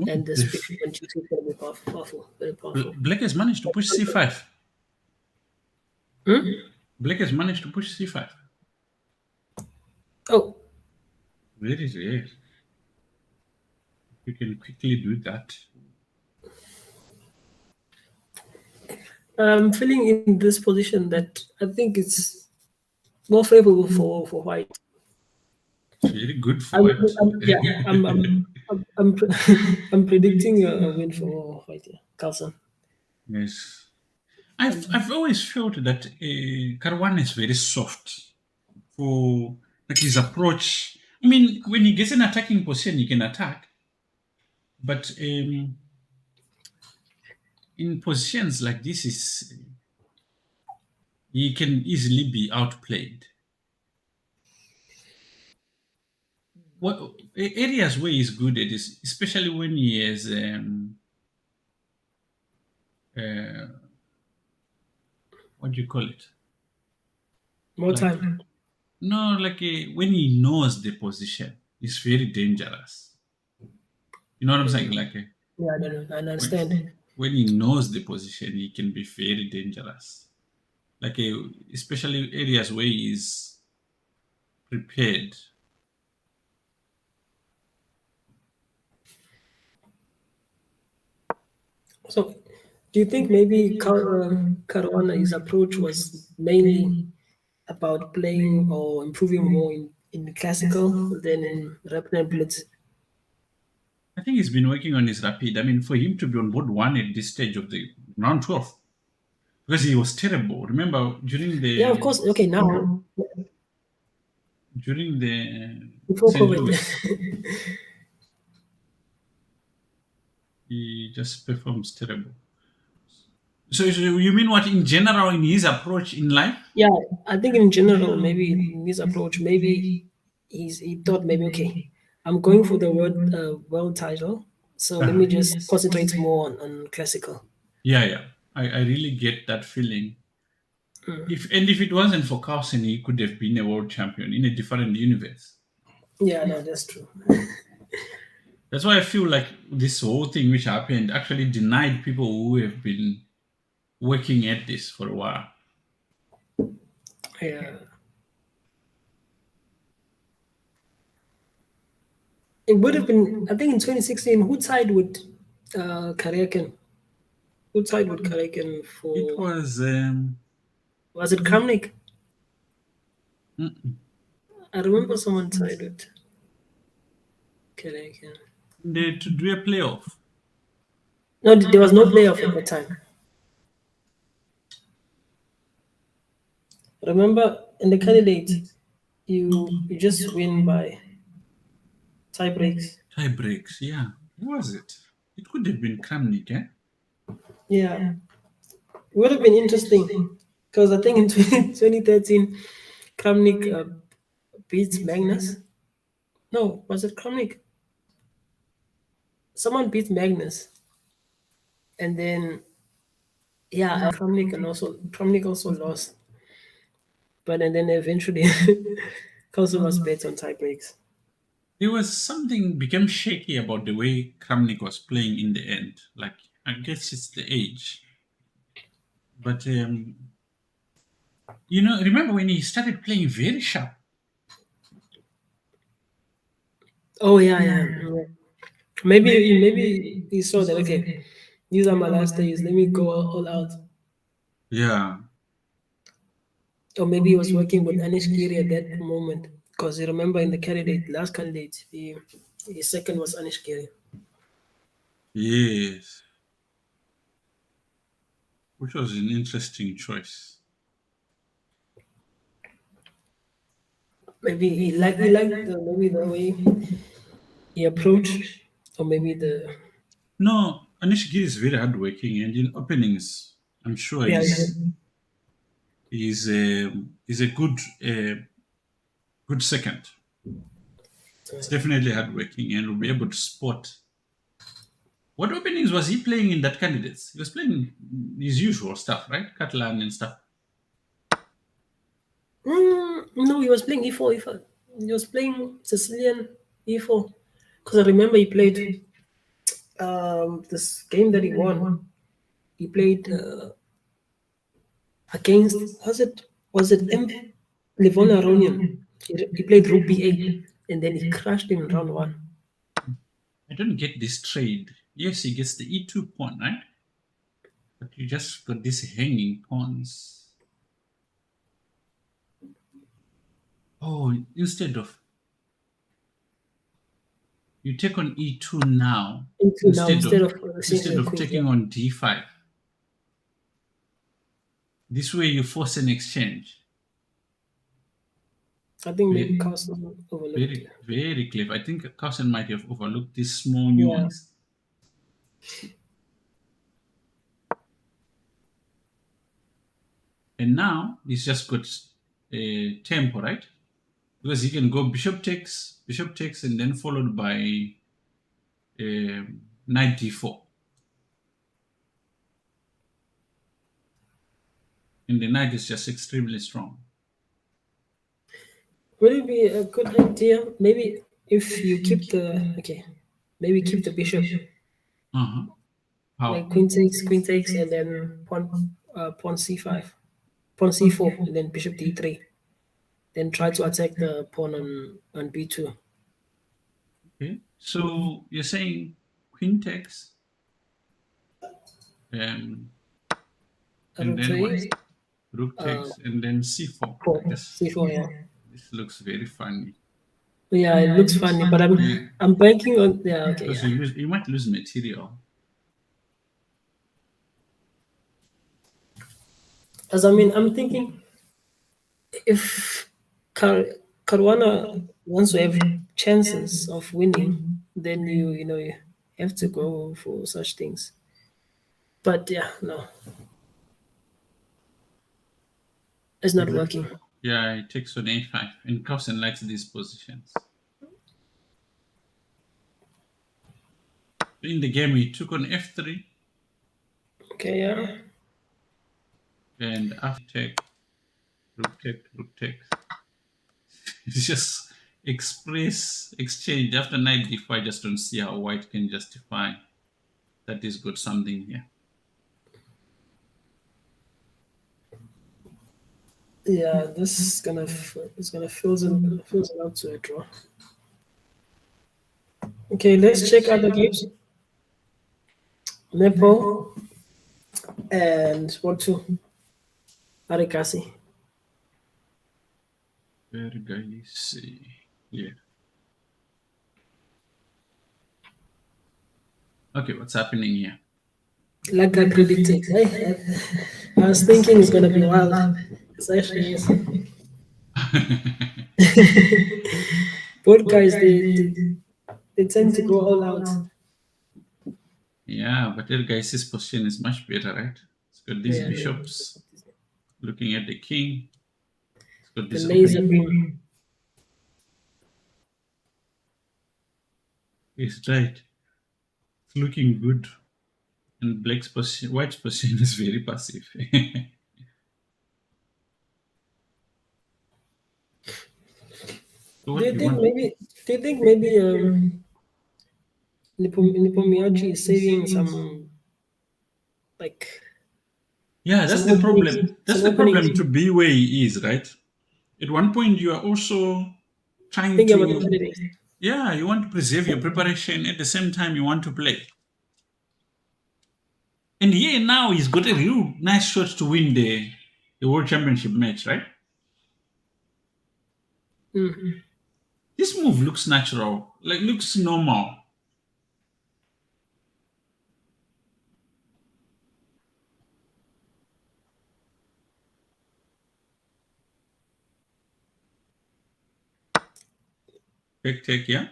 and this bishop on g2 is going to be powerful, very powerful. Black has managed to push c5. Hmm? Black has managed to push c5. Oh, Very rare. You can quickly do that. I'm feeling in this position that I think it's more favorable for white. It's very good for I'm, white. yeah, I'm predicting a win for white. Yeah. Carlsen. Yes. I've always felt that Caruana is very soft for like his approach. I mean, when he gets an attacking position, he can attack, but in positions like this, is he can easily be outplayed. What areas where he's good at is especially when he has uh, what do you call it? More Like time. No, like when he knows the position, it's very dangerous. You know what I'm saying? Like Yeah, I don't know. I when, understand. when he knows the position, he can be very dangerous. Like especially areas where he's prepared. So, do you think maybe Caruana, his approach was mainly about playing or improving more in classical than in rapid and blitz? I think he's been working on his rapid. I mean, for him to be on board one at this stage of the round 12, because he was terrible. Remember Yeah, of course. Okay, now during the before St. COVID. Louis, he just performs terrible. So you mean what in general in his approach in life? Yeah, I think in general, maybe in his approach, maybe he thought maybe okay, I'm going for the world title, so let Uh-huh. me just concentrate more on classical. Yeah, yeah. I really get that feeling. If it wasn't for Carlsen, he could have been a world champion in a different universe. Yeah, no, that's true. That's why I feel like this whole thing which happened actually denied people who have been working at this for a while. Yeah, it would have been. I think in 2016, who tied with Karakin? Who tied with Karakin It for? was Was it Kramnik? mm, I remember someone tied with Karakin. to do a playoff. No, there was no playoff at the time. Remember, in the candidate, you just win by tie breaks. Tie breaks, yeah. Who was it? It could have been Kramnik, eh? Yeah, it would have been interesting because I think in 2013, Kramnik beats Magnus. No, was it Kramnik? Someone beat Magnus, and then yeah, Kramnik also lost, but and then eventually Carlsen was bet on tie breaks. There was something became shaky about the way Kramnik was playing in the end. Like I guess it's the age. But remember when he started playing very sharp? Oh yeah, yeah. Yeah. Maybe he saw that okay, these are my last days. Let me go all out. Yeah. Or maybe he was working with Anish Giri at that moment. Because you remember in the last candidate, the second was Anish Giri. Yes. Which was an interesting choice. Maybe he liked maybe the way he approached, or maybe the No, Anish Giri is very hardworking, and in openings, I'm sure yeah he's a good second. He's definitely hardworking and will be able to spot. What openings was he playing in that candidates? He was playing his usual stuff, right? Catalan and stuff. No, he was playing E4 E4. He was playing Sicilian E4 because I remember he played this game that he won. He played against was it Livon Aronian. He played Rook B8 and then he crushed him in round one. I don't get this trade. Yes, he gets the E2 pawn, right? But you just got these hanging pawns. Oh, instead of you take on E2 now Into now instead of instead of exchanging the queens. Yeah, taking on D5. This way you force an exchange. I think maybe Very, Carlsen overlooked it. very clever. I think Carson might have overlooked this small Yeah, nuance. And now he's just got a tempo, right? Because he can go bishop takes, and then followed by knight d4. And the knight is just extremely strong. Would it be a good idea? Maybe if you keep the okay, maybe keep the bishop Uh-huh. like How? queen takes, and then pawn c5, pawn c4, and then bishop d3. Then try to attack the pawn on b2. Okay. So you're saying queen takes, um, and Rook then what? takes, Rook uh, takes, and then c4. pawn This c4. Yeah, this looks very funny. yeah. It looks funny, but Yeah, I'm banking on yeah. Okay, because yeah. you might lose material. As I mean, I'm thinking if Caruana wants to have chances of winning, then you have to go for such things. But yeah, no, it's not working. Yeah, it takes on a5, and Carlsen likes these positions. In the game, he took on f3, Okay, yeah. and after take, rook take, rook take. It's just express exchange after knight d4. I just don't see how white can justify that he's got something here. Yeah, this is gonna it's gonna fills it out to a draw. Okay, let's check other games. Nepo and what two? Arikasi. Where guys see? Yeah. Okay, what's happening here? Like I predicted. I was thinking it's gonna be wild. It's actually is. Both guys they tend to go all out. Yeah, but that guy's position is much better, right? It's got these Yeah, bishops looking at the king. It's got the this laser opening. beam. It's right. It's looking good. And black's position, white's position is very passive. So Do what you do you think want? maybe? Do you think maybe Nipomiyachi is saving some like Yeah, that's some the openings? problem. That's Some the openings. problem to be where he is, right? At one point, you are also trying Think about the to, candidates. yeah, you want to preserve your preparation. At the same time, you want to play. And here now, he's got a real nice shot to win the World Championship match, right? Mm. This move looks natural, like looks normal. Take, yeah.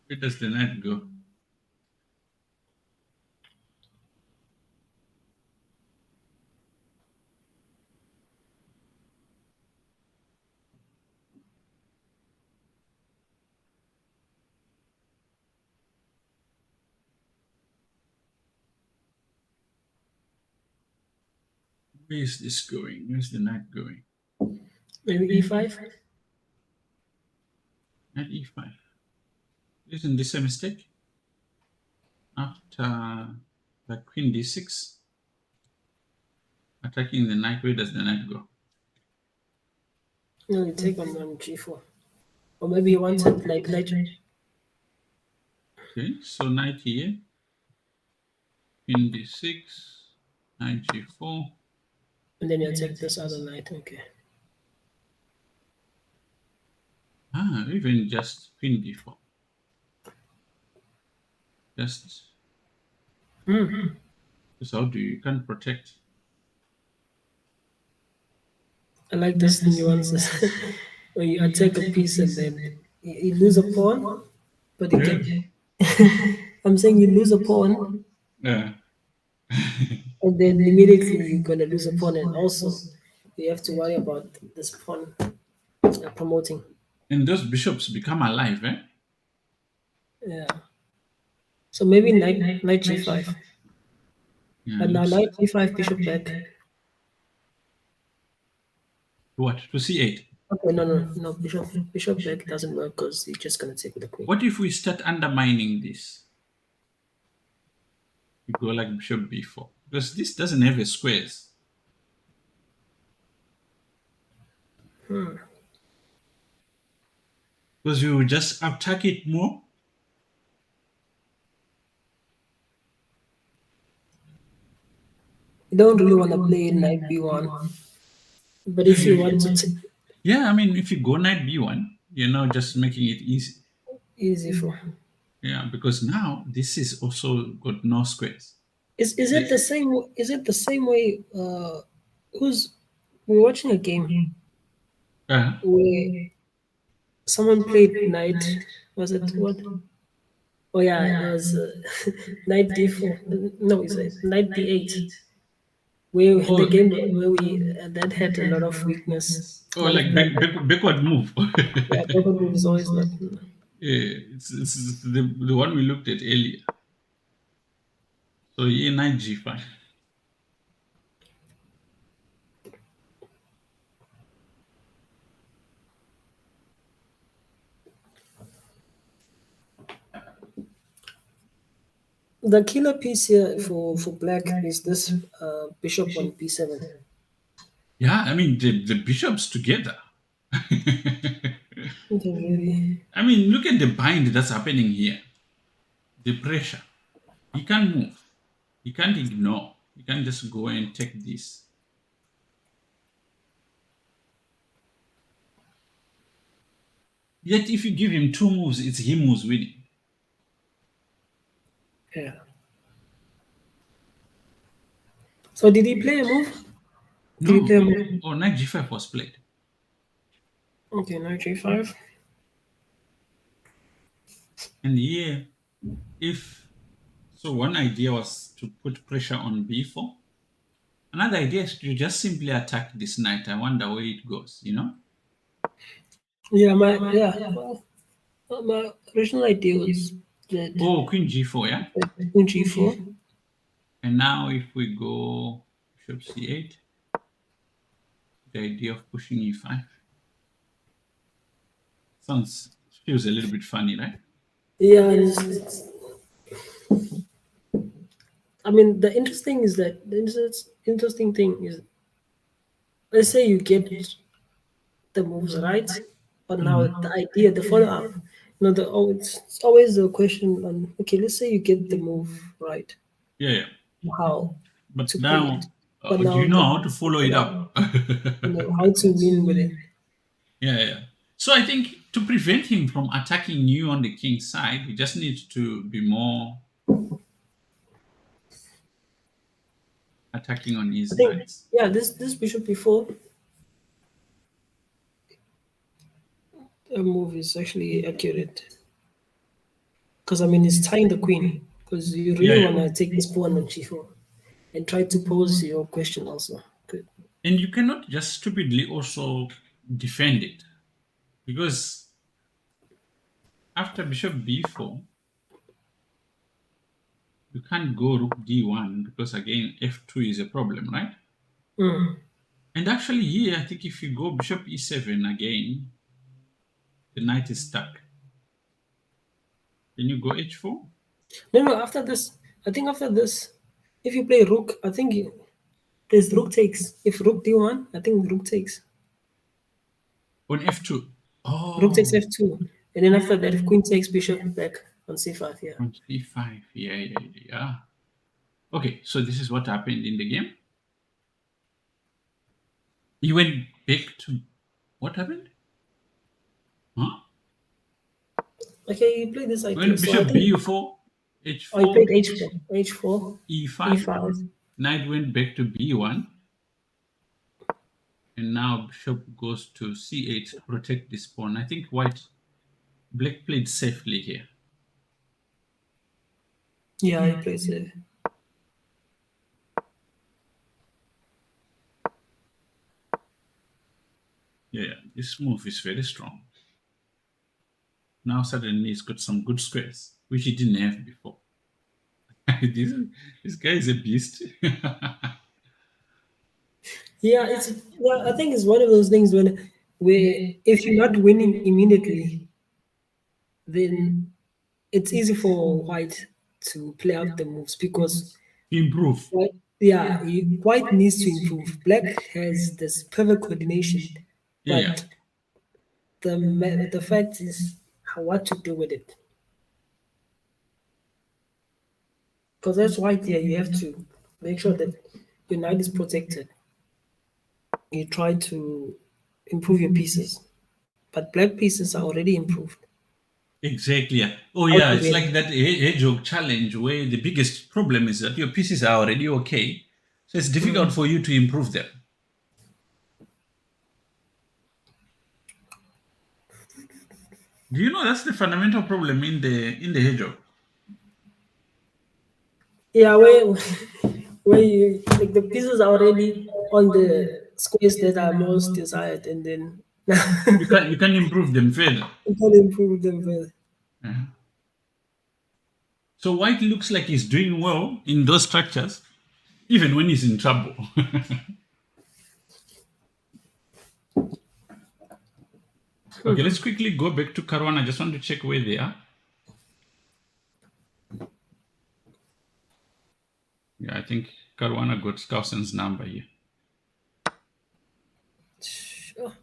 Where does the knight go? Where is this going? Where's the knight going? Maybe E5. Knight e5. Isn't this a mistake? After the queen d6, attacking the knight, where does the knight go? No, you take on G4. Or maybe he wanted like knight. Okay, so knight here, queen d6, knight g4. And then you attack this other knight. Okay. Ah, even just queen d4. Just, Mm. just how do you can't protect? I like this nuances. When you attack a piece and then you lose a pawn, but you Yeah. can. I'm saying you lose a pawn, Yeah. and then immediately you're gonna lose a pawn, and also you have to worry about this pawn promoting. And those bishops become alive, eh? Yeah. So maybe knight g5. Yeah, But now looks knight like g5 bishop back. what to c8. Okay, no, bishop back doesn't work because you're just gonna take with the queen. What if we start undermining this? We go like bishop b4 because this doesn't have a squares. Because we will just attack it more. You don't really want to play knight b1, but if you want to Yeah, I mean, if you go knight b1, you're now just making it easy. easy for. Yeah, because now this is also got no squares. Is it the same? Is it the same way? Who's we're watching a game Uh, where someone played knight. Was it what? Oh yeah, it was knight d4. No, it's knight d8. Where the oh, game where we that had a lot of weakness, a oh, lot of like bad. backward move. Yeah, backward move is always not. Yeah, it's the one we looked at earlier. So yeah, knight g5. The killer piece here for black is this bishop on b7. Yeah, I mean the bishops together. Okay, really. I mean, look at the bind that's happening here. The pressure. He can't move. He can't ignore. He can't just go and take this. Yet if you give him two moves, it's him who's winning. Yeah. So did he play a move? Did he No. play a move? Oh, knight g5 was played. Okay, knight g5. And here, if so, one idea was to put pressure on b4. Another idea is to just simply attack this knight. I wonder where it goes, you know? Well, my original idea was that Oh, queen g4, yeah? queen g4. And now if we go bishop c8, the idea of pushing e5 sounds feels a little bit funny, right? Yeah, I mean the interesting is that interesting thing is, let's say you get the moves right, but now the idea, the follow up, it's always the question on, okay, let's say you get the move right, Yeah, yeah. how But to play it, now, but do now you know the how to follow it follow up? up, how to win with it. Yeah, yeah. So I think to prevent him from attacking you on the king's side, he just needs to be more attacking on I his think, knights. yeah, this bishop before move is actually accurate because I mean it's tying the queen because you Yeah, really yeah. want to take this pawn on g4 and try to pose your question also. Good. And you cannot just stupidly also defend it because after bishop b4, you can't go rook d1 because again f2 is a problem, right? Mm. And actually here, I think if you go bishop e7 again, the knight is stuck. Can you go h4? No, after this, I think after this, if you play rook, I think there's rook takes. If rook d1, I think rook takes. On f2. Rook takes Oh, f2. And then after that, if queen takes bishop back on c5, yeah. on c5. Yeah, yeah, yeah. Okay, so this is what happened in the game. He went back to what happened? Huh? Okay, you play this idea. When So I bishop think, b4, oh, you h4, played h4, e5, e5. knight went back to b1, and now bishop goes to c8 to protect this pawn. I think black played safely here. Yeah, he plays it. Yeah, this move is very strong. Now suddenly he's got some good squares, which he didn't have before. this, this guy is a beast. Yeah, it's well, I think it's one of those things when where if you're not winning immediately, then it's easy for white to play out the moves because Improve. white, yeah, white needs to improve. Black has this perfect coordination, Yeah, yeah. but the fact is what to do with it. Because that's white there, you have to make sure that your knight is protected. You try to improve your pieces, but black pieces are already improved. Exactly. Yeah. Oh, How yeah. to It's like win? that hedgehog challenge where the biggest problem is that your pieces are already okay. So it's difficult Mm. for you to improve them. Do you know that's the fundamental problem in the hedgehog? Yeah, where you like the pieces are already on the squares that are most desired, and then You can improve them further. you can improve them further. Uh-huh. So white looks like he's doing well in those structures, even when he's in trouble. Okay, let's quickly go back to Caruana. I just want to check where they are. Yeah, I think Caruana got Skousen's number here. Sure.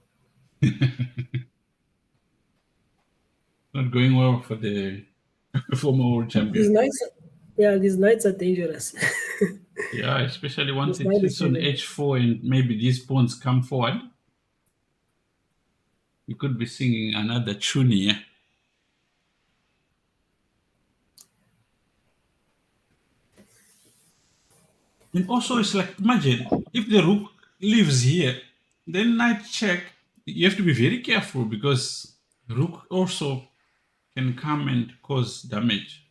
Not going well for the former world These champion. knights, yeah, these knights are dangerous. Yeah, especially once This it knight is sits on dangerous. h4 and maybe these pawns come forward, you could be singing another tune here. And also, it's like imagine if the rook lives here, then knight check. You have to be very careful because rook also can come and cause damage.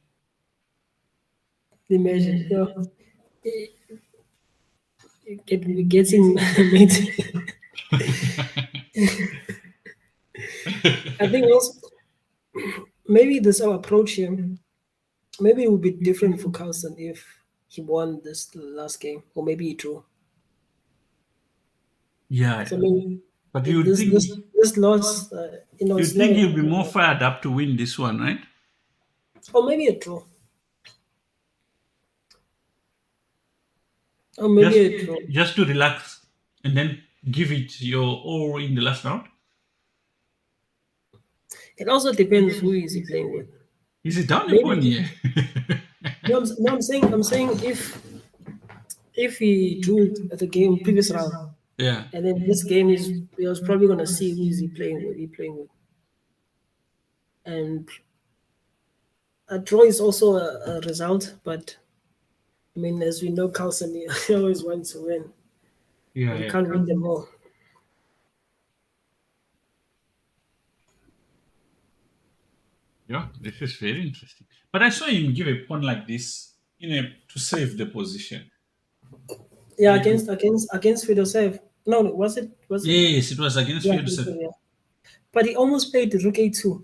Imagine, getting made. I think also maybe this our approach here. Maybe it would be different for Carlson if he won this last game, or maybe he drew. Yeah, So yeah. maybe But you'd this think this loss, you'd it's not think a, he'll be more fired up to win this one, right? or maybe a draw, or maybe Just a draw. just to relax and then give it your all in the last round. It also depends who is he playing with. Is it down a pawn Maybe here? no, I'm saying if he drew at the game previous round, Yeah. and then this game is he was probably gonna see who is he playing with. And a draw is also a result, but I mean, as we know, Carlson he always wants to win, Yeah, but he yeah. can't win them all. Yeah, this is very interesting. But I saw him give a pawn like this to save the position. Yeah, Like, against Fedoshev. No, no, was it? yes, it was against Yeah, Fierce. Fedoshev, yeah. But he almost played the Rook A2.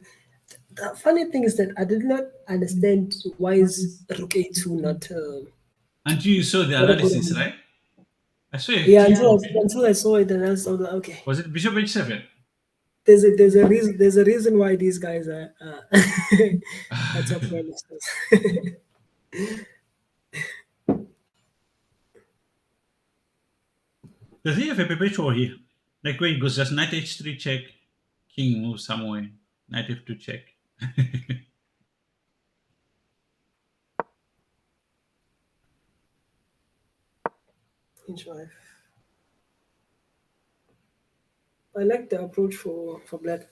The funny thing is that I did not understand why is Rook A2 And you saw the not a good analysis, move. right? I saw a Yeah, clip of it. until I saw it, and I was like, okay, Was it Bishop H7? there's a reason why these guys are are top ministers. Does he have a perpetual here? Like where he goes just knight h3 check, king moves somewhere, knight f2 check. H5. I like the approach for black.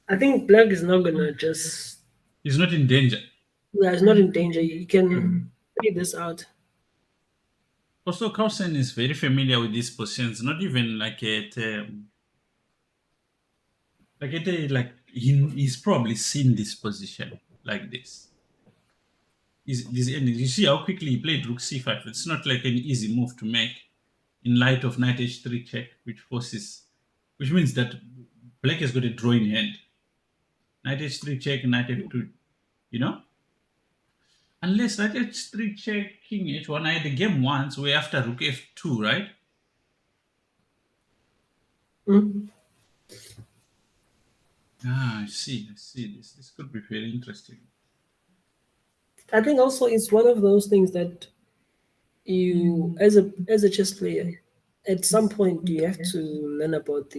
I think black is not gonna just. He's not in danger. Yeah, it's not in danger. You can play this out. Also, Carlsen is very familiar with these positions. Not even he's probably seen this position like this. And you see how quickly he played rook c5. It's not like an easy move to make in light of knight h3 check, which means that Black has got a draw in hand. Knight h3 check, knight f2. You know, unless knight h3 check, king h1. I had the game once where after rook f2, right? Mm. Ah, I see. I see. This could be very interesting. I think also it's one of those things that you, as a chess player, at some point you have to learn about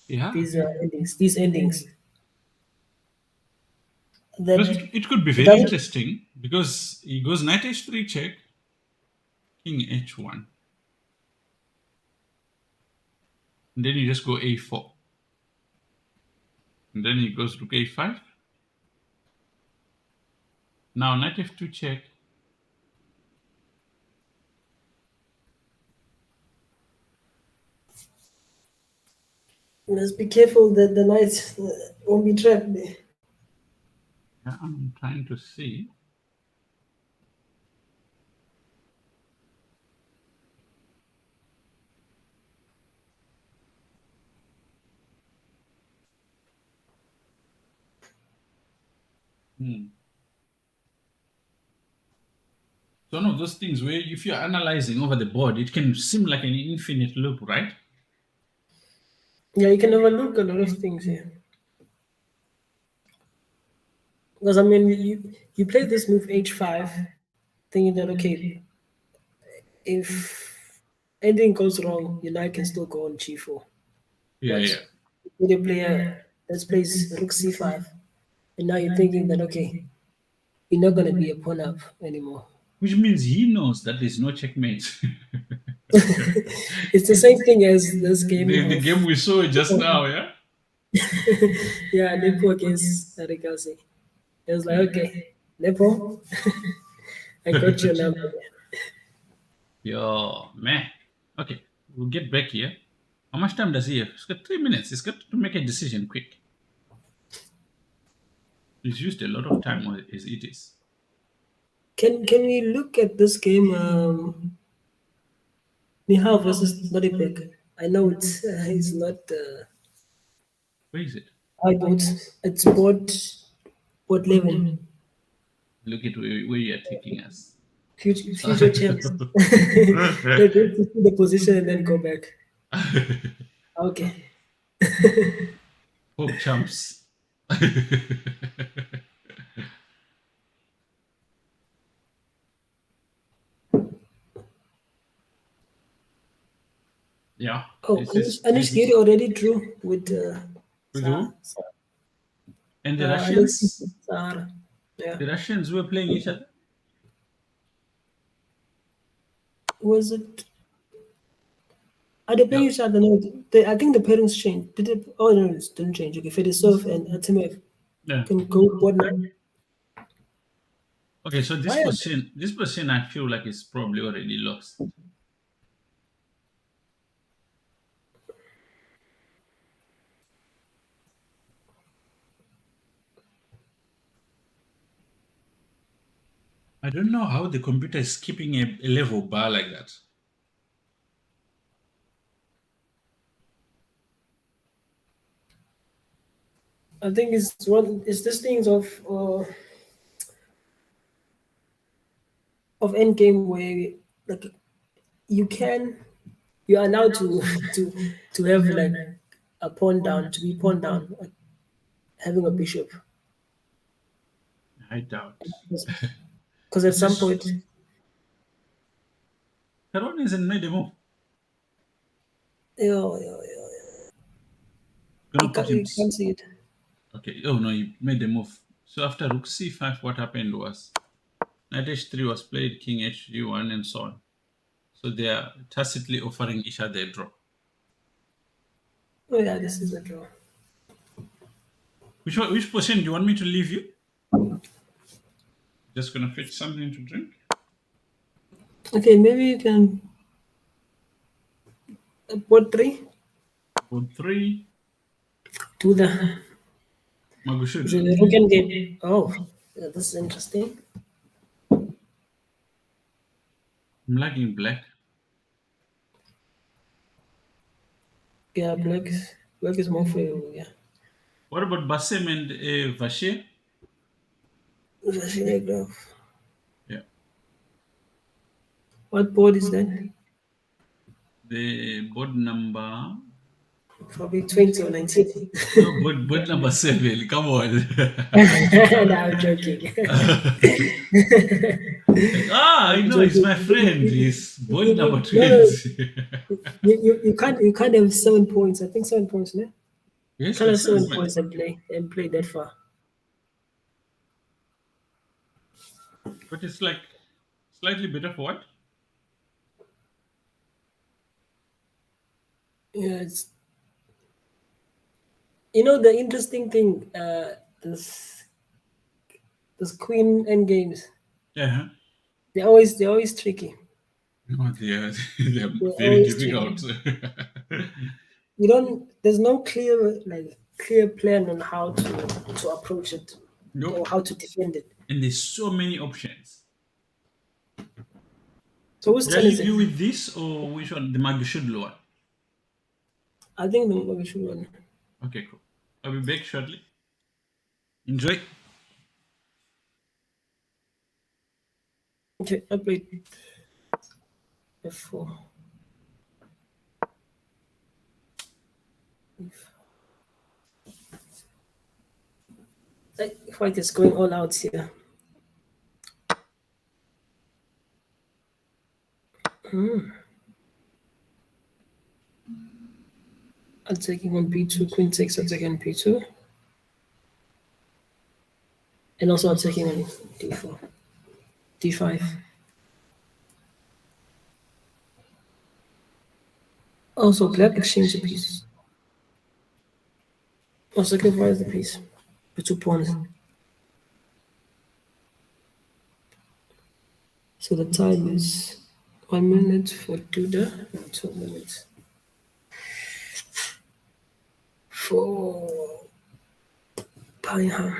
Yeah, these endings. because That it could be it very doesn't. interesting because he goes knight h3 check, king h1, and then you just go a4, and then he goes rook a5. Now knight f2 check. You must be careful that the knight won't be trapped there. Yeah, I'm trying to see. Hmm. It's one of those things where if you're analyzing over the board, it can seem like an infinite loop, right? Yeah, you can overlook a lot of things here. Because I mean, you play this move h5, thinking that okay, if anything goes wrong, your knight can still go on g4. Yeah, But yeah. when you play let's plays rook c5, and now you're thinking that okay, you're not gonna be a pawn up anymore. Which means he knows that there's no checkmate. It's the same thing as this game The game of we saw just now, yeah? yeah, Nepo against Arikasi. It was like, okay, Nepo, I got your number. Yo, man. Okay, we'll get back here. How much time does he have? He's got 3 minutes. He's got to make a decision quick. He's used a lot of time as it is. Can we look at this game, Nihal versus Noribek? I know it's not Where is it? high boats. It's boat 11. Look at where you're taking us. Future champs. Let's just see the position and then go back. Okay. Hope champs. Yeah, Oh, Anish Giri already drew with with who? And the Anish Russians. Sahara. Yeah. The Russians were playing each other. Was it? Are they Yeah, playing each other? No, I think the parents changed. Did it? Oh no, it didn't change. Okay, Fedosov and Artemev yeah. can go board 9. Okay, so Why? this position, I feel like it's probably already lost. I don't know how the computer is keeping a level bar like that. I think it's one. It's this things of end game where like you can you are allowed to to have like a pawn down to be pawn down, like having a bishop. I doubt. Because at This some is point, Caron hasn't made a move. yeah, Gonna put him. you can't see it. Okay. Oh no, he made the move. So after rook c5, what happened was knight h3 was played, king hg1, and so on. So they are tacitly offering each other a draw. Oh yeah, this is a draw. Which position do you want me to leave you? Just gonna fetch something to drink. Okay, maybe you can put 3 Board 3. to the Magushudu. rook and gate. Oh, yeah, this is interesting. I'm liking black. Yeah, black. Black is more favorable, yeah. What about Bassem and Vacher? Especially like that. Yeah. What board is that? The board number. Probably 20 or 19. No, board number 7. Come on. No, I'm joking. I I'm know. It's joking. my friend. It's board number No, no, 20. you can't have 7 points. I think 7 points, no? Yes, Can't it have says, seven man. points and play that far. But it's like slightly better for what? Yeah, the interesting thing, this queen end games, Yeah. they're always tricky. No, they are They're very always tricky. difficult. There's no clear plan on how to approach it Nope. or how to defend it. And there's so many options. So whose Should I turn is leave it? you with this or which one? The Magashudlu one. I think the we should run. Okay, cool. I'll be back shortly. Enjoy. Okay, I played F4. White is going all out here. I'm taking on B2, Queen takes, I'm taking on B2. And also I'm taking on D4. D5. Also, black exchange the pieces. Or sacrifice the piece. The 2 pawns. So the time is 1 minute for Duda and 2 minutes for Pineham.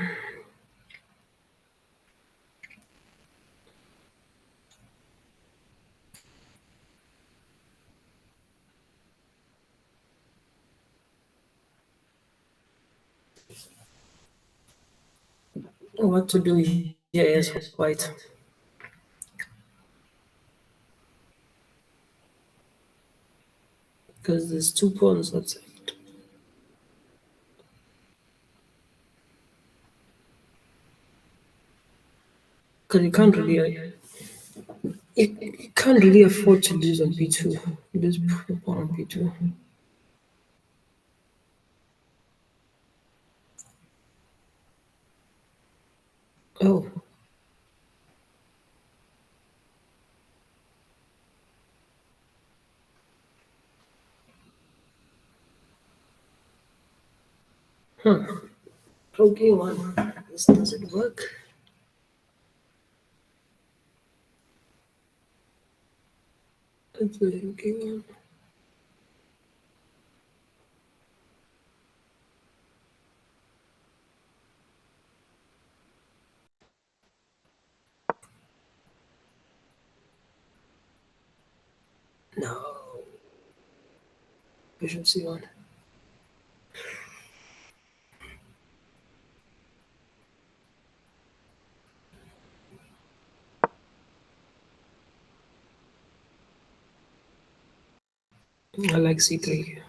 What to do here is white. Because there's 2 pawns outside. Because you can't really afford to lose on B2. Lose pawn on B2. Oh. Okay, one. This doesn't work. That's a okay one. No. Bishop C1. I like C3.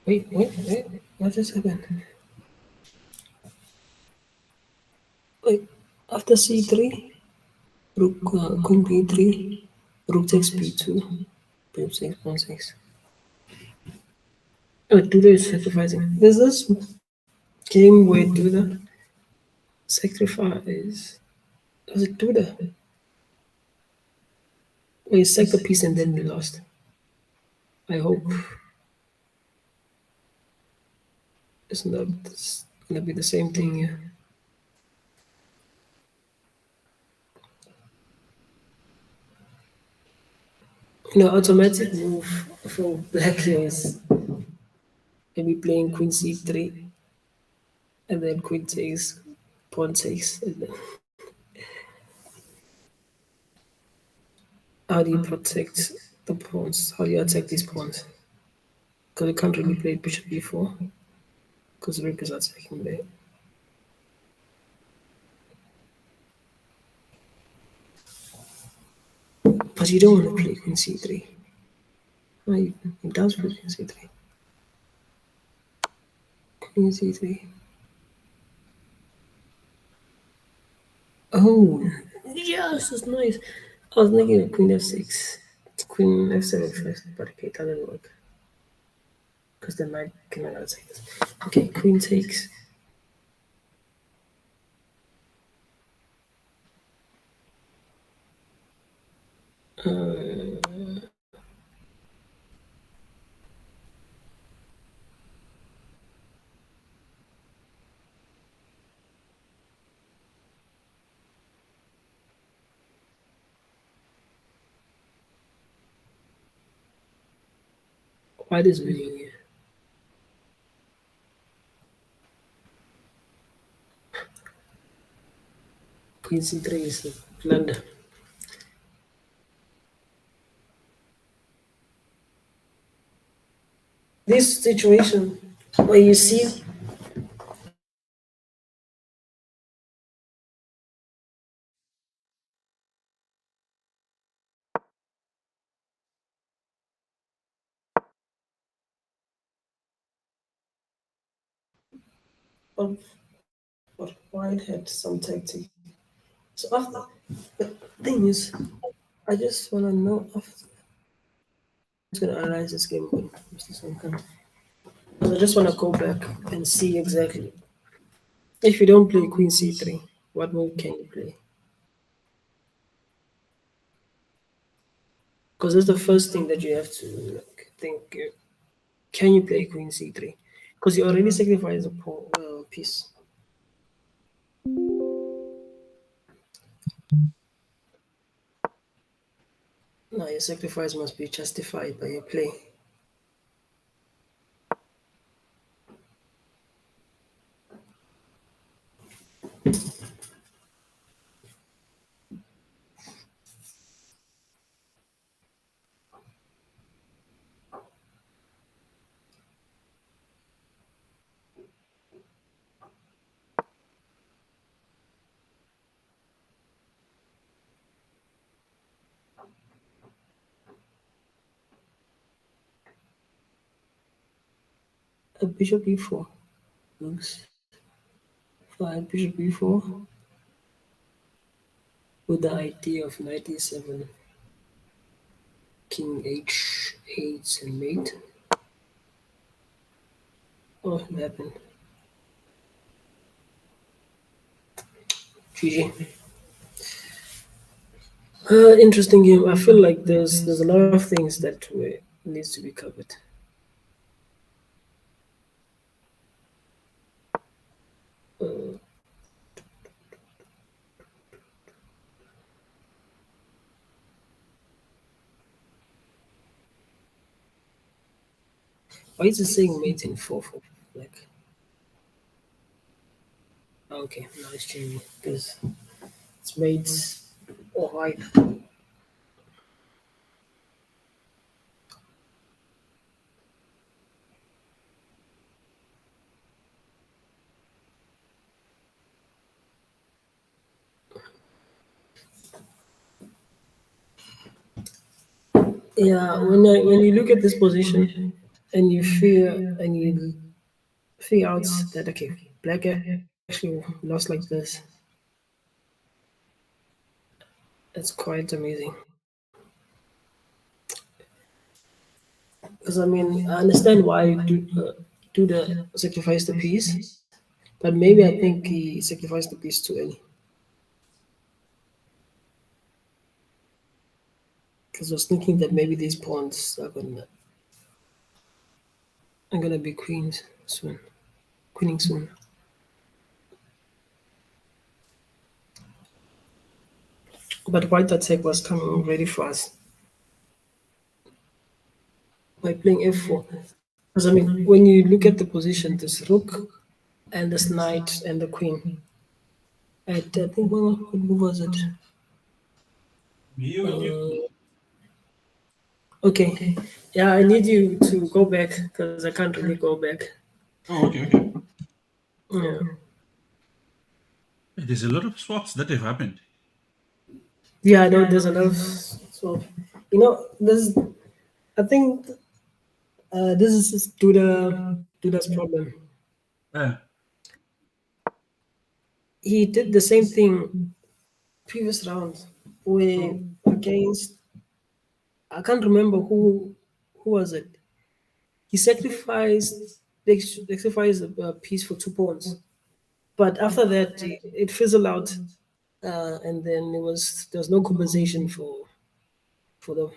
Wait. What just happened? Wait. After C3, rook, queen B3, rook takes B2, bishop 6, pawn 6. Oh, Duda is sacrificing. There's this game where Duda sacrifice. Was it Duda? Where you sack the piece and then you lost. I hope it's not gonna be the same thing here. Automatic move for black here is maybe playing queen c3, and then queen takes, pawn takes, and then how do you protect the pawns? How do you attack these pawns? Because you can't really play bishop b4 because rook is attacking there. But you don't want to play queen c3. No, he does play queen c3. Queen c3. Oh, yes, that's nice. I was thinking queen f6. Queen f7 first, but okay, it doesn't work. Because the knight cannot attack this. Okay, queen takes. Why this video here? Queen c3 is a blunder. This situation where you see of what white had some tactic. So after the thing is, I just wanna know after I'm gonna analyze this game with Mr. Sankan. I just wanna go back and see exactly if you don't play Queen C3, what move can you play? Because that's the first thing that you have to like, think. Can you play Queen C3? Because you already sacrificed a piece. Now your sacrifice must be justified by your play. A bishop e4 looks fine. Bishop e4 with the idea of knight e7, king h8 and mate. Oh, what happened? GG. Interesting game. I feel like there's a lot of things that needs to be covered. Why is it saying mate in 4-4? Like, okay, now it's changing because it's mates or white. Yeah, when you look at this position and you fear and you figure out that okay, black actually lost like this, that's quite amazing. Because I mean, I understand why you do the sacrifice the piece, but maybe I think he sacrificed the piece too early. Because I was thinking that maybe these pawns are gonna be queens soon, queening soon. But white attack was coming very fast by playing f4. Because I mean, when you look at the position, this rook and this knight and the queen. At I think what move was it? Uh, okay, yeah, I need you to go back because I can't really go back. Oh, okay, okay. Yeah, There's a lot of swaps that have happened. yeah, I know there's a lot of so there's I think this is Duda's problem. Uh, He did the same thing previous round where oh, against I can't remember who was it. He sacrificed a piece for 2 pawns, but after that it fizzled out, and then there was no compensation for the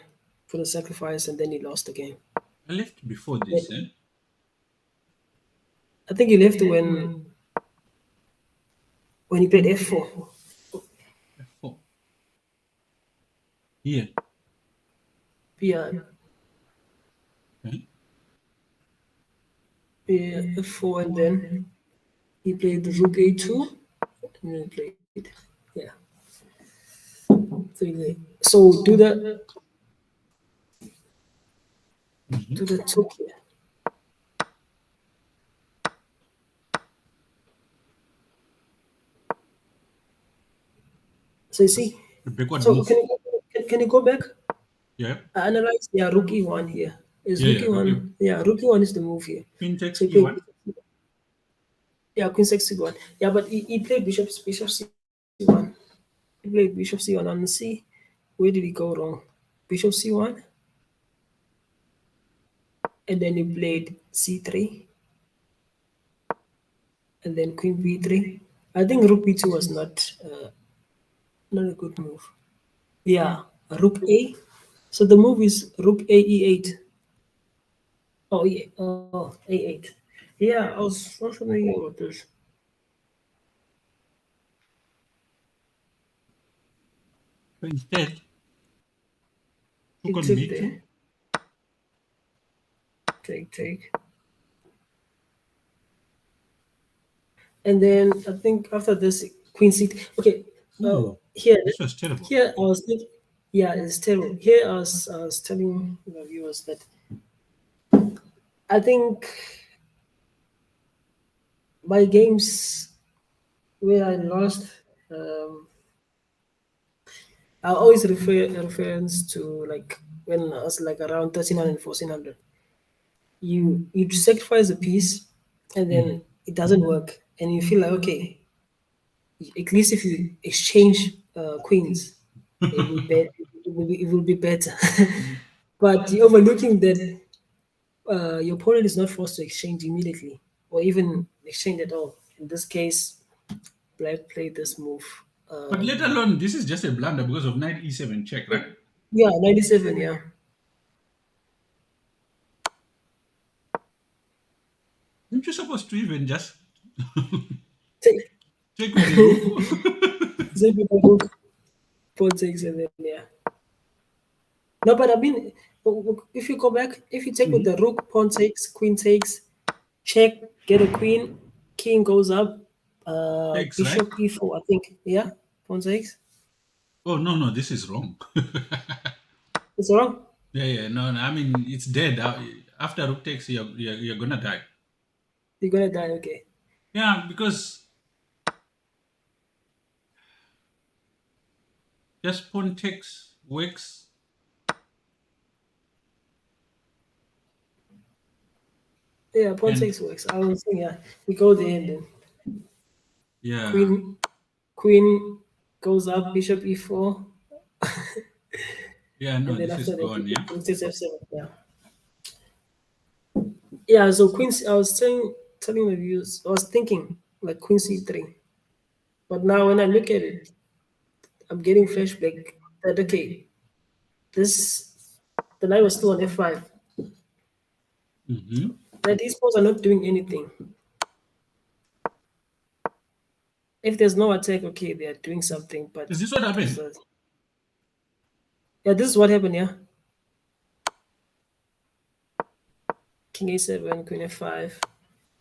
for the sacrifice, and then he lost the game. I left before Yeah, this, eh? I think he left when he played f4. F4. Here. Yeah, Okay. yeah, f4, and then he played the rook a2, and then he played yeah. So do the took here. So you see, The backward so move. can you go back? Yeah. Analyze, yeah, rook e1 here. Is Yeah, rook yeah. Okay. e1, yeah, rook e1 is the move here. Queen So takes he played, E1. yeah, queen six c1. Yeah, but he played bishop c1. He played bishop c1 on c. Where did he go wrong? Bishop c1, and then he played c3, and then queen b3. I think rook b2 was not a good move. Yeah, rook a. So the move is rook a e8. Oh yeah, oh a8. Yeah, I was thinking about this. So instead, He took on took B2. the take. And then I think after this queen c. Okay, Ooh, here, this was terrible. here I was thinking, yeah, it's terrible. Here I was telling the viewers that I think my games where I lost, um, I always reference to like when I was like around 1300, 1400. You sacrifice a piece, and Mhm. then it doesn't work, and you feel like okay, at least if you exchange queens, it will be better. But you're overlooking that your opponent is not forced to exchange immediately or even exchange at all. In this case, Black played this move. But let alone, this is just a blunder because of knight E7 check, right? Yeah, 97. Yeah, Aren't you supposed to even just take check with the rook? same with the book. Pawn takes, and then yeah. No, but I mean, if you go back, if you take with Mhm. the rook, pawn takes, queen takes, check, get a queen, king goes up, Takes, right? bishop e4, I think. Yeah, pawn takes. Oh, no, no, this is wrong. It's wrong. Yeah, yeah, no, no, I mean, it's dead. After rook takes, you're gonna die. You're gonna die. Okay. Yeah, because just pawn takes works. Yeah, pawn And takes works. I was saying, yeah, we go there and then yeah, queen, queen goes up, bishop e4, yeah, and no, then this is after that, gone. Yeah. queen takes f7. Yeah. Yeah. So queen, I was telling the viewers, I was thinking like queen c3, but now when I look at it, I'm getting flashback that okay, this the knight was still on f5. Mm-hmm. That these pawns are not doing anything. If there's no attack, okay, they are doing something, Is but this what there's happened? a, yeah, this is what happened. Yeah, king a7, queen f5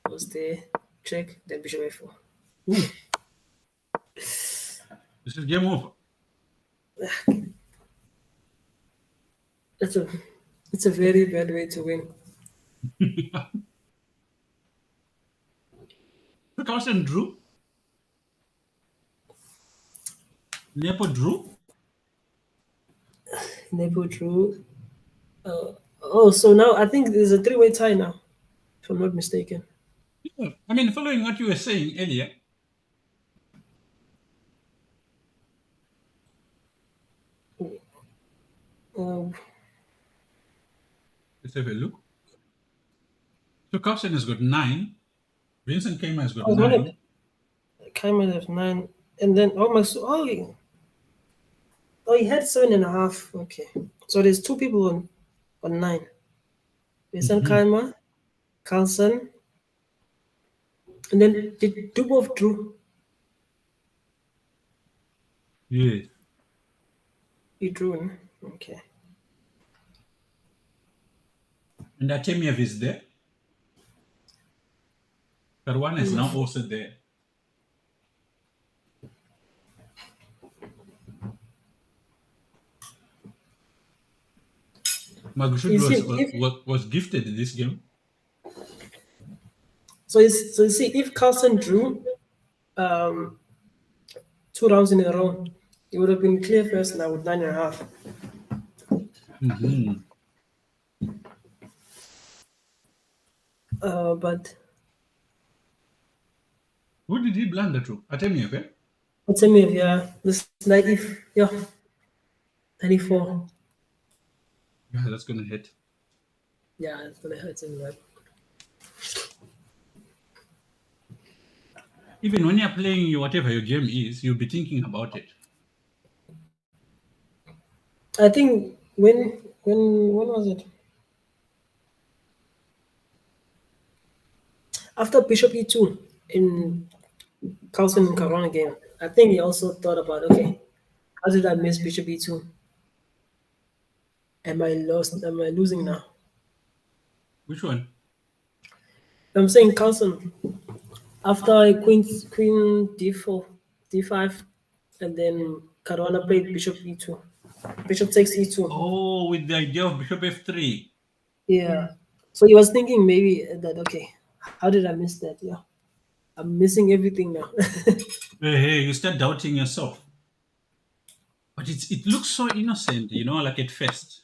was there, check, then bishop a4. This is game over. It's a it's a very bad way to win. So Carlsen drew. Nepo drew. Nepo drew. Oh, so now I think there's a three-way tie now, if I'm not mistaken. Yeah. I mean, following what you were saying earlier, Uh, let's have a look. So Carlsen has got 9. Vincent Kema has I got was wondering, 9. Kaiman have 9, and then oh, he had 7.5. Okay, so there's two people on 9. Vincent Mhm. Kaiman, Carlsen, and then did Dubov drew. Yes. He drew. Okay. And Artemiev is there. Caruana is now also there. Magushud You see, was gifted this game. so you see, if Carlsen drew um, 2 rounds in a row, he would have been clear first now with 9.5. Mhm. But Who did he blunder to? Artemiev, eh? what's me? Yeah, this naive. Yeah, 94. Yeah, that's gonna hit. Yeah, it's gonna hurt him, right? Even when you're playing whatever your game is, you'll be thinking about it. I think when was it? After Bishop E2 in Carlsen and Caruana game, I think he also thought about, okay, how did I miss Bishop E2? Am I lost? Am I losing now? Which one? I'm saying Carlsen after Queen D4, D5, and then Caruana played Bishop E2. Bishop takes E2. Oh, with the idea of Bishop F3. Yeah. So he was thinking maybe that, okay, how did I miss that? Yeah. I'm missing everything now. Hey, you start doubting yourself. But it looks so innocent, like at first.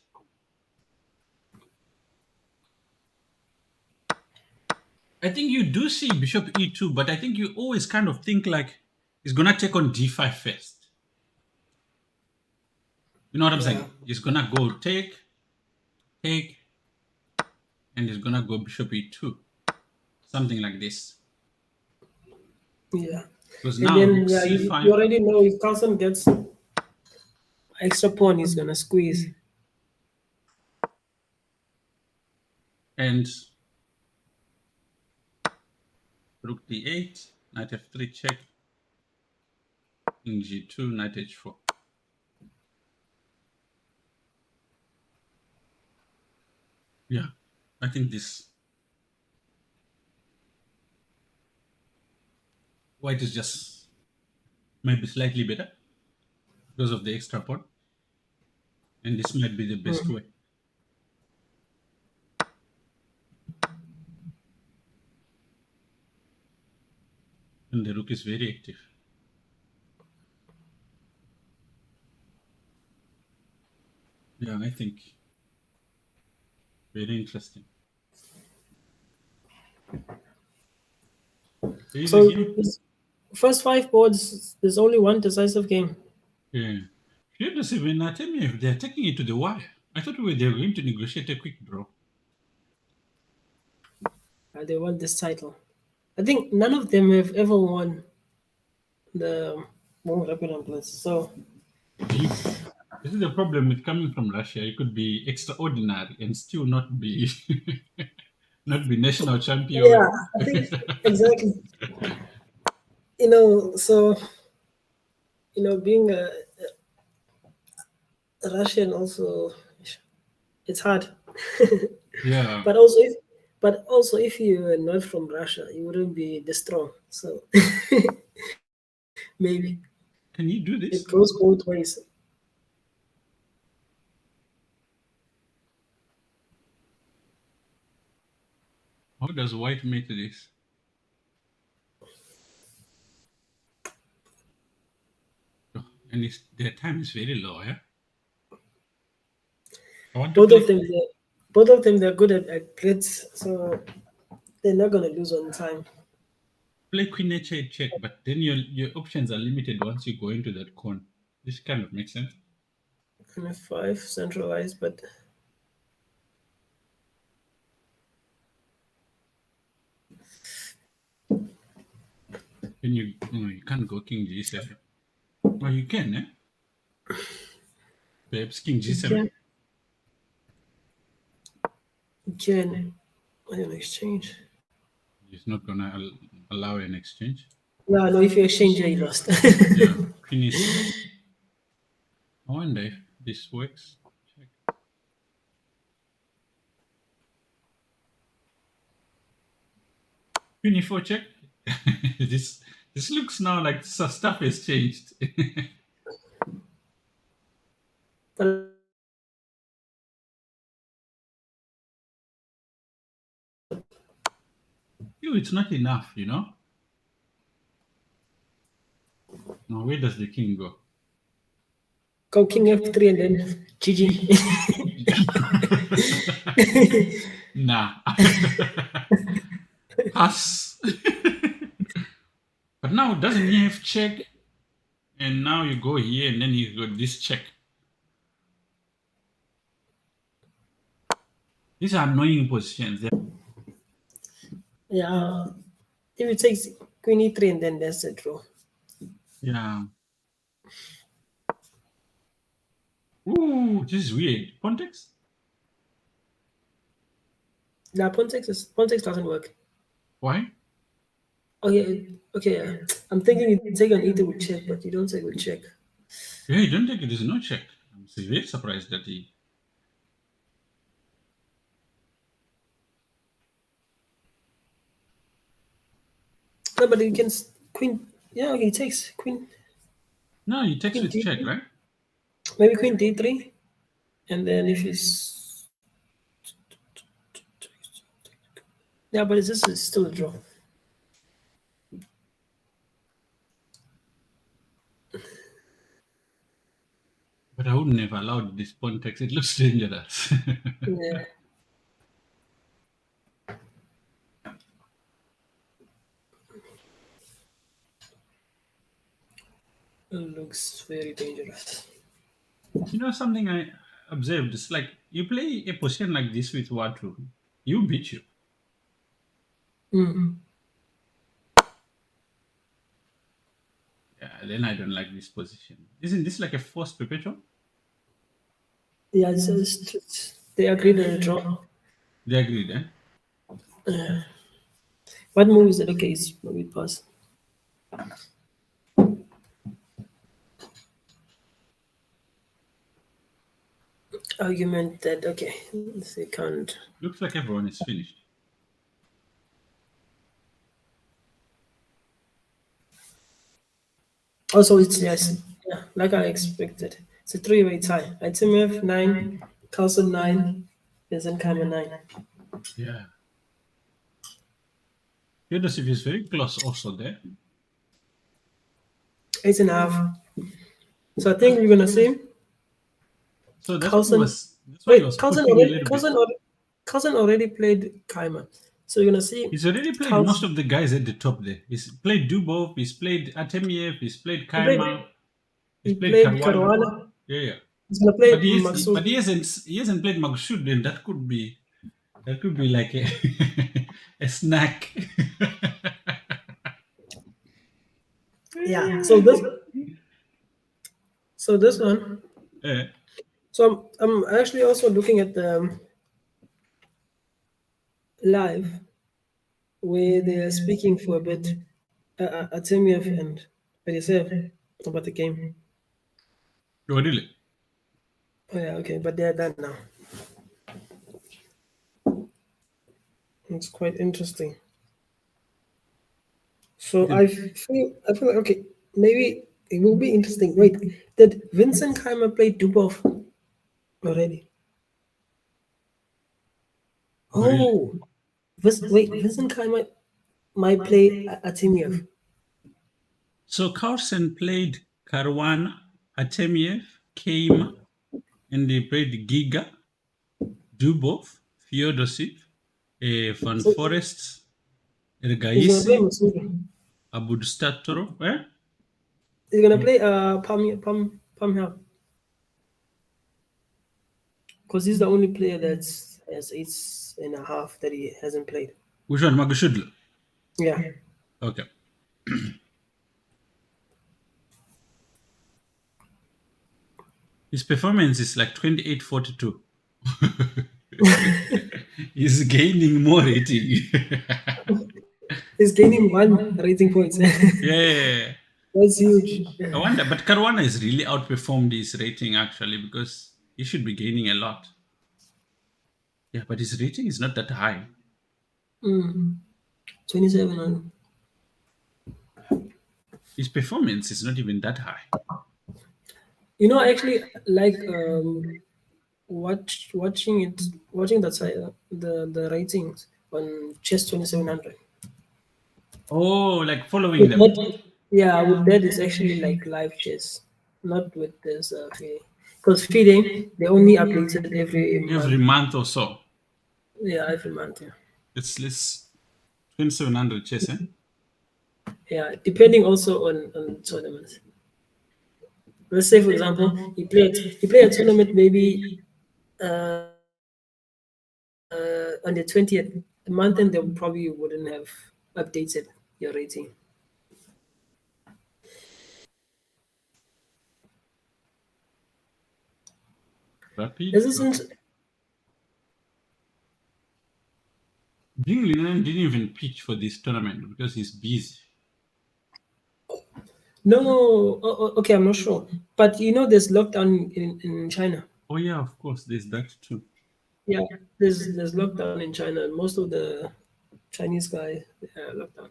I think you do see Bishop E2, but I think you always kind of think like he's gonna take on D5 first. You know what I'm Yeah. saying? He's gonna go take, and he's gonna go Bishop E2. Something like this. Yeah. Because And now then Rook yeah, you C5 already know if Carlsen gets extra pawn, he's gonna squeeze. and Rook D8, Knight F3 check, King G2, Knight H4. Yeah, I think this white is just maybe slightly better because of the extra pawn, and this might be the best way. And the rook is very active. Yeah, I think very interesting. There is a So game. first 5 boards, there's only one decisive game. Yeah. Curious even tell me if they're taking it to the wire. I thought they were going to negotiate a quick draw. They won this title. I think none of them have ever won the World Rapid Place. So You, this is the problem with coming from Russia. You could be extraordinary and still not be not be national yeah, champion. I think exactly. So being a Russian also, it's hard. Yeah. But also, But also, if you were not from Russia, you wouldn't be this strong. So maybe Can you do it this? goes both ways. How does white make this? Oh, and their time is very low, yeah? I want to Both of play them, both of them, they're good at blitz, so they're not gonna lose on time. queen h8 check, but then your options are limited once you go into that corner. This kind of makes sense. And F5 centralized, but When you can't go king g7. Oh, you can, eh? Perhaps king you g7. can, you can, I don't exchange. He's not gonna allow an exchange. No, no, if you exchange, you lost. Yeah, queen e6. I wonder if this works. Check. Queen e4 check. this looks now like stuff has changed. But It's not enough, you know. Now where does the king go? go king F3 and then GG. Nah. Pass. But now doesn't he have check? And now you go here and then you got this check. These are annoying positions. Yeah, if it takes queen E3 and then that's the draw. Yeah. Ooh, this is weird. Context? Yeah, pawn 6 doesn't work. Why? Okay, yeah. I'm thinking you take an E2 with check, but you don't take with check. Yeah, you don't think it is no check. I'm very surprised that he. No, but you can queen. Yeah, okay, he takes queen. No, he takes Queen with check, D3, right? maybe queen D3, and then if he's yeah, but this is still a draw. But I wouldn't have allowed this pawn text. It looks dangerous. Yeah, it looks very dangerous. You know something I observed? It's like you play a position like this with Watu, you beat you. Mm. Yeah, then I don't like this position. Isn't this like a forced perpetual? Yeah, they agreed on a draw. They agreed, eh? What move is it? Okay, it's maybe pass. Argument that okay, they can't. Looks like everyone is finished. Also, it's yes, yeah, like I expected. It's a three-way tie. Item F9, Castle 9, and Kaiman 9. Yeah. Yudosif is very close also there. 8.5. So I think we're gonna see So Carlson. that's why he Wait, was pushing a little bit. Carlson already played Kaiman. So you're gonna see He's already played Carlson. most of the guys at the top there. He's played Dubov, he's played Artemiev, he's played He played, Kaima, he he's played played Caruana. Caruana. Yeah, yeah. He's gonna play But Maxud. he hasn't played Magsud, then that could be like a a snack. Yeah. So this one. Yeah. So I'm actually also looking at the live where they're speaking for a bit, Artemiev and Bedisev about the game. Oh, really? Oh yeah, okay, but they're done now. It's quite interesting. So The I feel like okay, maybe it will be interesting. Wait, did Vincent Keimer play Dubov already? really. Oh, Vincent Keimer might play Artemiev. So Carlsen played Karwan, Artemiev, came and they played Giga, Dubov, Fyodosif, Van So Forest, he's gonna play Ergaisi, Masuda. Abudstatoro, He's gonna play Pam because he's the only player that's has 8.5 that he hasn't played. which one? Magushudlu. Yeah. Okay. His performance is like 28-42. He's gaining more rating. He's gaining one rating points. Yeah. That's huge. I wonder, but Caruana has really outperformed his rating actually because he should be gaining a lot. Yeah, but his rating is not that high. Mm, 27 on. His performance is not even that high. You know, I actually like watching that side, the ratings on Chess 2700. Oh, like following With them that, yeah, with that it's actually like live chess, not with this FIDE. Because FIDE they only update it every every month. month or so. Yeah, every month. Yeah, It's less 2700 chess, eh? yeah. Depending also on tournaments. Let's say, for example, he play a tournament maybe on the 20th, the month, and they probably wouldn't have updated your rating. Rapid. This isn't. Ding Linan didn't even pitch for this tournament because he's busy. No, okay, I'm not sure, but you know, there's lockdown in China. Oh yeah, of course, there's that too. Yeah, there's lockdown in China. Most of the Chinese guys are locked down.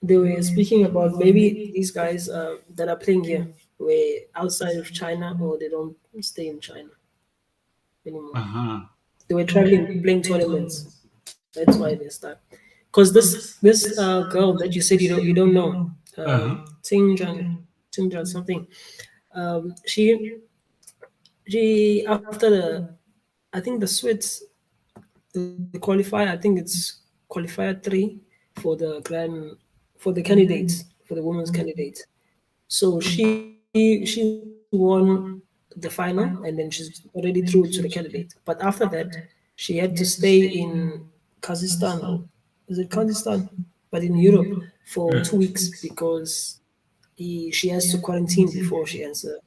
They were speaking about maybe these guys that are playing here were outside of China or they don't stay in China anymore. Uh-huh. They were traveling, playing tournaments. That's why they start. Because this girl that you said you don't know, Uh-huh. Ting something. She after the I think the Swiss the qualifier, I think it's qualifier 3 for the candidates, for the women's candidates. So she won the final and then she's already through to the candidate. But after that, she had to stay in Kazakhstan or is it Kazakhstan? But in Europe for Yeah. 2 weeks because she has to quarantine before she enters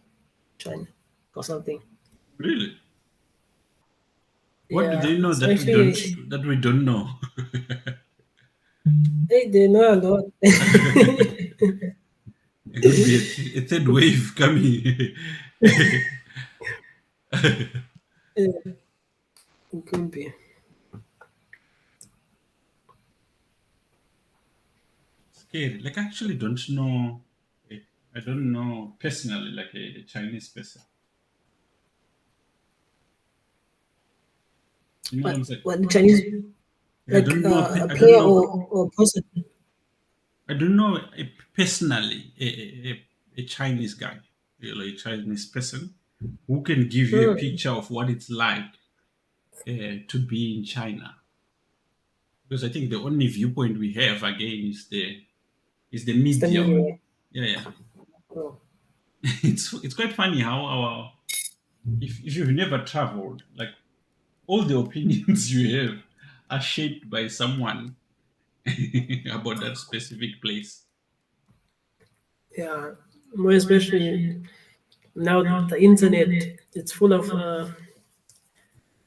China or something. Really? What do Yeah, they know it's that we actually don't that we don't know? hey, they know a lot. It could be a third wave coming. Yeah, it could be. Scary. Like I actually don't know. I don't know personally like a Chinese person. You know what I'm saying? What the Chinese I like don't know. a I don't player know. or person? I don't know personally a Chinese guy, a Chinese person who can give you a Hmm, picture of what it's like to be in China. Because I think the only viewpoint we have again is the it's the media. media. Right? Yeah, yeah. Oh, It's quite funny how our if you've never traveled, like all the opinions you have are shaped by someone about that specific place. yeah, more especially now the internet. It's full of a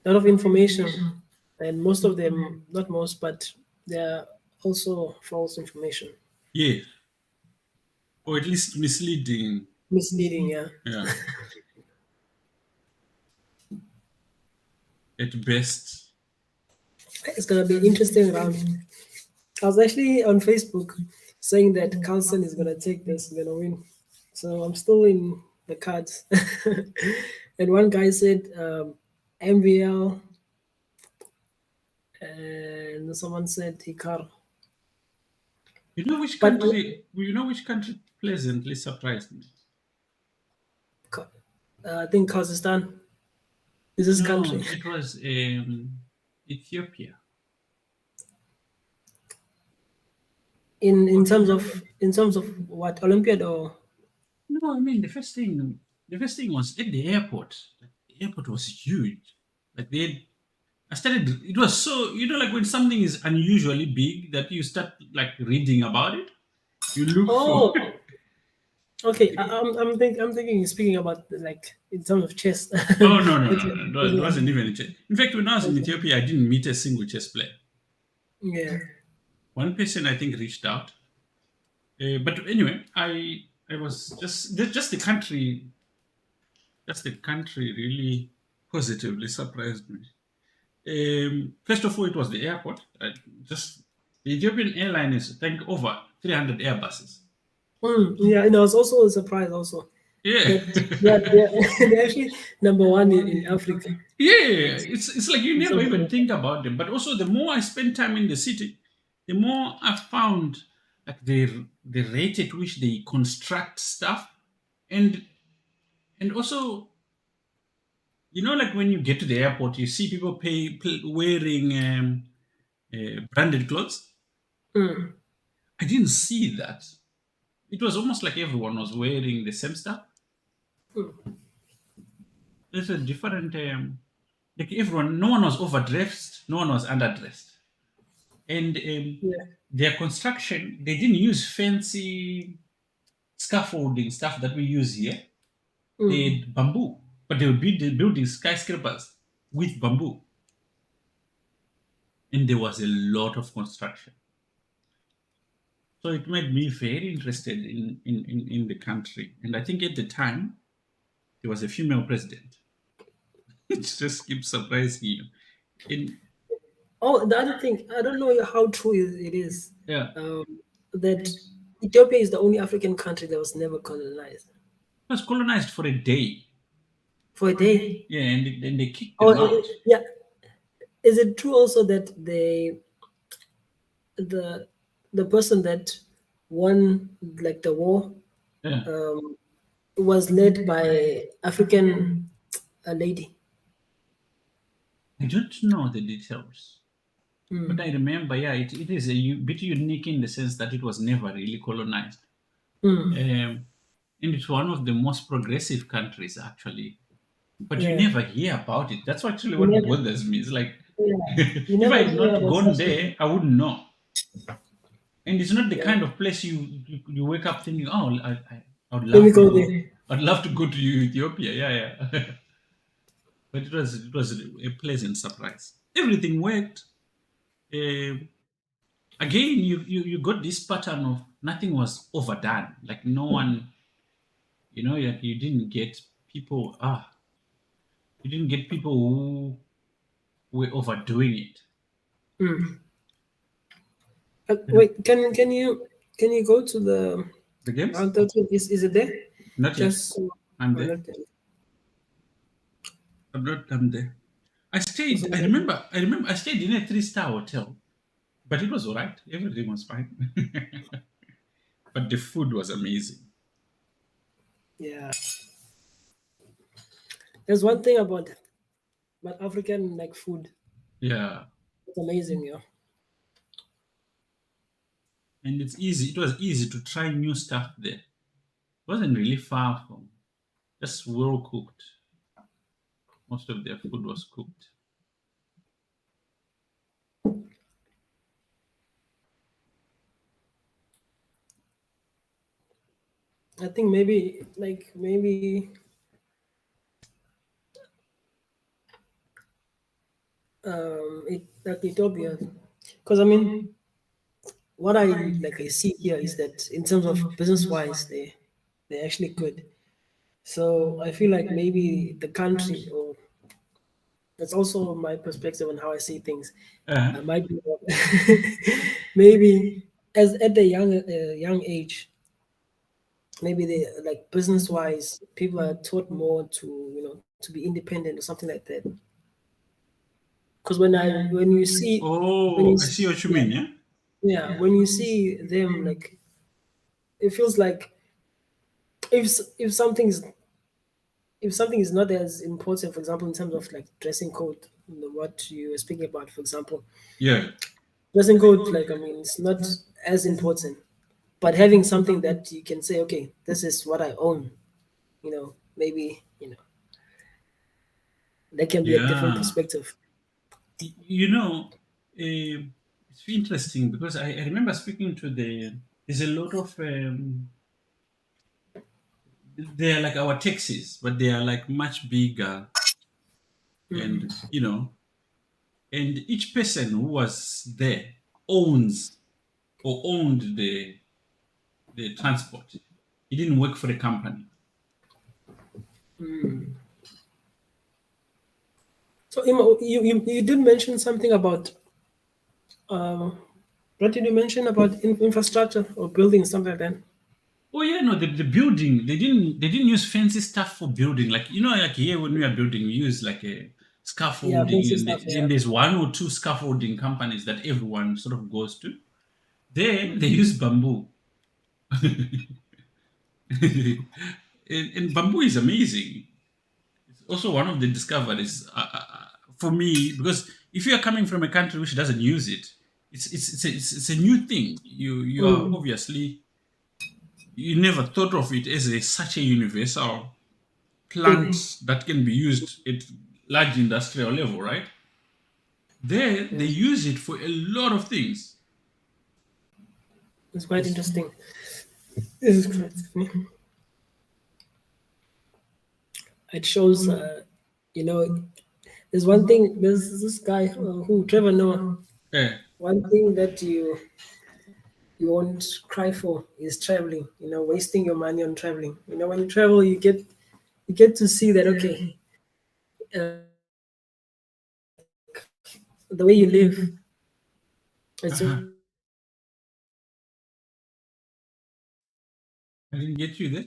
lot of information, and most of them, not most, but they're also false information, Yeah, or at least misleading. misleading. Yeah, Yeah, at best. It's gonna be interesting round. I was actually on Facebook saying that Carlson is gonna take this, gonna win. So I'm still in the cards. And one guy said MVL, and someone said Hikaru. You know which But country? You know which country pleasantly surprised me? I think Kazakhstan is this No, country it was Ethiopia. in terms of what Olympiad or No, I mean the first thing was at the airport. Like, the airport was huge. Like I started. It was so like when something is unusually big that you start like reading about it. You look for. oh okay I'm thinking you're speaking about like in terms of chess. Oh no no no Okay, no! No, it okay, wasn't even a chess. In fact, when I was in okay. Ethiopia, I didn't meet a single chess player. Yeah. One person I think reached out, but anyway, I was just the country. Just the country really positively surprised me. First of all, it was the airport. Just the Ethiopian airline is I think over 300 Airbuses. Yeah, and I was also surprised also Yeah. that they're they're actually number one in Africa. Yeah, it's like you In never terms even of- think about them. But also, the more I spend time in the city, the more I found like the rate at which they construct stuff, and also like when you get to the airport, you see people wearing branded clothes. Mm, I didn't see that. It was almost like everyone was wearing the same stuff. mm, There's a different, like everyone, no one was overdressed, no one was underdressed. And yeah. their construction, they didn't use fancy scaffolding stuff that we use here. They Mm, had bamboo, but they were building skyscrapers with bamboo. And there was a lot of construction. So it made me very interested in the country. And I think at the time, there was a female president. It just keeps surprising you. In Oh, the other thing, I don't know how true it is Yeah, it um, that Ethiopia is the only African country that was never colonized was colonized for a day. for a day. Yeah, and then they kicked Oh, them out. yeah. Is it true also that the the person that won like the war Yeah, um, was led by African lady? I don't know the details, but I Mm, remember. Yeah, it is bit unique in the sense that it was never really colonized, mm, um, and it's one of the most progressive countries actually. But you yeah. never hear about it. That's actually You what never, bothers me. It's like yeah. You if I never had hear not about gone such a there, I wouldn't know. And it's not the yeah. kind of place you wake up thinking, oh, I would Let me love to go go. there. I'd love to go to Ethiopia. Yeah, yeah. But it was a pleasant surprise. Everything worked. Um Again, you got this pattern of nothing was overdone. Like no one, you didn't get people. You didn't get people who were overdoing it. Mm. Wait, can you go to the The games? round 13? Is it there? Not yet. Just I'm oh, there. not there. I'm not. I'm there. I stayed. Also, I remember. I remember. I stayed in a three-star hotel, but it was all right. Everything was fine. But the food was amazing. yeah. There's one thing about African like food. Yeah, It's amazing, yeah. and it's easy. It was easy to try new stuff there. It wasn't really far from just well cooked. Most of their food was cooked. I think maybe like Ethiopia, because I mean what I see here is that in terms of business wise they're actually good. So I feel like maybe the country or That's also my perspective on how I see things. Uh, I might be wrong. Maybe as at a young age, maybe they like business wise, people are taught more to to be independent or something like that. Because when you oh, I see, see what you yeah, mean. Yeah. yeah, when you see them, like it feels like if something's if something is not as important, for example, in terms of like dressing code, what you were speaking about, for example, Yeah. dressing code, like I mean, it's not as important, but having something that you can say, okay, this is what I own, maybe that can be a different Yeah. perspective. You know, it's interesting because I remember speaking to there's a lot of, they are like our taxis, but they are like much bigger. And, and each person who was there owns or owned the transport. He didn't work for the company. So you did mention something about um, what did you mention about infrastructure or building something like that? Oh yeah, no, the building they didn't use fancy stuff for building. Like like here when we are building, we use like a Yeah, scaffolding, fancy and stuff. then Yeah. there's one or two scaffolding companies that everyone sort of goes to. There they use bamboo, and bamboo is amazing. It's also one of the discoveries for me because if you are coming from a country which doesn't use it, it's a new thing. You are Mm, obviously you never thought of it as such a universal thing. plant that can be used at large industrial level, right? There, they Yes, use it for a lot of things. it's quite It's, interesting. This is correct. It shows, you know, there's one thing. There's this guy who Trevor Noah. eh, One thing that you won't cry for is traveling. Wasting your money on traveling. When you travel, you get to see that okay, like the way you live. It's uh-huh. just I didn't get you there.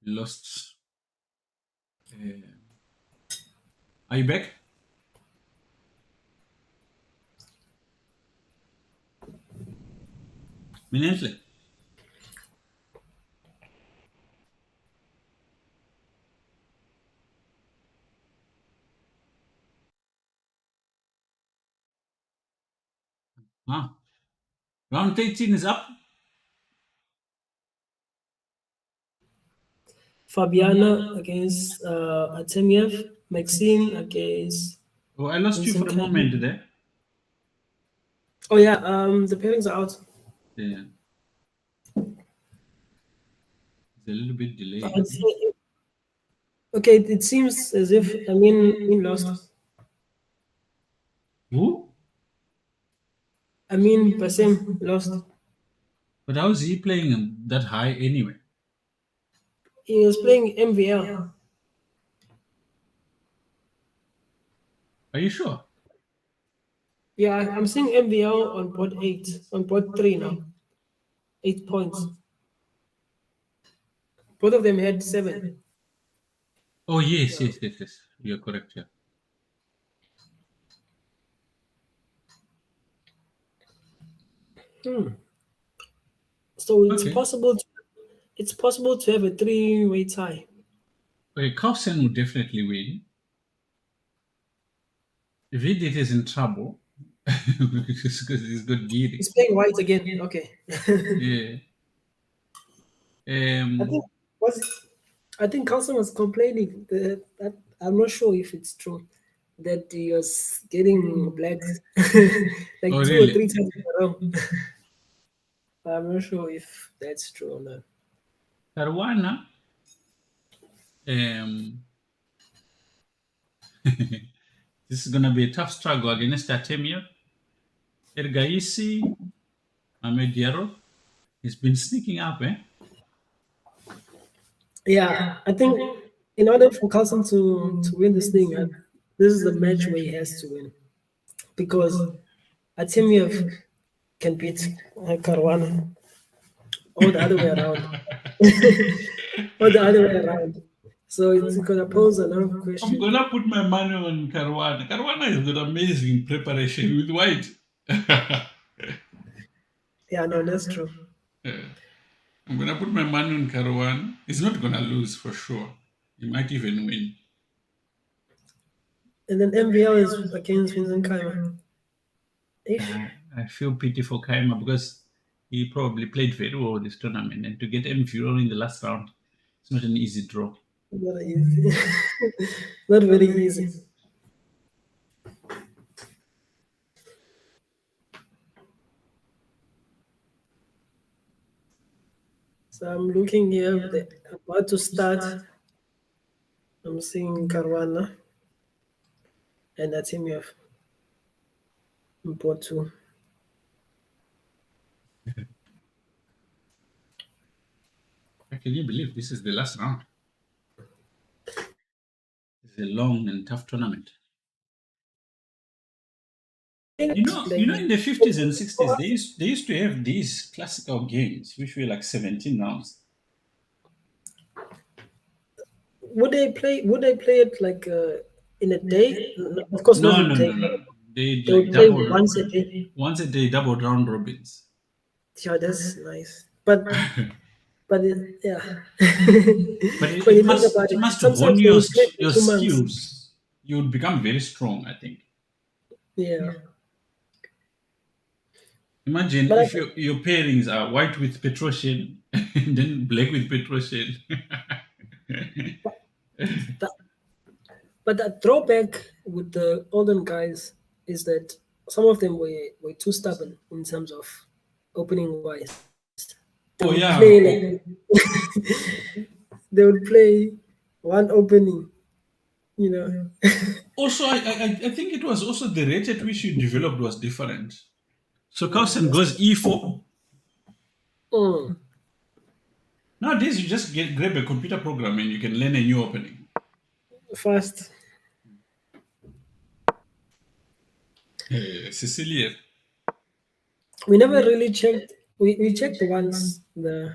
Lost. Uh, are you back? Minutely. Huh? Round 13 is up. Fabiana against Artemiev, Maxine against Oh, I lost you for Vincent a moment Kane. there. Oh yeah, the pairings are out. Yeah, it's a little bit delayed. I'd say, okay, it seems as if I mean lost. Who? I mean Basim lost. But how is he playing that high anyway? He was playing MVL. Are you sure? Yeah, I'm seeing MVL on board 8, on board 3 now. 8 points. Both of them had 7. Oh, yes, Yeah. yes, yes, yes. You're correct, yeah. Hmm. So Okay. it's possible to have a three-way tie. Okay, Carlsen will definitely win. Vidit is in trouble because he's got Giri. He's playing white again. Okay. Yeah. I think Um. was I think Carlson was complaining that I'm not sure if it's true that he was getting blacks Oh, like two or really? three times in a row. I'm not sure if that's true or not. Caruana. Um. This is gonna be a tough struggle against Artemio. Ergaisi. Ahmed Diallo. He's been sneaking up, eh? Yeah, I think in order for Carlson to win this thing, this is the match where he has to win because Artemiev can beat Caruana or the other way around, or the other way around. So it's gonna pose a lot of I'm questions. gonna put my money on Caruana. Caruana has got amazing preparation with white. Yeah, no, that's true. I'm gonna put my money on Caruana. He's not gonna lose for sure. He might even win. And then MVL is against Vincent Kaimer. Ish. I feel pity for Kaima because he probably played very well this tournament, and to get MVO in the last round, it's not an easy draw. Not easy. Not very easy. So I'm looking here, about to start. I'm seeing Caruana and Artemiev in board two. Can you believe this is the last round? It's a long and tough tournament. In the 50s and 60s, they used to have these classical games which were like 17 rounds. Would they play? Would they play it like in a day? Of course, not No, a no, day. no, no. They They like would play double once a day. double round robins. Yeah, that's nice. But yeah. But When you think about it it, must hone sometimes they would play your for 2 months. skills. You would become very strong, I think. Yeah. Imagine But I if your pairings are white with Petrosian and then black with Petrosian. the, but the drawback with the olden guys is that some of them were too stubborn in terms of opening wise. They would Oh play yeah. like they would play one opening, you know. Also, I think it was also the rate at which you developed was different. So Carlsen goes E4. Mm, Nowadays, you just grab a computer program and you can learn a new opening. fast. Sicilian. We never really checked. We checked once the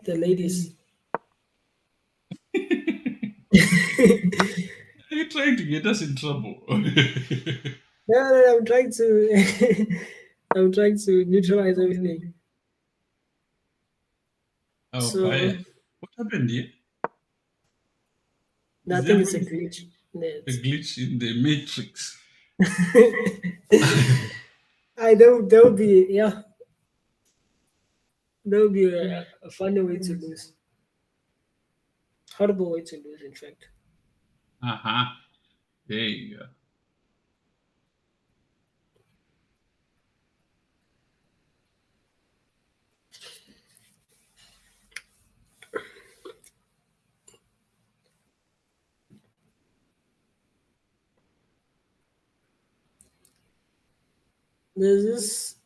ladies. Are you trying to get us in trouble? No, I'm trying to I'm trying to neutralize everything. Oh, So fire. What happened here? I Is think there it's a glitch. a glitch in the matrix? I know there will be, yeah, there will be a funny way to lose. Horrible way to lose, in fact. Uh-huh. There you go. There's this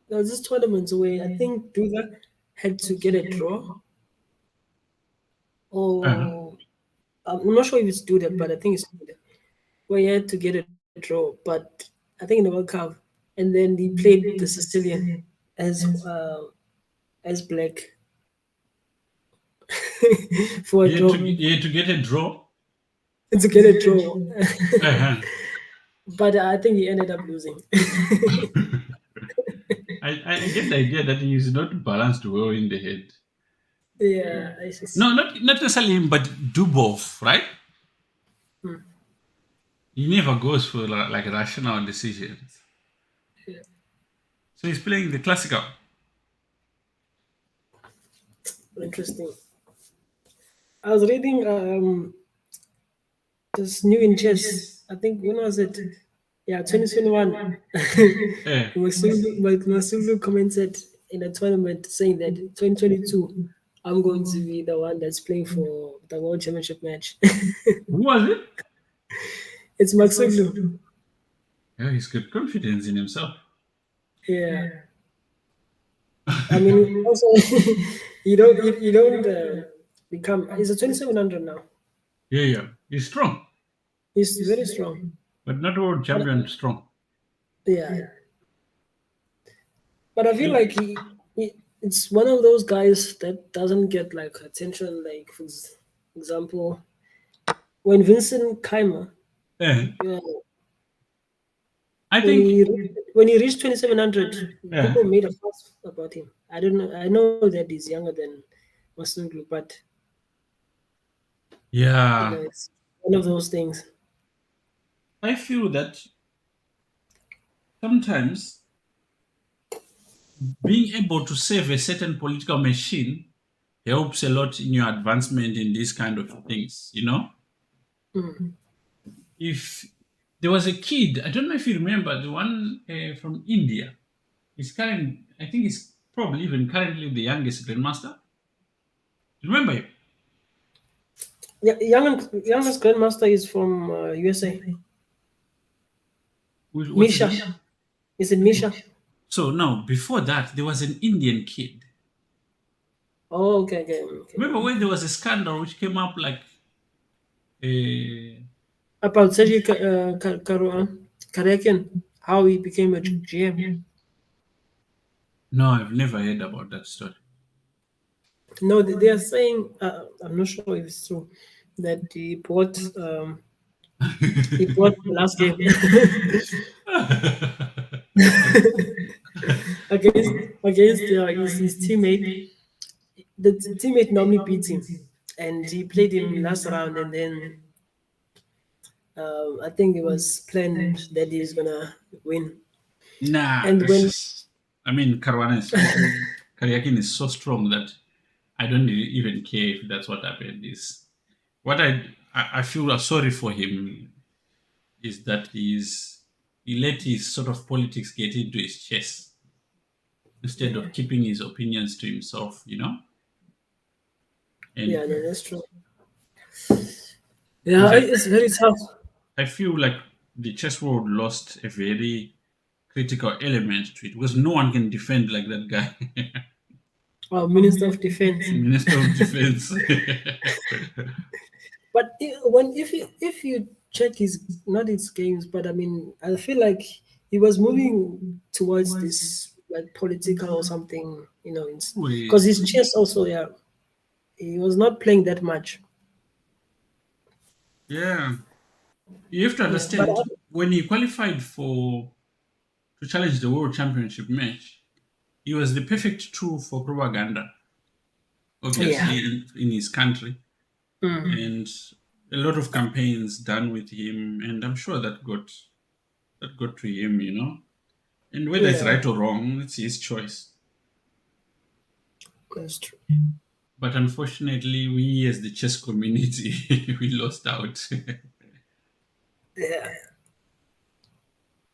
there's this tournament where I think Duda had to get a draw, Uh-huh. or I'm not sure if it's Duda, but I think it's Duda, where he had to get a draw, but I think in the World Cup, and then he played the Sicilian as as black for a draw You had to get a draw. to get a draw. Uh-huh. But I think he ended up losing. I get the idea that he is not balanced well in the head. Yeah, I just No, not necessarily him, but Dubov, right? He never goes for like rational decisions. yeah, So he's playing the classical. interesting. I was reading this new in chess. I think when was it? Yeah, 2021. Eh. Masulu commented in a tournament saying that 2022 I'm going to be the one that's playing for the World Championship match. Who was it? It's Maxulu. Yeah, he's got confidence in himself. Yeah. I mean, also you don't become. It's a 2700 now. Yeah, yeah. He's strong, He's very strong. but not world But champion strong. yeah, but I feel like he it's one of those guys that doesn't get like attention. Like for example, when Vincent Keimer, Eh, yeah, I when think. when he reached 2700, Yeah. people made a fuss about him. I don't know. I know that he's younger than Masnuglu, but Yeah. it's one of those things. I feel that sometimes being able to save a certain political machine helps a lot in your advancement in these kind of things. Mm. If there was a kid, I don't know if you remember the one from India. I think he's probably even currently the youngest grandmaster. Remember him? Yeah, youngest grandmaster is from USA. What's his Misha, name? is it Misha? So now, before that, there was an Indian kid. Oh, okay, okay, okay. Remember when there was a scandal which came up like, uh, About Sergio Karakian, how he became a GM. no, I've never heard about that story. No, they are saying, I'm not sure if it's true, that he bought the last game against his teammate. The teammate normally beats him, and he played him last round, and then I think it was planned that he's gonna win. Nah, And it's when just. I mean, Karyakin is so strong that I don't even care if that's what happened. Is what I feel sorry for him is that he let his sort of politics get into his chest instead yeah, of keeping his opinions to himself. And yeah, no, that's true. because Yeah, it's very tough. I feel like the chess world lost a very critical element to it because no one can defend like that guy. Our Minister of Defense. Minister of Defense. But if you check his not his games, but I mean, I feel like he was moving towards this like political or something, Wait, because his chess also, yeah, he was not playing that much. yeah. You have to Yeah, but understand when he qualified to challenge the world championship match, he was the perfect tool for propaganda, yeah, obviously in his country, and a lot of campaigns done with him, and I'm sure that got to him. And whether it's yeah, right or wrong, it's his choice. that's true. But unfortunately, we as the chess community, we lost out. Yeah,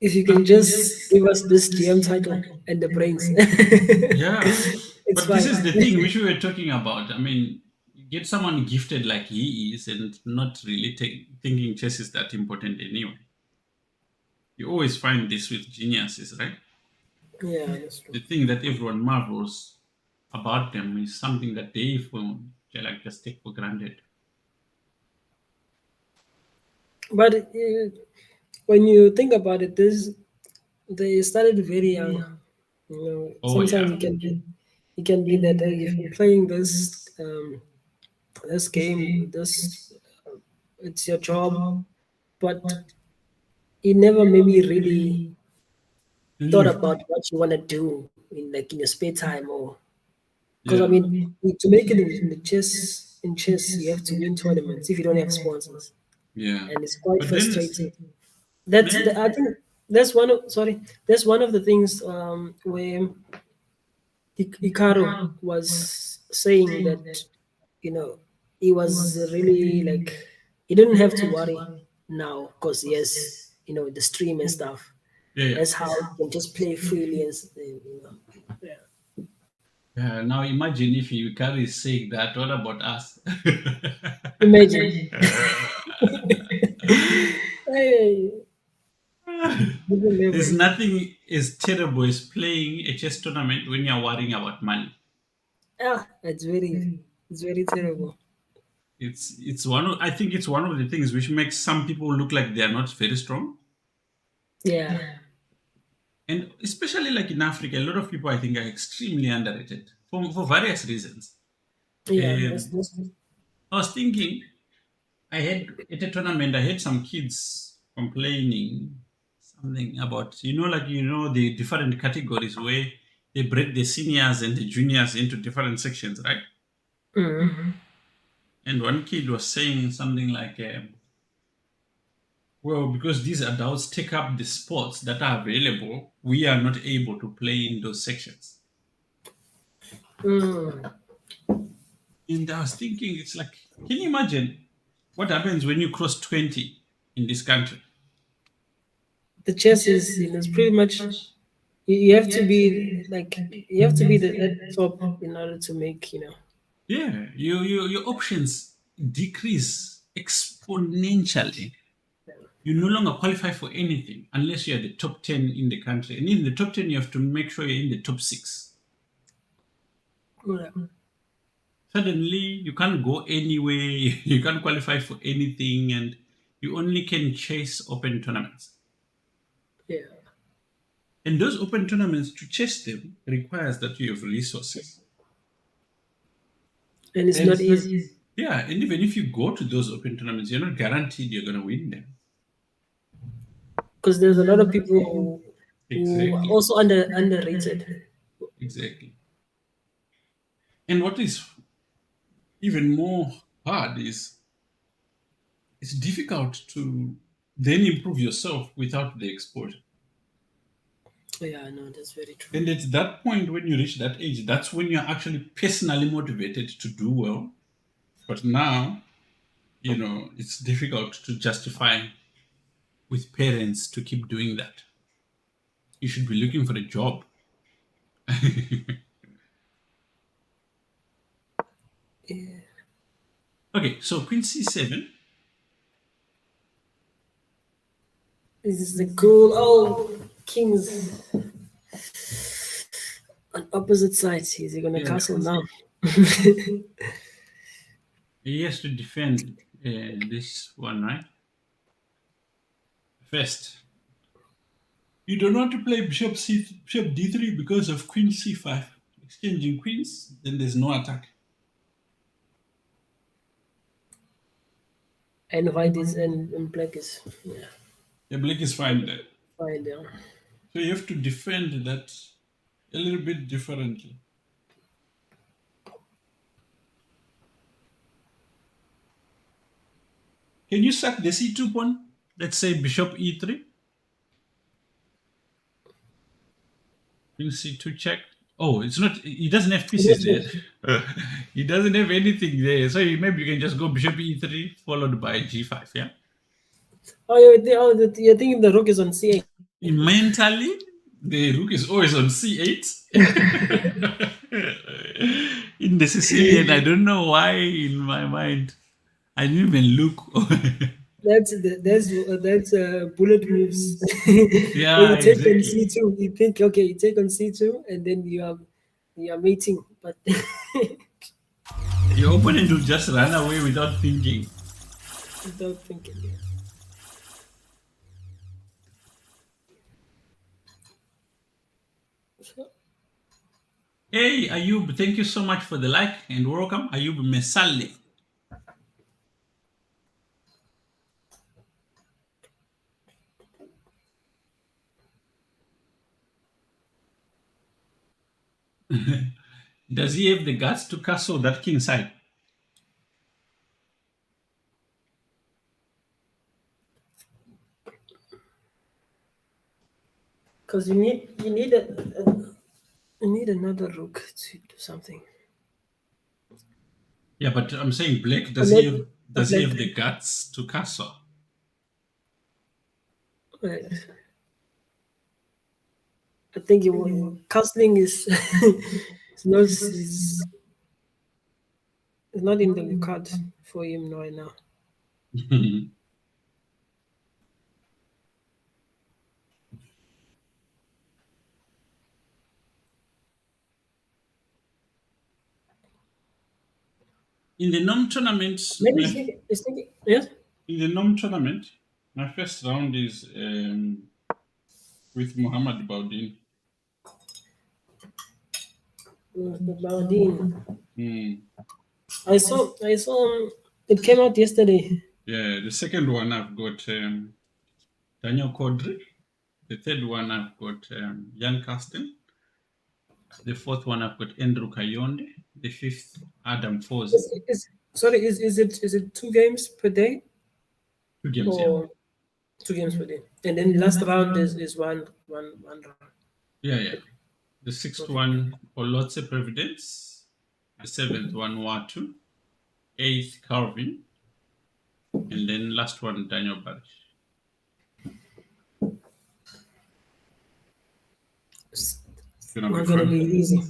if you can just give us this GM title and the brains, Yeah. it's But this fine. is the thing which we were talking about. I mean, you get someone gifted like he is and not really thinking chess is that important anyway. You always find this with geniuses, right? Yeah, that's true. The thing that everyone marvels about them is something that they like just take for granted. But when you think about it, they started very young. Oh Sometimes yeah. it can be that if you're playing this game, it's your job, but you never maybe really thought Leave. about what you want to do in your spare time, or because I Yeah. mean, to make it in chess, you have to win tournaments if you don't have sponsors, Yeah. and it's quite But then frustrating. I think that's one of the things where Icaro was saying that you know he was really like he didn't have to worry now because he has the stream and stuff. yeah, yeah. That's how he can just play freely yeah. Now imagine if you carry saying that, what about us? Imagine. Hey, Different There's level. nothing as terrible as playing a chess tournament when you're worrying about money. Ah, it's very terrible. It's one of, I think it's one of the things which makes some people look like they are not very strong. Yeah, And especially like in Africa, a lot of people I think are extremely underrated for various reasons. yeah. Um, I was thinking, I had at a tournament, I had some kids complaining something about, the different categories where they break the seniors and the juniors into different sections, right? Mm. And one kid was saying something like, well, because these adults take up the sports that are available, we are not able to play in those sections. Mm. And I was thinking, it's like, can you imagine what happens when you cross 20 in this country? The chess is, it's pretty much you have to be like you have to be at top in order to make, Yeah, your options decrease exponentially. You no longer qualify for anything unless you're the top 10 in the country. And in the top 10, you have to make sure you're in the top six. Yeah. Suddenly, you can't go anywhere, you can't qualify for anything, and you only can chase open tournaments. Yeah. And those open tournaments, to chase them, requires that you have resources. And it's And not easy yeah, and even if you go to those open tournaments, you're not guaranteed you're going to win them. because there's a lot of people who are Exactly. also underrated. Exactly. And what is even more hard is it's difficult to then improve yourself without the exposure. Yeah, I know that's very true. And at that point, when you reach that age, that's when you're actually personally motivated to do well. But now, it's difficult to justify with parents to keep doing that. You should be looking for a job. Yeah. Okay, so Queen C7. This is the cool. Oh, kings on opposite sides. Is he gonna Yeah, castle now? he has to defend this one, right? First, you don't want to play bishop d3 because of queen c5. Exchanging queens, then there's no attack. And white is and black is, yeah, The black is fine there. fine. Yeah. So you have to defend that a little bit differently. Can you sack the c2 pawn? Let's say bishop e3. Queen c2 check. Oh, it's not. He doesn't have pieces there. He doesn't have anything there. So maybe you can just go bishop e3 followed by g5. Yeah. Oh, you're thinking the rook is on c8. Mentally, the rook is always on c8. In the Sicilian, I don't know why in my mind. I didn't even look. That's bullet moves. When Yeah, you take on exactly. c2, you think okay, you take on c2, and then you are mating, but Your opponent will just run away without thinking. without thinking. Yeah. So, Hey, Ayub, thank you so much for the like and welcome. Ayub Mesale. Does he have the guts to castle that king side? because you need another rook to do something. Yeah, but I'm saying Blake, And does he have then does he like have the guts to castle? right. I think castling is is not in the card for him right now. In the NOM tournament, Maybe it's thinking, yes? in the NOM tournament, my first round is with Muhammad Baudin. The Baudin. Hmm. I saw it came out yesterday. Yeah, the second one I've got Daniel Kodri. The third one I've got Jan Karsten. The fourth one I've got Andrew Kayonde. The fifth, Adam Fozi. Sorry, is it 2 games per day 2 games, yeah. or 2 games per day? And then last round is one round. Yeah, yeah. The sixth Okay. one, Olotse Providence. The seventh one, Watu. Eighth, Calvin. And then last one, Daniel Barish. It's It's gonna be not gonna fun. be easy.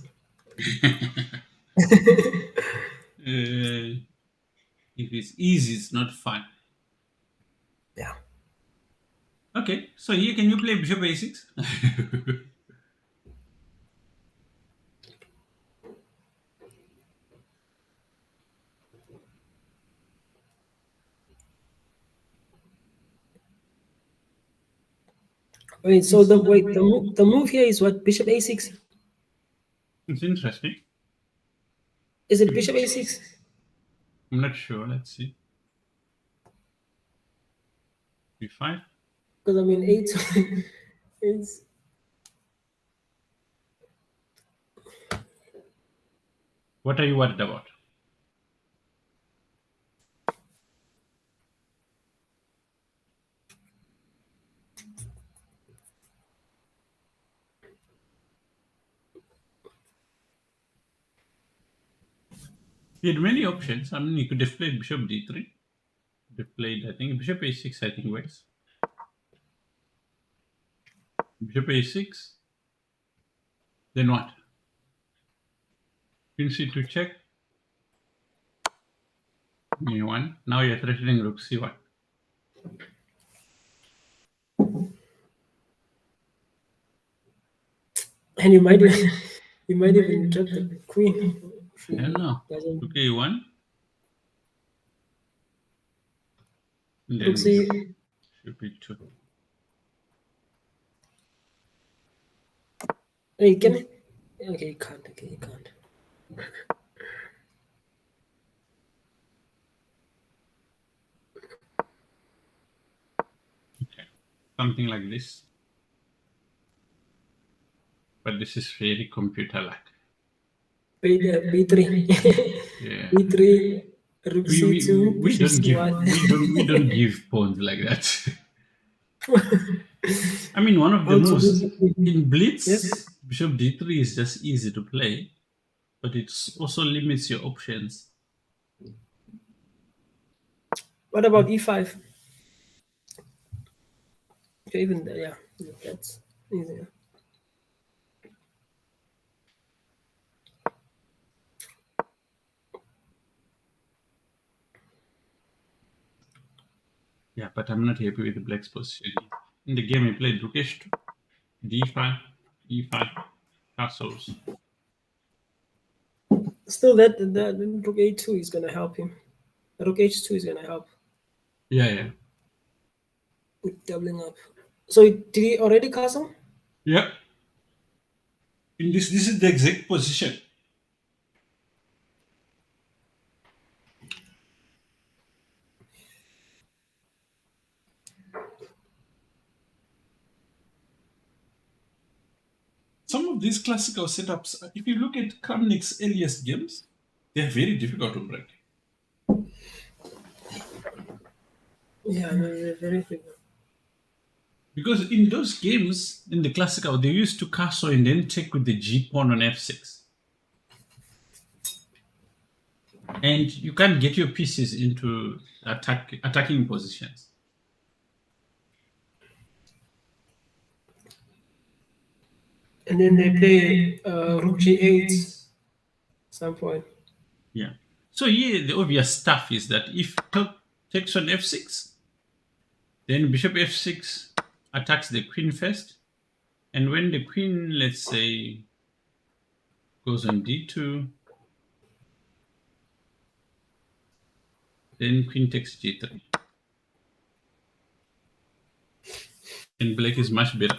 If it's easy, it's not fun. Yeah. Okay, so here can you play Bishop A6? Wait. So the move here is what? Bishop A6. It's interesting. Is it Bishop A6? I'm not sure. Let's see. B5. Because I mean A2 is. What are you worried about? You had many options. I mean, you could have played Bishop D3. They played, I think, Bishop A6, I think, works. Bishop A6. Then what? Queen C2 check. E1. Now you're threatening Rook C1. And you might even drop the queen. If I don't he know. doesn't. Rook A1. And then Look, see, Bishop B2. hey, can okay, you can't. Okay, you can't. Okay. Something like this. But this is very computer-like. B3. Yeah. B3, Rook We, we, C2, we Bishop don't give C1. we don't give pawns like that. I mean, one of the How to moves lose the queen. in Yes. Blitz, Bishop D3 is just easy to play, but it also limits your options. What about E5? Okay, even there, yeah, that's easier. Yeah, but I'm not happy with the black's position. In the game, he played Rook H2, D5, E5, castles. Still, that Rook A2 is gonna help him. Rook H2 is gonna help Yeah, yeah. with doubling up. So did he already castle? Yeah. In this is the exact position. Some of these classical setups, if you look at Kramnik's earliest games, they're very difficult to break. Yeah, they're very difficult. Because in those games, in the classical, they used to castle and then take with the G pawn on F6. And you can't get your pieces into attacking positions. And then they play Rook G8 some point. Yeah. So here, the obvious stuff is that if takes on F6, then Bishop F6 attacks the queen first. And when the queen, let's say, goes on D2, Then queen takes g3. And black is much better.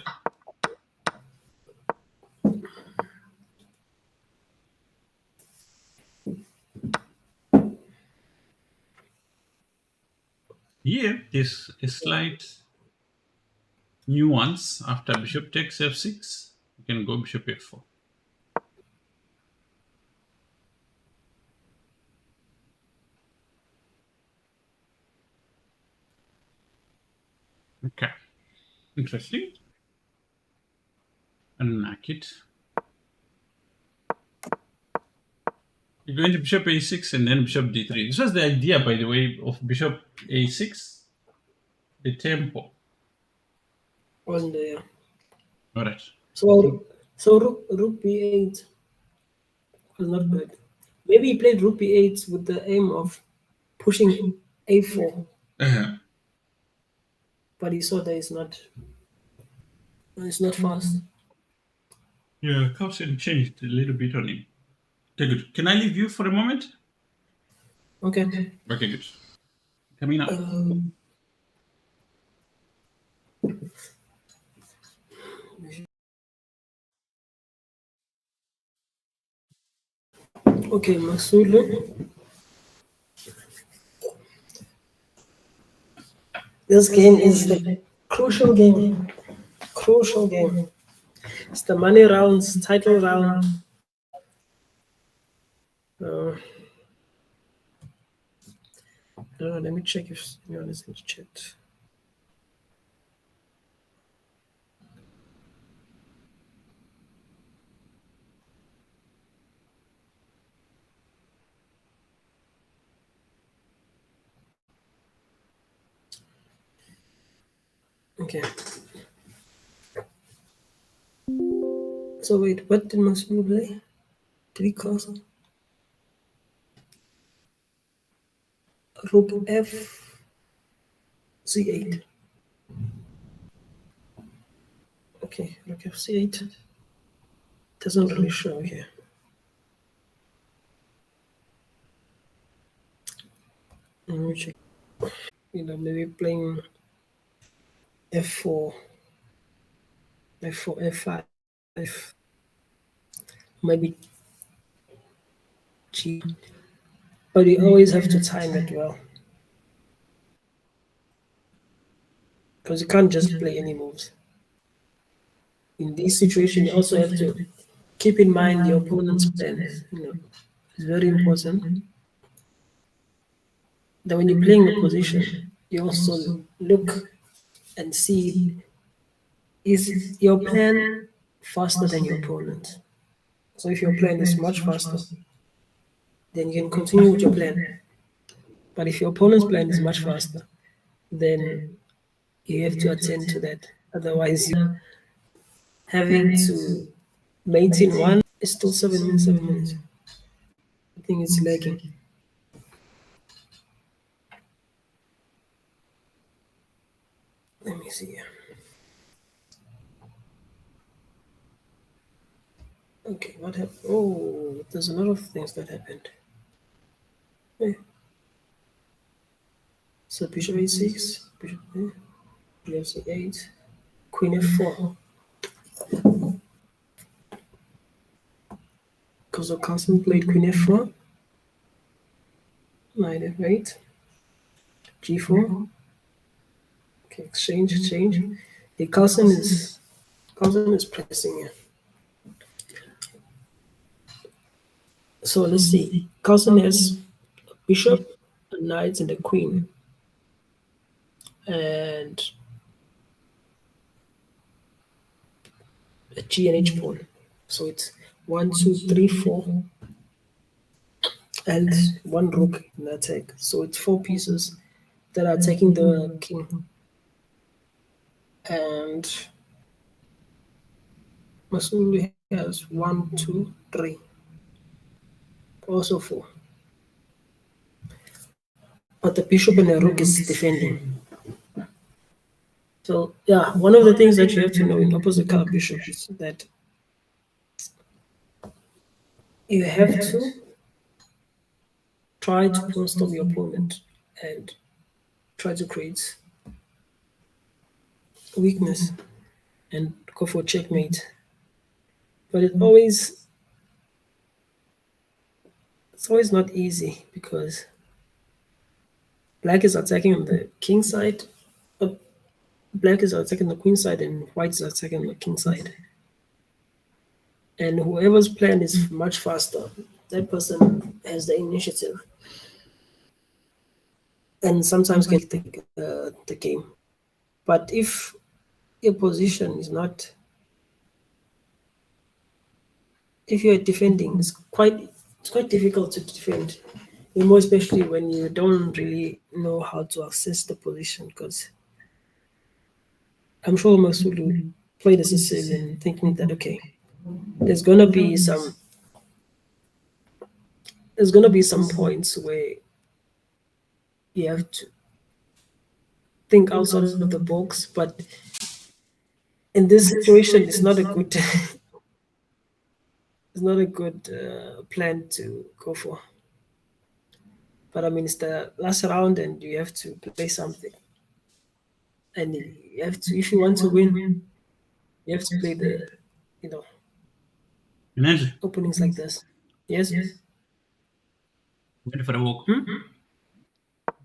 Here is a slight nuance. After bishop takes f6, you can go bishop f4. Okay, interesting. Unlock it. You're going to bishop a6 and then bishop d3. This was the idea, by the way, of bishop a6, the tempo. On the All right. so rook b8 was not good. Maybe he played rook b8 with the aim of pushing a4, Uh-huh. but he saw that it's not fast. Yeah, Carlsen changed a little bit on him. Okay, good. Can I leave you for a moment? Okay. Okay, good. Coming up. Okay, Masulu. This game is the crucial game. Crucial game. It's the money rounds, title round. I don't know, let me check if anyone is in the chat. Okay. So wait, what did Masulu play? Did he castle? Rook f c8. Okay, rook f c8. Doesn't really show here. Let me check. Maybe playing f4, f4, f5. Maybe g. But you always have to time it well. Because you can't just play any moves. In this situation, you also have to keep in mind your opponent's plans. It's very important that when you're playing a position, you also look and see, is your plan faster than your opponent? So if your plan is much faster, then you can continue with your plan. But if your opponent's plan is much faster, then you have to attend to that. Otherwise, you're having to maintain one. It's still 7 minutes, 7 minutes. I think it's lagging. Let me see. Okay, what happened? Oh, there's a lot of things that happened. Okay. So bishop a6, bishop c8, queen f4. Because the Carlsen played queen f4, knight f8, g4. Okay, exchange. The Carlsen is pressing here. So let's see. Carlsen has a bishop, a knight, and a queen. And a G and H pawn. So it's 1, 2, 3, 4, and one rook in attack. So it's 4 pieces that are attacking the king. And Masulu has 1, 2, 3. Also 4. But the bishop and the rook is defending. So yeah, one of the things that you have to know in opposite color bishop is that you have to try to pawn stop your opponent. and try to create weakness and go for checkmate. But it's always not easy because black is attacking on the king side, uh, black is attacking the queen side, and white is attacking the king side. And whoever's plan is much faster, that person has the initiative and sometimes get the game. But if your position is not, if you're defending, it's quite difficult to defend, and more especially when you don't really know how to access the position. Because I'm sure most will play this as civilian, thinking that okay, there's gonna be some there's gonna be some points where you have to think outside of the box, but in this situation, it's not a good it's not a good plan to go for. But I mean, it's the last round, and you have to play something. And you have to, if you want to win, you have to play the, you know, Imagine. openings like this. Yes. Went for a walk. Hmm?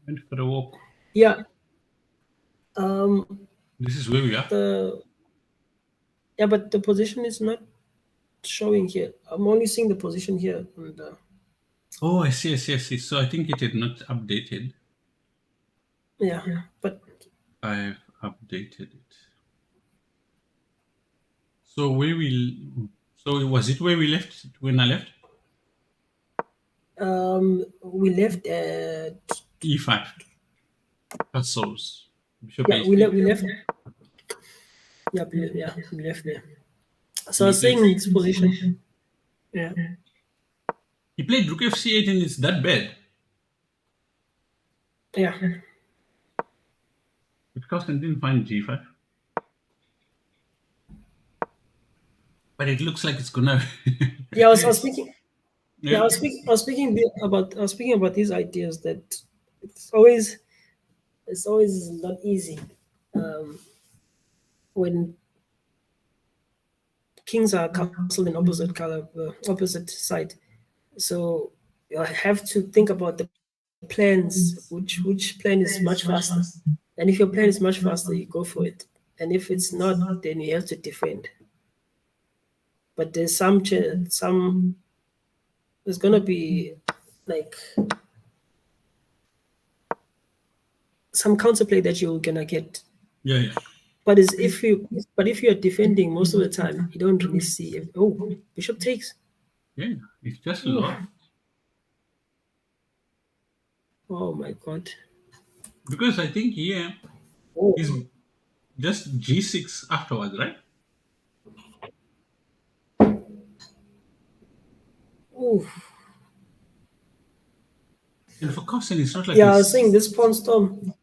Went for a walk. Yeah. Um. This is where we are. The Yeah, but the position is not showing here. I'm only seeing the position here. And Oh, I see, I see, I see. So I think it had not updated. yeah, but I've updated it. So where we, so was it where we left when I left? we left at E5. Castles. Bishop yeah we H3. left yeah we left there. So I He was saying played, in this position. Yeah. he played Rook FC8 and it's that bad. Yeah. But Carlsen didn't find G5. But it looks like it's gonna. Yeah, I was speaking. Yeah, Yeah. I was speaking about these ideas that it's always it's always not easy um, when kings are castled in opposite color, opposite side. So you have to think about the plans. Which plan is much faster? And if your plan is much faster, you go for it. And if it's not, then you have to defend. But there's some there's gonna be like some counterplay that you're gonna get. Yeah, yeah. But if you're defending most of the time, you don't really see if, oh, bishop takes. Yeah, it's just Oh, lost. oh my god. Because I think here Oh, is just G6 afterwards, right? oh. And for Carlsen, it's not like Yeah, I was it's. saying this pawn storm.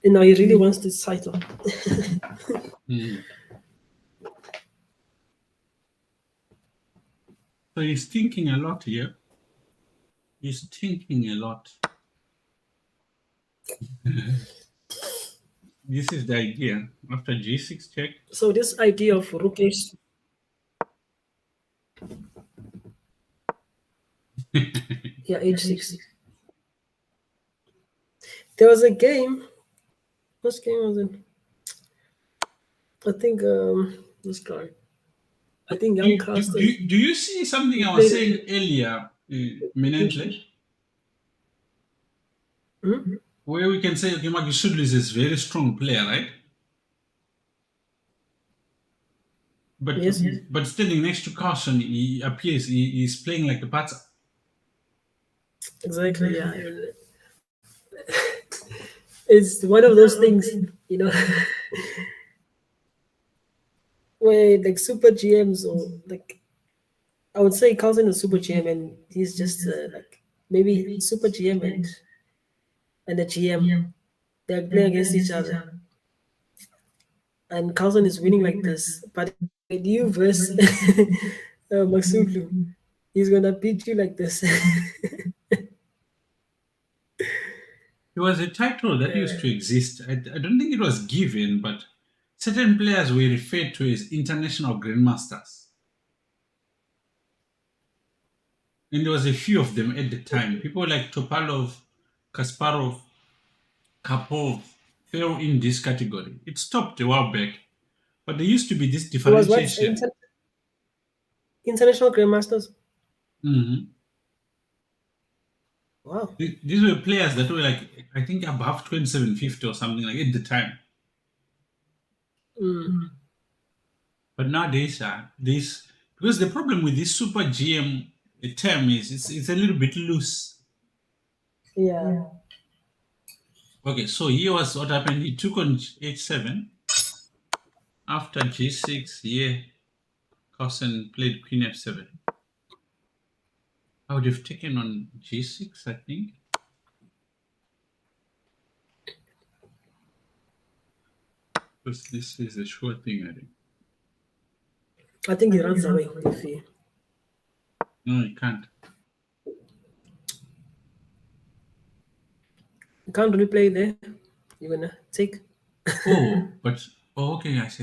You know, he really wants this title. Hmm. So he's thinking a lot here. He's thinking a lot. This is the idea. After G6 check, So this idea of rookish, yeah, h6. There was a game. What game was it? I think this guy. I think do Young you, do, Castle. do you see something He I was played saying it. earlier, Menentle, Hmm? where we can say, okay, Maki Sudlu is a very strong player, right? But Yes. but standing next to Carson, he appears he's playing like a pata. Exactly. Yeah. It's one of those things, you know, where like super GMs or like I would say Carlsen is super GM and he's just like maybe super GM and the GM. They're playing against each other, and Carlsen is winning like this. But when you verse Masulu, he's gonna beat you like this. There was a title that used to exist. I don't think it was given, but certain players were referred to as international grandmasters. And there was a few of them at the time. People like Topalov, Kasparov, Karpov fell in this category. It stopped a while back, but there used to be this It was what differentiation. international grandmasters. Mhm. Wow. These were players that were like, I think, above 2750 or something like at the time. Mm. But nowadays, this because the problem with this super GM term is it's a little bit loose. Yeah. Okay, so here was what happened. He took on h7 after g6. Here, Carlsen played queen f7. I would have taken on g6, I think. Because this is a sure thing, I think. I think he runs away if he. No, you can't. You can't really play there. You're gonna take. Oh, but okay, yes.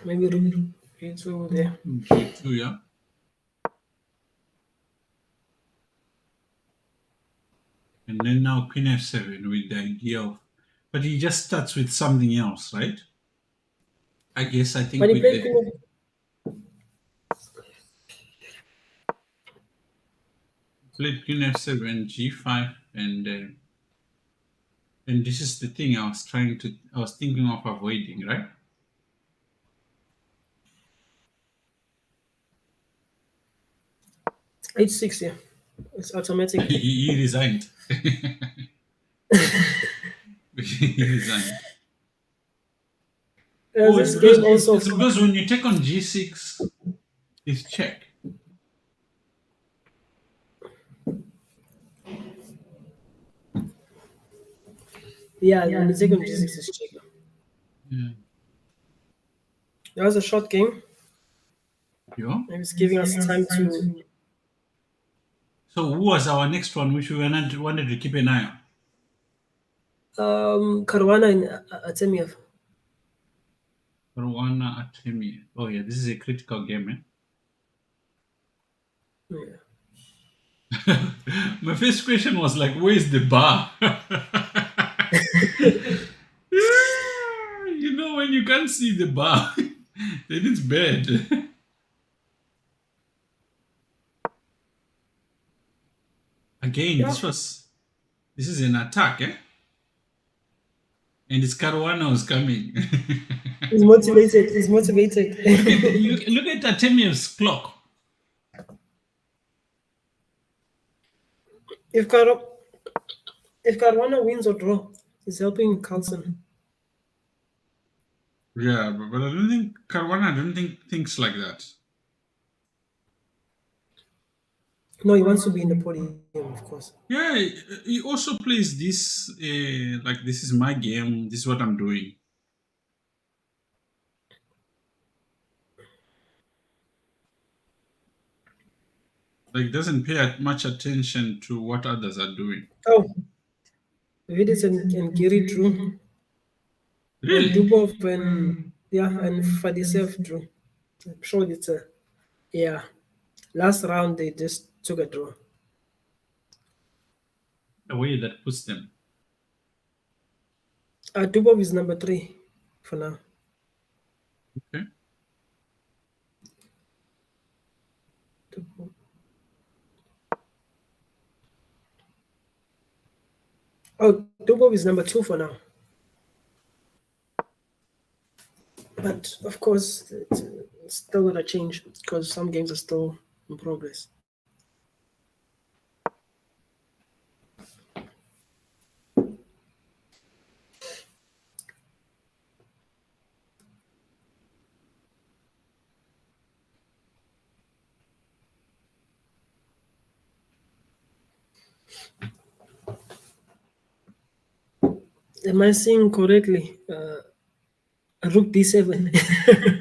Maybe rook a2 there. G2, yeah. And then now queen f7 with the idea of, but he just starts with something else, right? I think But he with played the queen. played queen f7, g5, and this is the thing I was thinking of avoiding, right? H6, yeah. It's automatic. He resigned. He resigned. Oh, This game also. it's because when you take on g6, it's check. Yeah, when the second g6 is check. Yeah. That was a short game. Yeah. It was giving us time to. So who was our next one, which we wanted to keep an eye on? Caruana and Artemiev. Rwana Artemie. Oh yeah, this is a critical game, eh? Yeah. My first question was like, where's the bar? You know, when you can't see the bar, then it's bad. Again, Yeah. this is an attack, eh? And it's Caruana who's coming. He's motivated. He's motivated. look at Artemiev's clock. if Caru- if Caruana wins or draw, he's helping Carlsen. Yeah, but I don't think Caruana. I don't think thinks like that. No, he wants to be in the podium, of course. Yeah, he also plays this like this is my game. This is what I'm doing. Like doesn't pay much attention to what others are doing. Oh, Vidic and Giri drew, and Really? Dubov and Fadisev drew. I'm sure it's a yeah. Last round they just took a draw. The way that puts them. Dubov is number 3 for now. Okay. Dubov. Oh, Dubov is number 2 for now. But of course, it's still gonna change because some games are still in progress. Am I seeing correctly? Rook d7.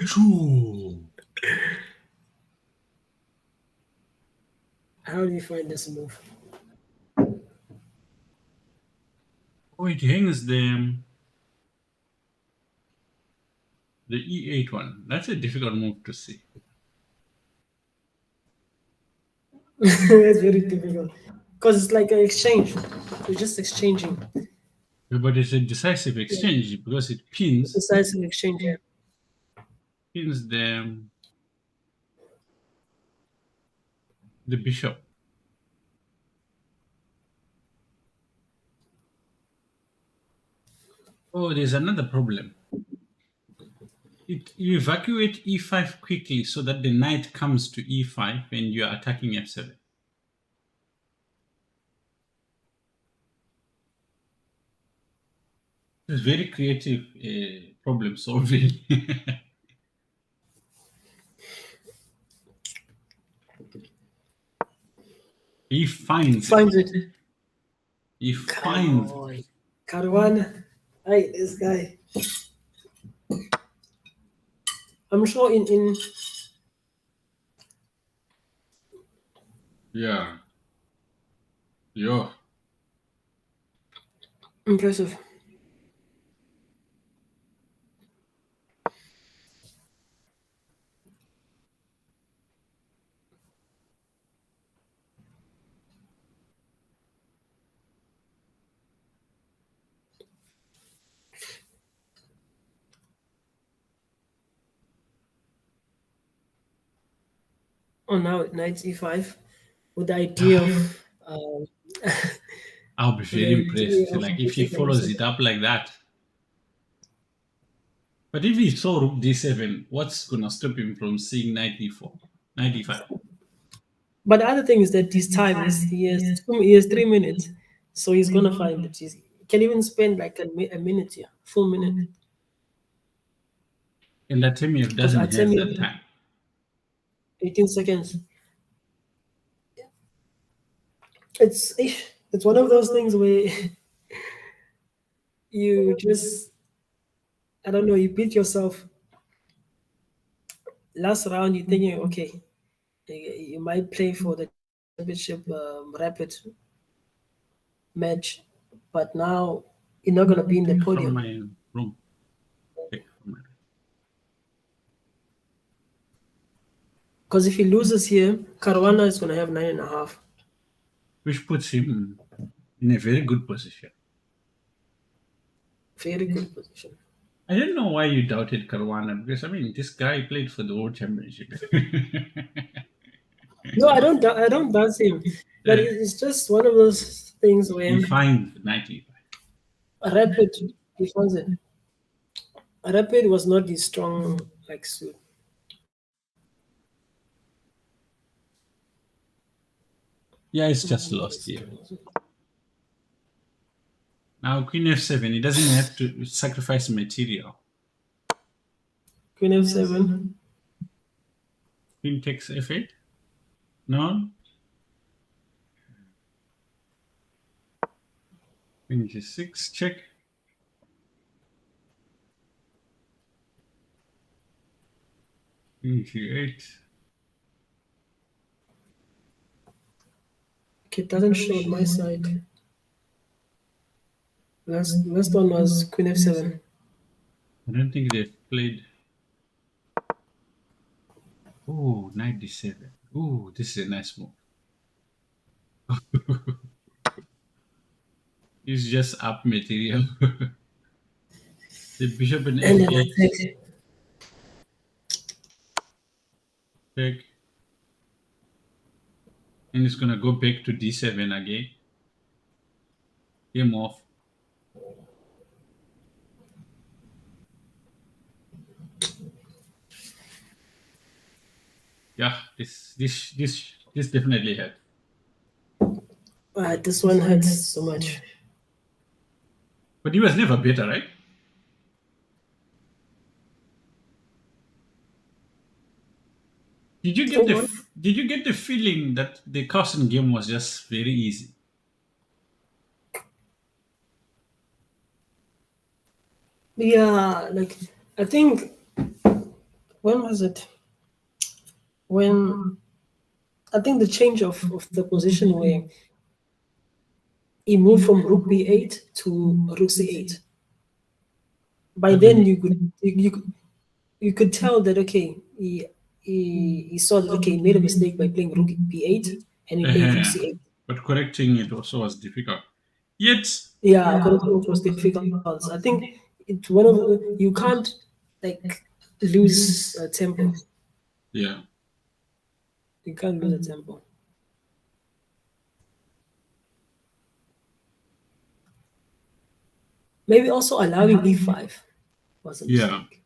True. How do you find this move? Oh, it hangs the e8 one. That's a difficult move to see. It's very difficult because it's like an exchange. You're just exchanging. But it's a decisive Yeah, exchange because it pins decisive exchange. Yeah. pins the bishop. Oh, there's another problem. You evacuate e5 quickly so that the knight comes to e5 and you're attacking f7. It's very creative problem solving. He finds it. Finds it. He Come finds it. on, Caruana. Hey, this guy. I'm sure in Yeah. Yeah. impressive. Oh, now knight e5 with the idea of I'll be very the idea impressed. of Like if he taking follows also. it up like that. But if he saw rook d7, what's gonna stop him from seeing knight e4, knight e5? But the other thing is that his time is he has 3 minutes, so he's gonna find it. He can even spend like a minute here, full minute, And Latemiev because doesn't have Artemiev that time. 18 seconds. It's it's one of those things where you just I don't know you beat yourself. Last round you're thinking okay you might play for the championship rapid match, but now you're not gonna be in the Take from podium my room. Take from my room. because if he loses here, Caruana is gonna have 9.5. Which puts him in a very good position. Very good position. I don't know why you doubted Caruana because I mean this guy played for the world championship. No, I don't dance him, but Uh, it's just one of those things where he finds 90. rapid he finds it. Rapid was not his strong like suit. Yeah, it's just lost here. Now Queen f7, he doesn't have to sacrifice material. Queen f7. Queen takes f8. No. Queen g6, check. Queen g8. Okay, it doesn't show on my side. Last one was Queen f7. I don't think they've played. Oh, knight d7. Oh, this is a nice move. It's just up material. The bishop in And then f8. I take Check. And it's gonna go back to d7 again. Game off. Yeah, this definitely helped. this one hurts so much. But he was never better, right? Oh, Did you get the feeling that the Carson game was just very easy? yeah, like I think when was it? When I think the change of the position where he moved from rook b8 to rook c8. By What do you then mean? you could tell that okay he saw that okay he made a mistake by playing rook b8 and he played rook Uh-huh. c8. But correcting it also was difficult. Yet, Yeah, correcting it was difficult. I think it's one of you can't like lose a tempo. yeah, You can't lose a tempo. Maybe also allowing e5 was a yeah, mistake.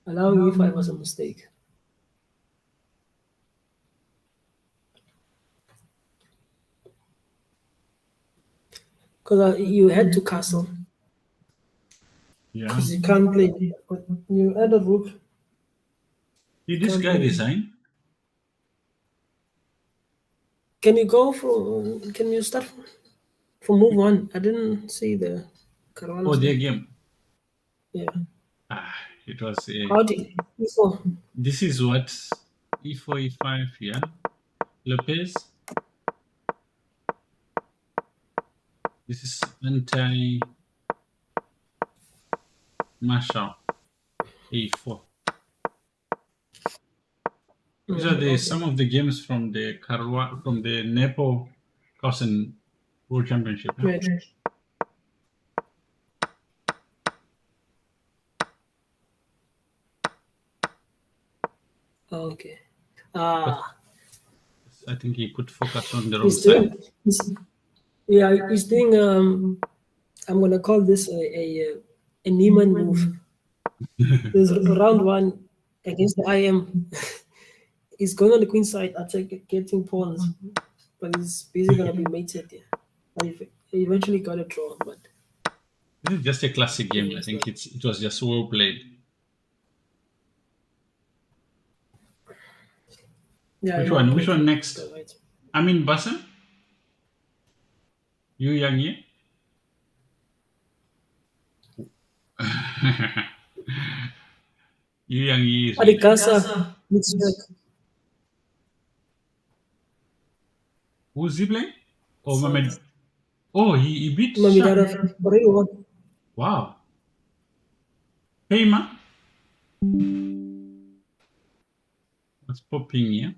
Allowing e5 was a mistake because you had to castle yeah. because you can't play. But you add a rook, you Did this can't guy play. resign? Can you go for? Can you start from move one? I didn't see the Oh, Caruana's their name. game. Yeah. Ah, it was a. How did before? This is what e4, e5. Yeah, Lopez. This is anti Marshall a4. These are the Okay. some of the games from the from the Nepo Carson World Championship. Huh? Match. Okay. But Ah, I think he put focus on the wrong he's side. doing. Yeah, he's doing. I'm gonna call this a Neiman move. There's round one against the IM. He's going on the queen side, getting pawns, but he's basically gonna be mated. Yeah. But he eventually got a draw, but This is just a classic it game. I was think not. it was just well played. Yeah, Which well one? Which played. one next? You're right. Amin Bassam? Yu Yang Ye? Yu Yang Yi is winning. Adikasa looks back. Who's he playing? Oh, So Mohamed. Oh, he beat Shah. Mamidarov already won. Wow. Payma. What's popping here?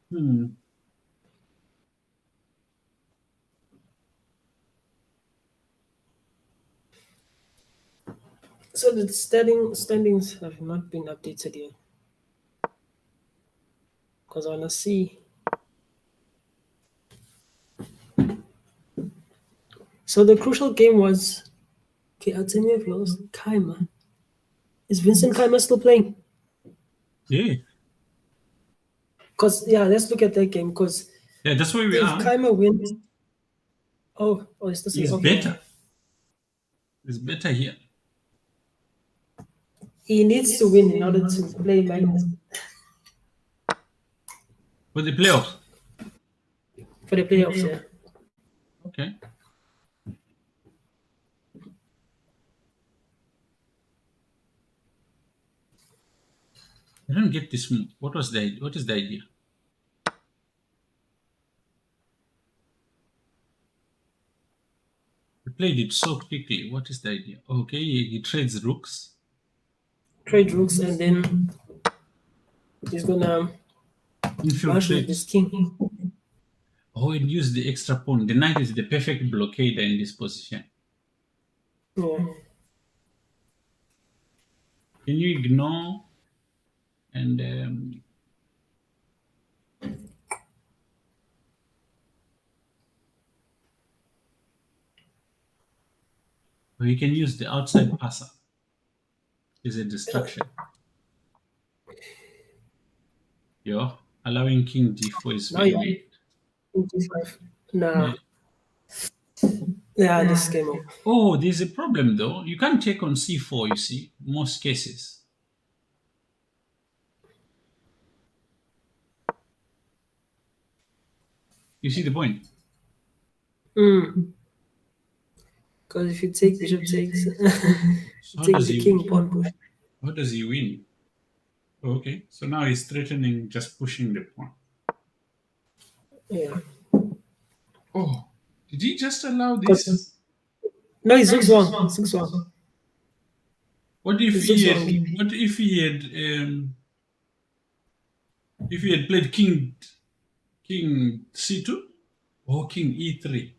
Hmm. So the standings have not been updated yet because I wanna see. So the crucial game was okay. Artemiev lost. Kaima, is Vincent Kaima still playing? Yeah. Because yeah, let's look at that game. Because Yeah, that's where we if are. Kaima wins, it's the same. He's Okay, yeah. better. He's better here. He needs to win in order to play Magnus For the playoffs. for the playoffs. Yeah. Okay. I don't get this move. What is the idea? He played it so quickly. What is the idea? Okay, he trades rooks. Trade rooks and then he's gonna mash with this Infiltrates. king. Oh, and use the extra pawn. The knight is the perfect blockader in this position. Yeah. Can you ignore and or you can use the outside passer as a distraction. Yo, allowing king d4 is Now very you weird. king d5. Nah, Yeah. Yeah, this came over. Oh, there's a problem though. You can't take on c4, you see, most cases. You see the point? Mm. Because if you take bishop takes, So you take the king pawn push. how does he win? Okay, so now he's threatening just pushing the pawn. Yeah. Oh, did he just allow 'Cause- this? No, it's Zook's wrong. Zook's wrong. What if It's Zook's he wrong. had? What if he had played king c2 or king e3?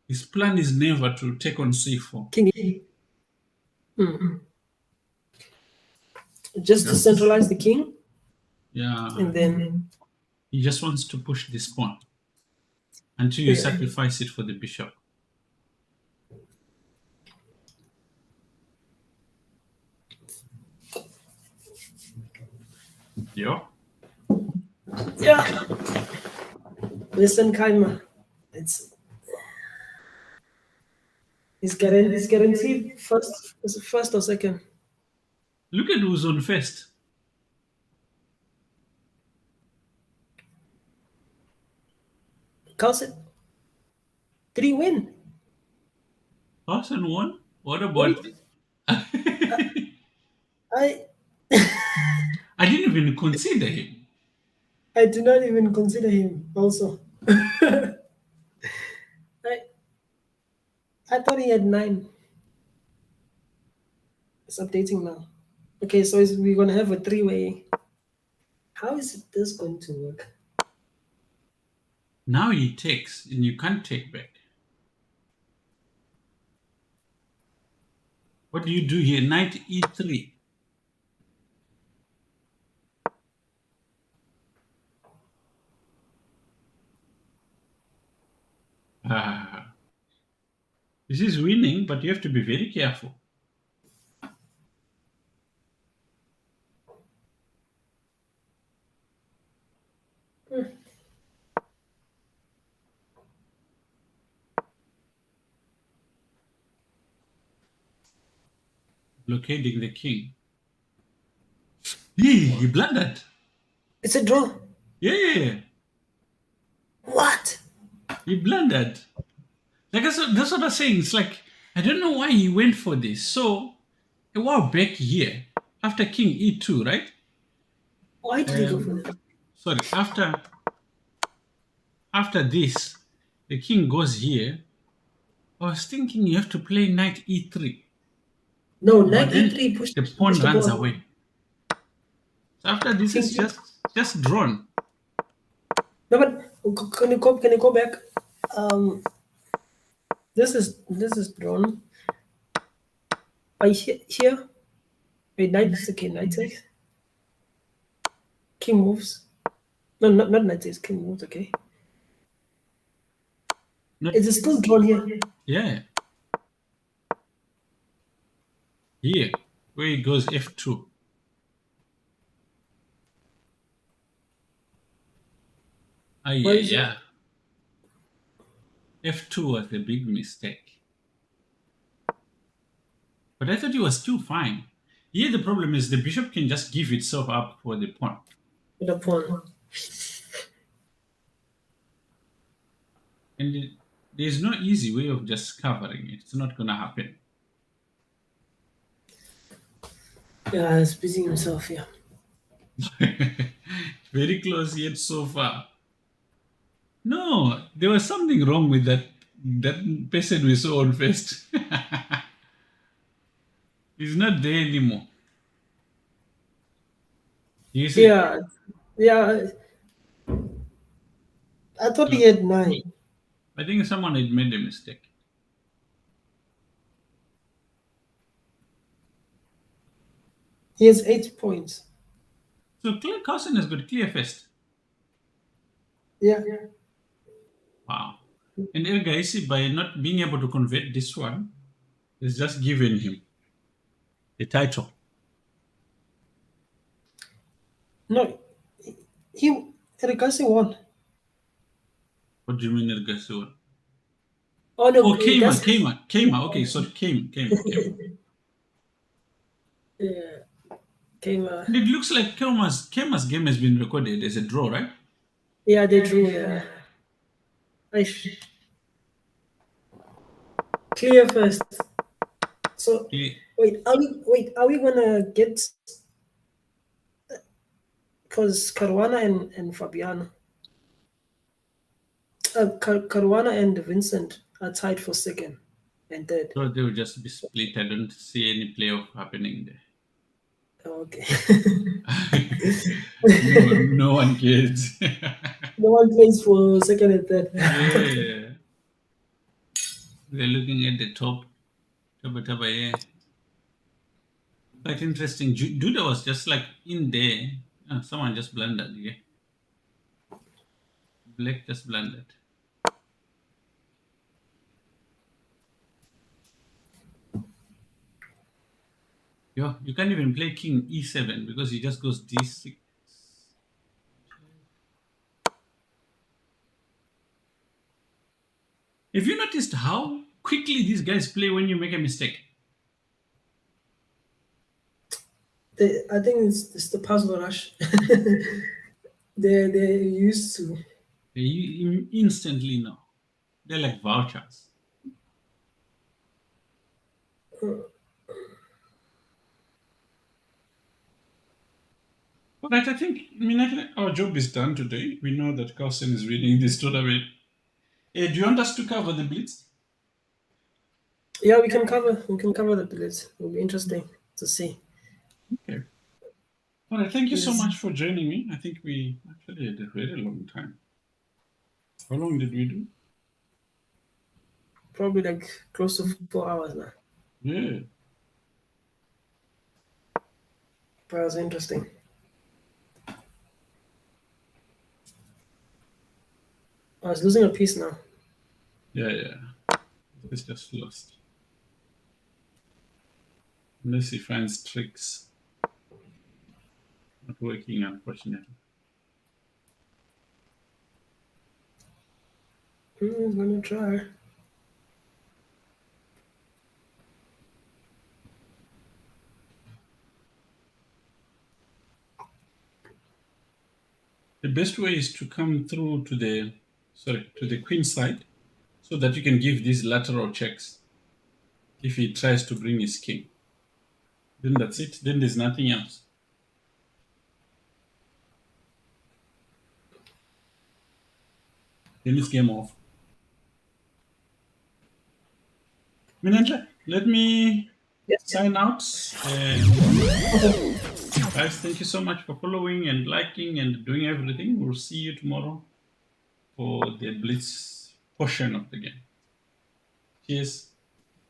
His plan is never to take on c4. King. Mm. Just to centralize the king, Yeah, and then he just wants to push this pawn until you yeah. sacrifice it for the bishop. Yeah. Yeah. Listen, Kaima. It's guaranteed first. Is it first or second? Look at who's on first. Carlson. Did he win? Carson won. What about? I I didn't even consider him. I do not even consider him. Also, I I thought he had 9. It's updating now. Okay, so we're gonna have a 3-way. How is this going to work? Now he takes, and you can't take back. What do you do here? Knight e3. Ah, this is winning, but you have to be very careful. Blockading the king. He blundered. It's a draw. Yeah. What? He blundered. Like that's what I'm saying. It's like I don't know why he went for this. So a while back here, after king e2, right? Why did he go for that? Sorry, after this, the king goes here. I was thinking you have to play knight e3. No, But knight then e3 push the pawn the runs pawn. away. So after this King is just drawn. No, but can you go back? This is drawn. By here. Wait, knight is okay. Knight takes. King moves. No, not knight takes. King moves. Okay. Not, Is it still drawn here? yeah. Here, where it goes f2. Ah, Where is yeah. F2 was a big mistake. But I thought it was still fine. Here the problem is the bishop can just give itself up for the pawn. the pawn? And there's no easy way of just covering it. It's not going to happen. Yeah, he's busy himself here. Very close yet so far. No, there was something wrong with that person we saw on first. He's not there anymore. You see? Yeah, yeah. I thought he had 9. I think someone had made a mistake. He has 8 points. So Claire Carson has got clear first. Yeah. Wow. And Elga, you see, by not being able to convert this one, it's just given him the title. No, he Erikasi won. What do you mean Ergasua? Oh no, Oh, that's Kema. Okay, sorry, Kema. yeah, came. It looks like Kema's game has been recorded as a draw, right? Yeah, they drew. Yeah, I clear first. So wait, are we gonna get because Caruana and Fabiano, Caruana and Vincent are tied for second and third. So they will just be split. I don't see any playoff happening there. Okay. No one cares. No one plays for second and third. Yeah, we're looking at the top. Taba, yeah. Quite interesting. Duda was just like in there. Someone just blundered. Yeah, Black just blundered. Yeah, you can't even play King E7 because he just goes D6. Have you noticed how quickly these guys play when you make a mistake? I think it's the puzzle rush. They're used to. They instantly know. They're like vouchers. All right, I think our job is done today. We know that Carlsen is winning this tournament. Do you want us to cover the blitz? Yeah, we can cover the blitz. It'll be interesting to see. Okay. All right, thank you so Yes. much for joining me. I think we actually had a very long time. How long did we do? Probably like close to 4 hours now. Yeah. But it was interesting. I was losing a piece now. Yeah. It's just lost. Unless he finds tricks. Not working, unfortunately. I'm gonna try. The best way is to come through to the queen side so that you can give these lateral checks if he tries to bring his king. Then that's it. Then there's nothing else. Then it's game off. Minentle, let me Yes. sign out. Guys, thank you so much for following and liking and doing everything. We'll see you tomorrow for the blitz portion of the game. Cheers.